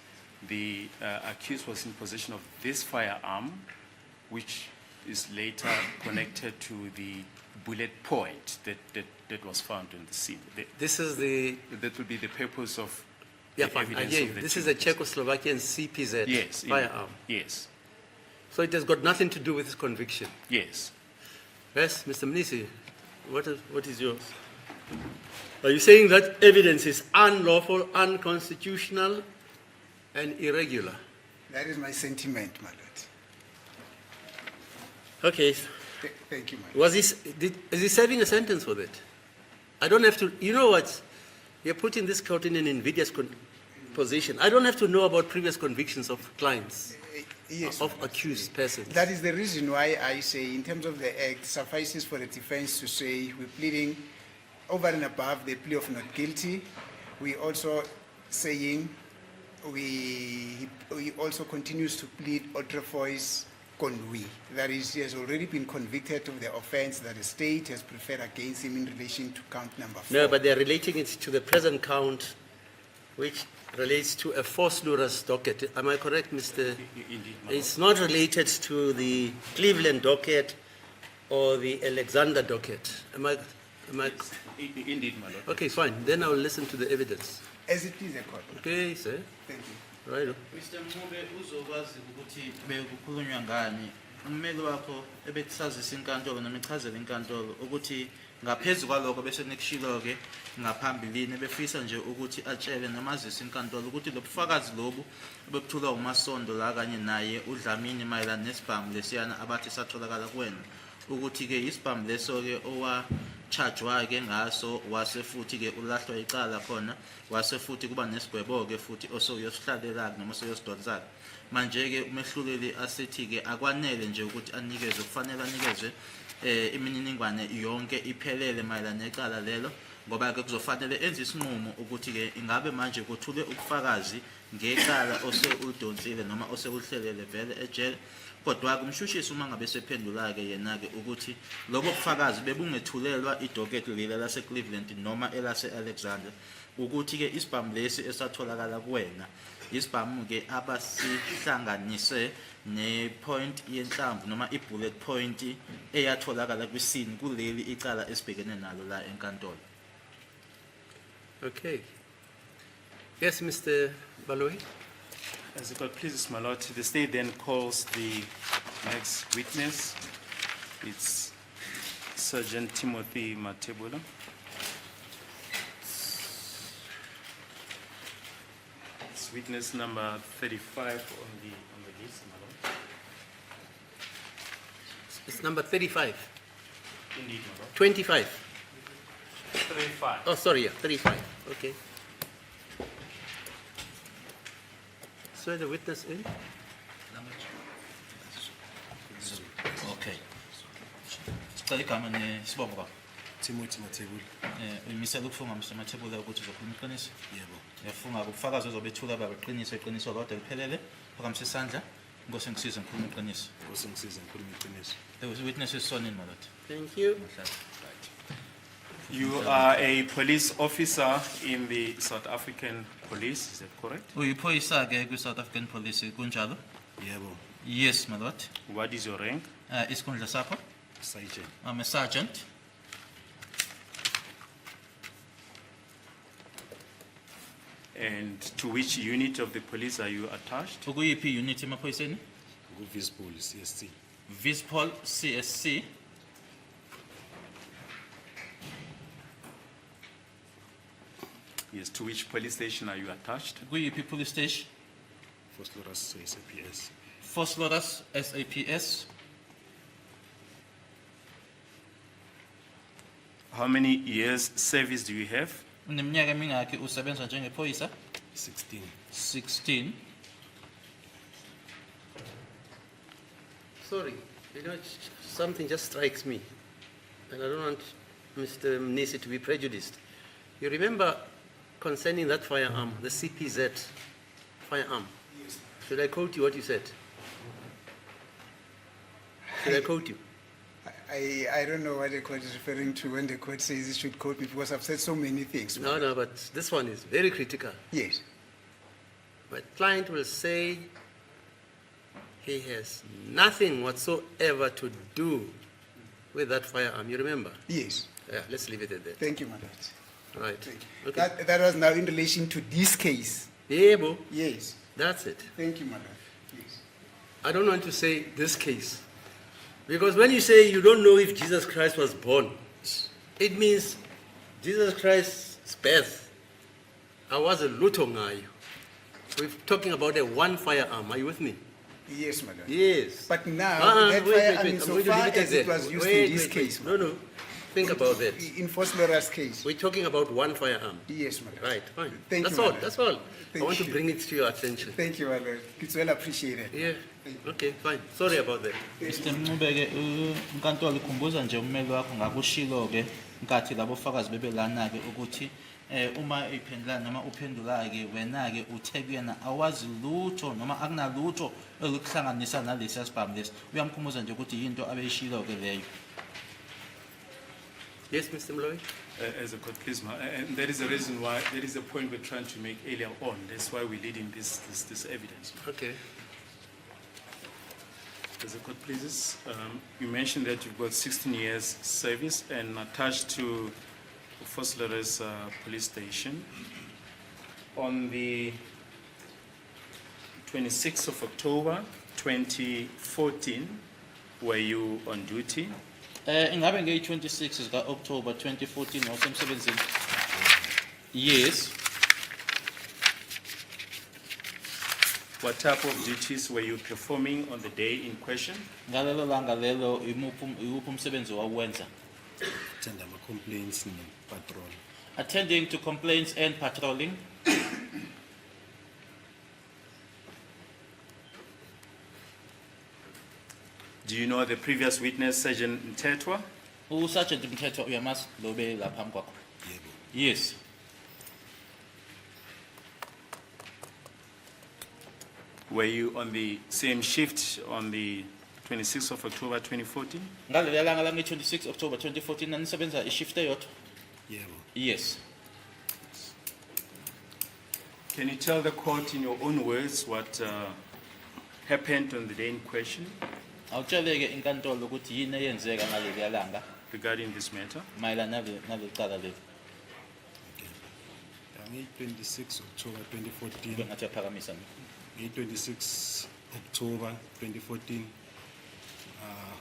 the accused was in possession of this firearm, which is later connected to the bullet point that was found on the scene. This is the That would be the purpose of yeah. the Fine. I evidence hear of you. the This two. is a Czechoslovakian CPZ Yes, firearm. yes, So it has got nothing to do with his conviction. Yes. Yes, Mr. Mnisi, what is yours? Are you saying that evidence is unlawful, unconstitutional, and irregular? That is my sentiment, my lord. Okay. Thank you, my lord. Is he serving a sentence for that? I don't have to, you know what? You're putting this court in an invidious position. I don't have to know about previous convictions of clients, Yes, of my lord. accused persons. That is the reason why I say, in terms of the act, suffices for the defense to say we're pleading over and above the plea of not guilty. We also saying he also continues to plead autrefois conduit. That is, he has already been convicted of the offense that the state has preferred against him in relation to count number 4. No, but they're relating it to the present count, which relates to a force lurus docket. Am I correct, Mr.? Indeed, my It's not related to the Cleveland docket or the Alexander docket. Am I? Indeed, my lord. Okay, fine. Then I'll listen to the evidence. As it is a court. Okay, sir. Thank you. Right. Mr. Mncube uzokwazi ukuthi bekukhulunywa ngani ummeli wakho ebethazisa inkantolo noma ichazela inkantolo ukuthi ngaphezu kwalokho bese nekushilo ke ngaphambilini befisa nje ukuthi atshele namazisa inkantolo ukuthi lobufakazi lobu obekuthulwa uMasondo la kanye naye uDlamini mayelana nesibhamu lesiyana abathi satholakala kuwena ukuthi ke isibhamu leso ke chargwa ke ngaso wase futhi ke ulahlwa icala khona wase futhi kuba nesigwebo ke futhi osuyosihlalela noma osoyosidonsa manje ke umehluleli asithi ke akwanele nje ukuthi anikeze kufanele anikezwe imininingwane yonke iphelele mayelana necala lelo ngoba ke kuzofanele enze isinqumo ukuthi ke ingabe manje kuthule ubufakazi ngecala oseudonsile noma oseuhlelele vele ejele kodwa kumshushisi uma ngabe sephendula ke yena ke ukuthi lobo bufakazi bebungethulelwa idocket leli lase Cleveland noma elase Alexander ukuthi ke isibhamu lesi esatholakala kuwena isibhamu ke abasihlanganise ne point yenhlamvu noma I bullet point eyatholakala kwisini kuleli icala esibhekene nalo la enkantolo. Okay. Yes, Mr. Baloyi. As the court pleases, my lord, the state then calls the next witness. It's Sergeant Timothy Matebula. It's witness number 35 on the list, my lord. It's number 35. Indeed, my lord. 25. 35. Oh, sorry, yeah, 35. Okay. Swear the witness in. Okay. Sicela igama nesibongo bakho. Timothy Matebula. Uyimisela ukufunga Mr. Matebula ukuthi uzokhuluma iqiniso. Yebo. Yafunga ubufakazi ozobethula babeqiniso iqiniso kodwa liphelele phakamisa isandla Nkosi ngisize ngikhuluma iqiniso. Ngosiza ngikhuluma iqiniso. There was a witness is sworn in, my lord. Thank you. You are a police officer in the South African Police, is that correct? Uyiphoyisa ke ku South African Police kunjalo? Yebo. Yes, my lord. What is your rank? Isikhundla sakho? Sergeant. I'm a sergeant. And to which unit of the police are you attached? Ukuyiphi unit emaphoyiseni? Visible CST. Vispol CSC. Yes, to which police station are you attached? Ukuyiphi police station? First Loras SAPS. First Loras SAPS. How many years service do you have? Uneminyaka emingaki usebenza njengephoyisa? 16. 16. Sorry, you know, something just strikes me, and I don't want Mr. Mnisi to be prejudiced. You remember concerning that firearm, the CPZ firearm? Should I quote you what you said? Should I quote you? I don't know what the court is referring to when the court says it should quote me because I've said so many things. No, but this one is very critical. Yes. My client will say he has nothing whatsoever to do with that firearm. You remember? Yes. Yeah, let's leave it at that. Thank you, my lord. Right. Thank you. Okay. That was now in relation to this case. Yeah, Bo. Yes. That's it. Thank you, my lord. Yes. I don't want to say this case. Because when you say you don't know if Jesus Christ was born, it means Jesus Christ's birth. I was a lutongayo. We're talking about a one firearm. Are you with me? Yes, madam. Yes. But now, that firearm, I'm so going to far limit as it that. was used in this case, No. Think about that. in Foslera's case. We're talking about one firearm. Yes, madam. Right, fine. Thank That's you, all. madam. That's all. I Thank want to you. bring it to your attention. Thank you, madam. It's well appreciated. Yeah. Okay, fine. Sorry about that. Mr. Mncube-ke inkantolo ikhumbuza nje ummeli wakho ngakushilo-ke nkathi labo fakazi bebelana-ke ukuthi uma iphendula noma uphendula-ke wena-ke uthe kuyena awazi lutho noma akunalutho olukuhlanganisa nalesi sibhamu lesi uyamkhumbuza nje ukuthi yinto abeyishilo-ke leyo. Yes, Mr. Mloy? As a court, please, and that is the reason why, that is the point we're trying to make earlier on. That's why we're leading this evidence. Okay. As a court, please, you mentioned that you've got 16 years service and attached to Foslera's police station. On the 26th of October, 2014, were you on duty? Ingabe ngeyi-26 zika-October 2014 wasemsebenzini? Yes. What type of duties were you performing on the day in question? Ngalelo langa lelo iwuphi umsebenzi wawenza? Attend ama complaints and patrol. Attending to complaints and patrolling. Do you know the previous witness, Sergeant Ntetwa? Sergeant Mthetho uyamazi lo belapha phambi kwakho? Yebo. Yes. Were you on the same shift on the 26th of October 2014? Ngalelo langa lange-26 October 2014 nanisebenza ishift eyodwa? Yebo. Yes. Can you tell the court in your own words what happened on the day in question Awutsheleke inkantolo ukuthi yini eyenzeka ngalelo langa regarding this matter? mayelana naleli cala leli. Nge-26 October 2014. Bengathi yaphakamisa mina. Nge-26 October 2014,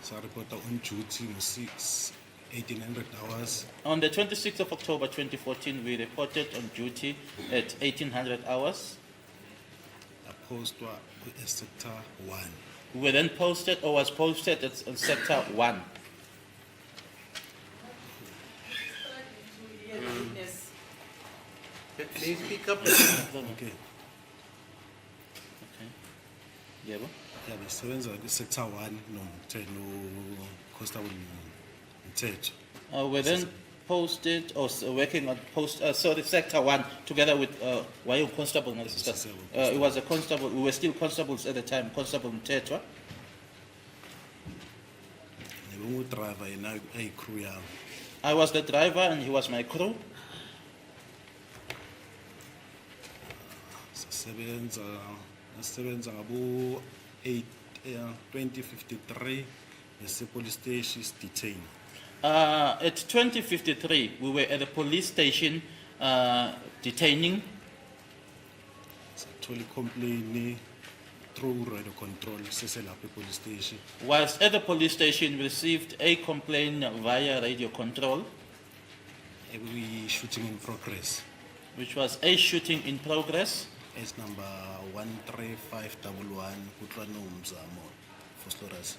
saripota on duty ngo-6, 1800 hours. On the 26th of October 2014, we reported on duty at 1800 hours. Apostwa sector 1. We were then posted or was posted at sector 1. Can you speak up? Okay. Yebo. Yeah, besebenza sector 1 no constable Mthetho. We were then posted or working on sector 1 together with why you constable? It was a constable. We were still constables at the time. Constable Mthetho. Driver yena ay crew yami. I was the driver and he was my crew. Sebenza ngabo 2053 bese police station is detained. At 2053, we were at the police station detaining. Sathola complaint through radio control seselapha police station. Whilst at the police station, we received a complaint via radio control, We shooting in progress. which was a shooting in progress. It's number 13511 Kutlwano Mzamo Foslera's.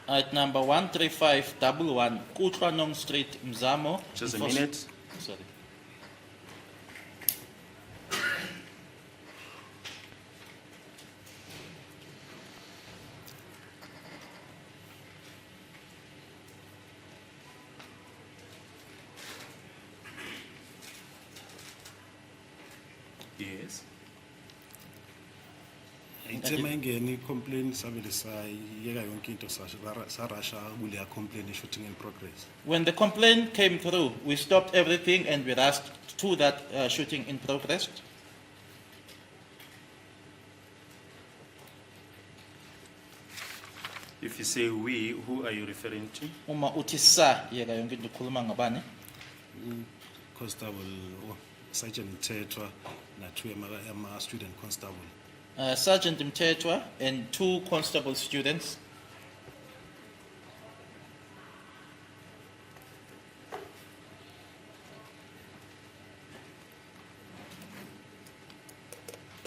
At number 13511 Kutlanong Street, Mzamo. Just a in Fos- minute. Sorry. Yes. Ithema ingeni complaint sabele sayiyeka yonke into sarasha kule complaint shooting in progress. When the complaint came through, we stopped everything and we rushed to that shooting in progress. If you say we, who are you referring to? Uma uthi sa yeka yonke into ukhuluma ngabani? Constable Sergeant Mthetho na two ama student constable. Sergeant Mtetwa and 2 constable students.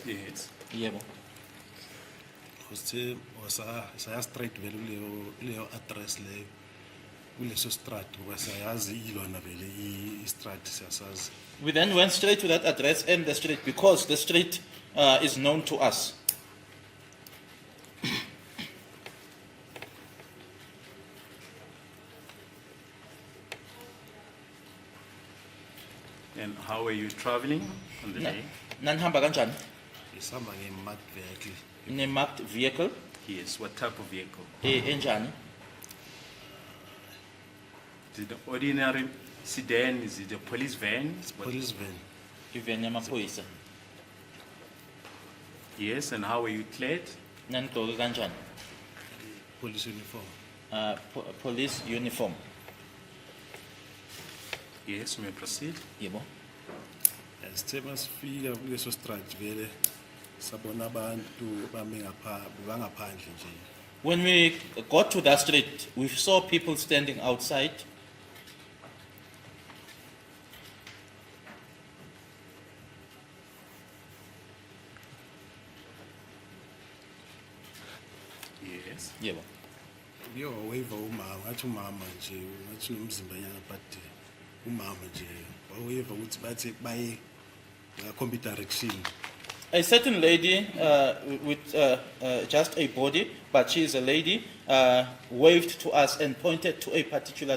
Yes. Yebo. Usithe saya straight vele kuleyo address leyo kuleso strat ngoba siyayazi ilona vele i-strat siyasazi. We then went straight to that address and the street because the street is known to us. And how were you traveling on the day? Nanihamba kanjani? Isihamba nge-marked vehicle. In a marked vehicle. Yes. What type of vehicle? Enjani? Is it an ordinary sedan? Is it a police van? What- Police van. Even yamaphoyisa. Yes. And how were you clad? Nanigqoke kanjani? Police uniform. Police uniform. Yes. You may proceed. Yebo. Sithe masifika kuleso strat vele sabona abantu bangaphandle nje. When we got to that street, we saw people standing outside. Yes. Yebo. Yo wave umama ngathi umama nje ngathi nomzimbanyana but umama nje wave ukuthi bathi baye computer direction. A certain lady with just a body, but she is a lady, waved to us and pointed to a particular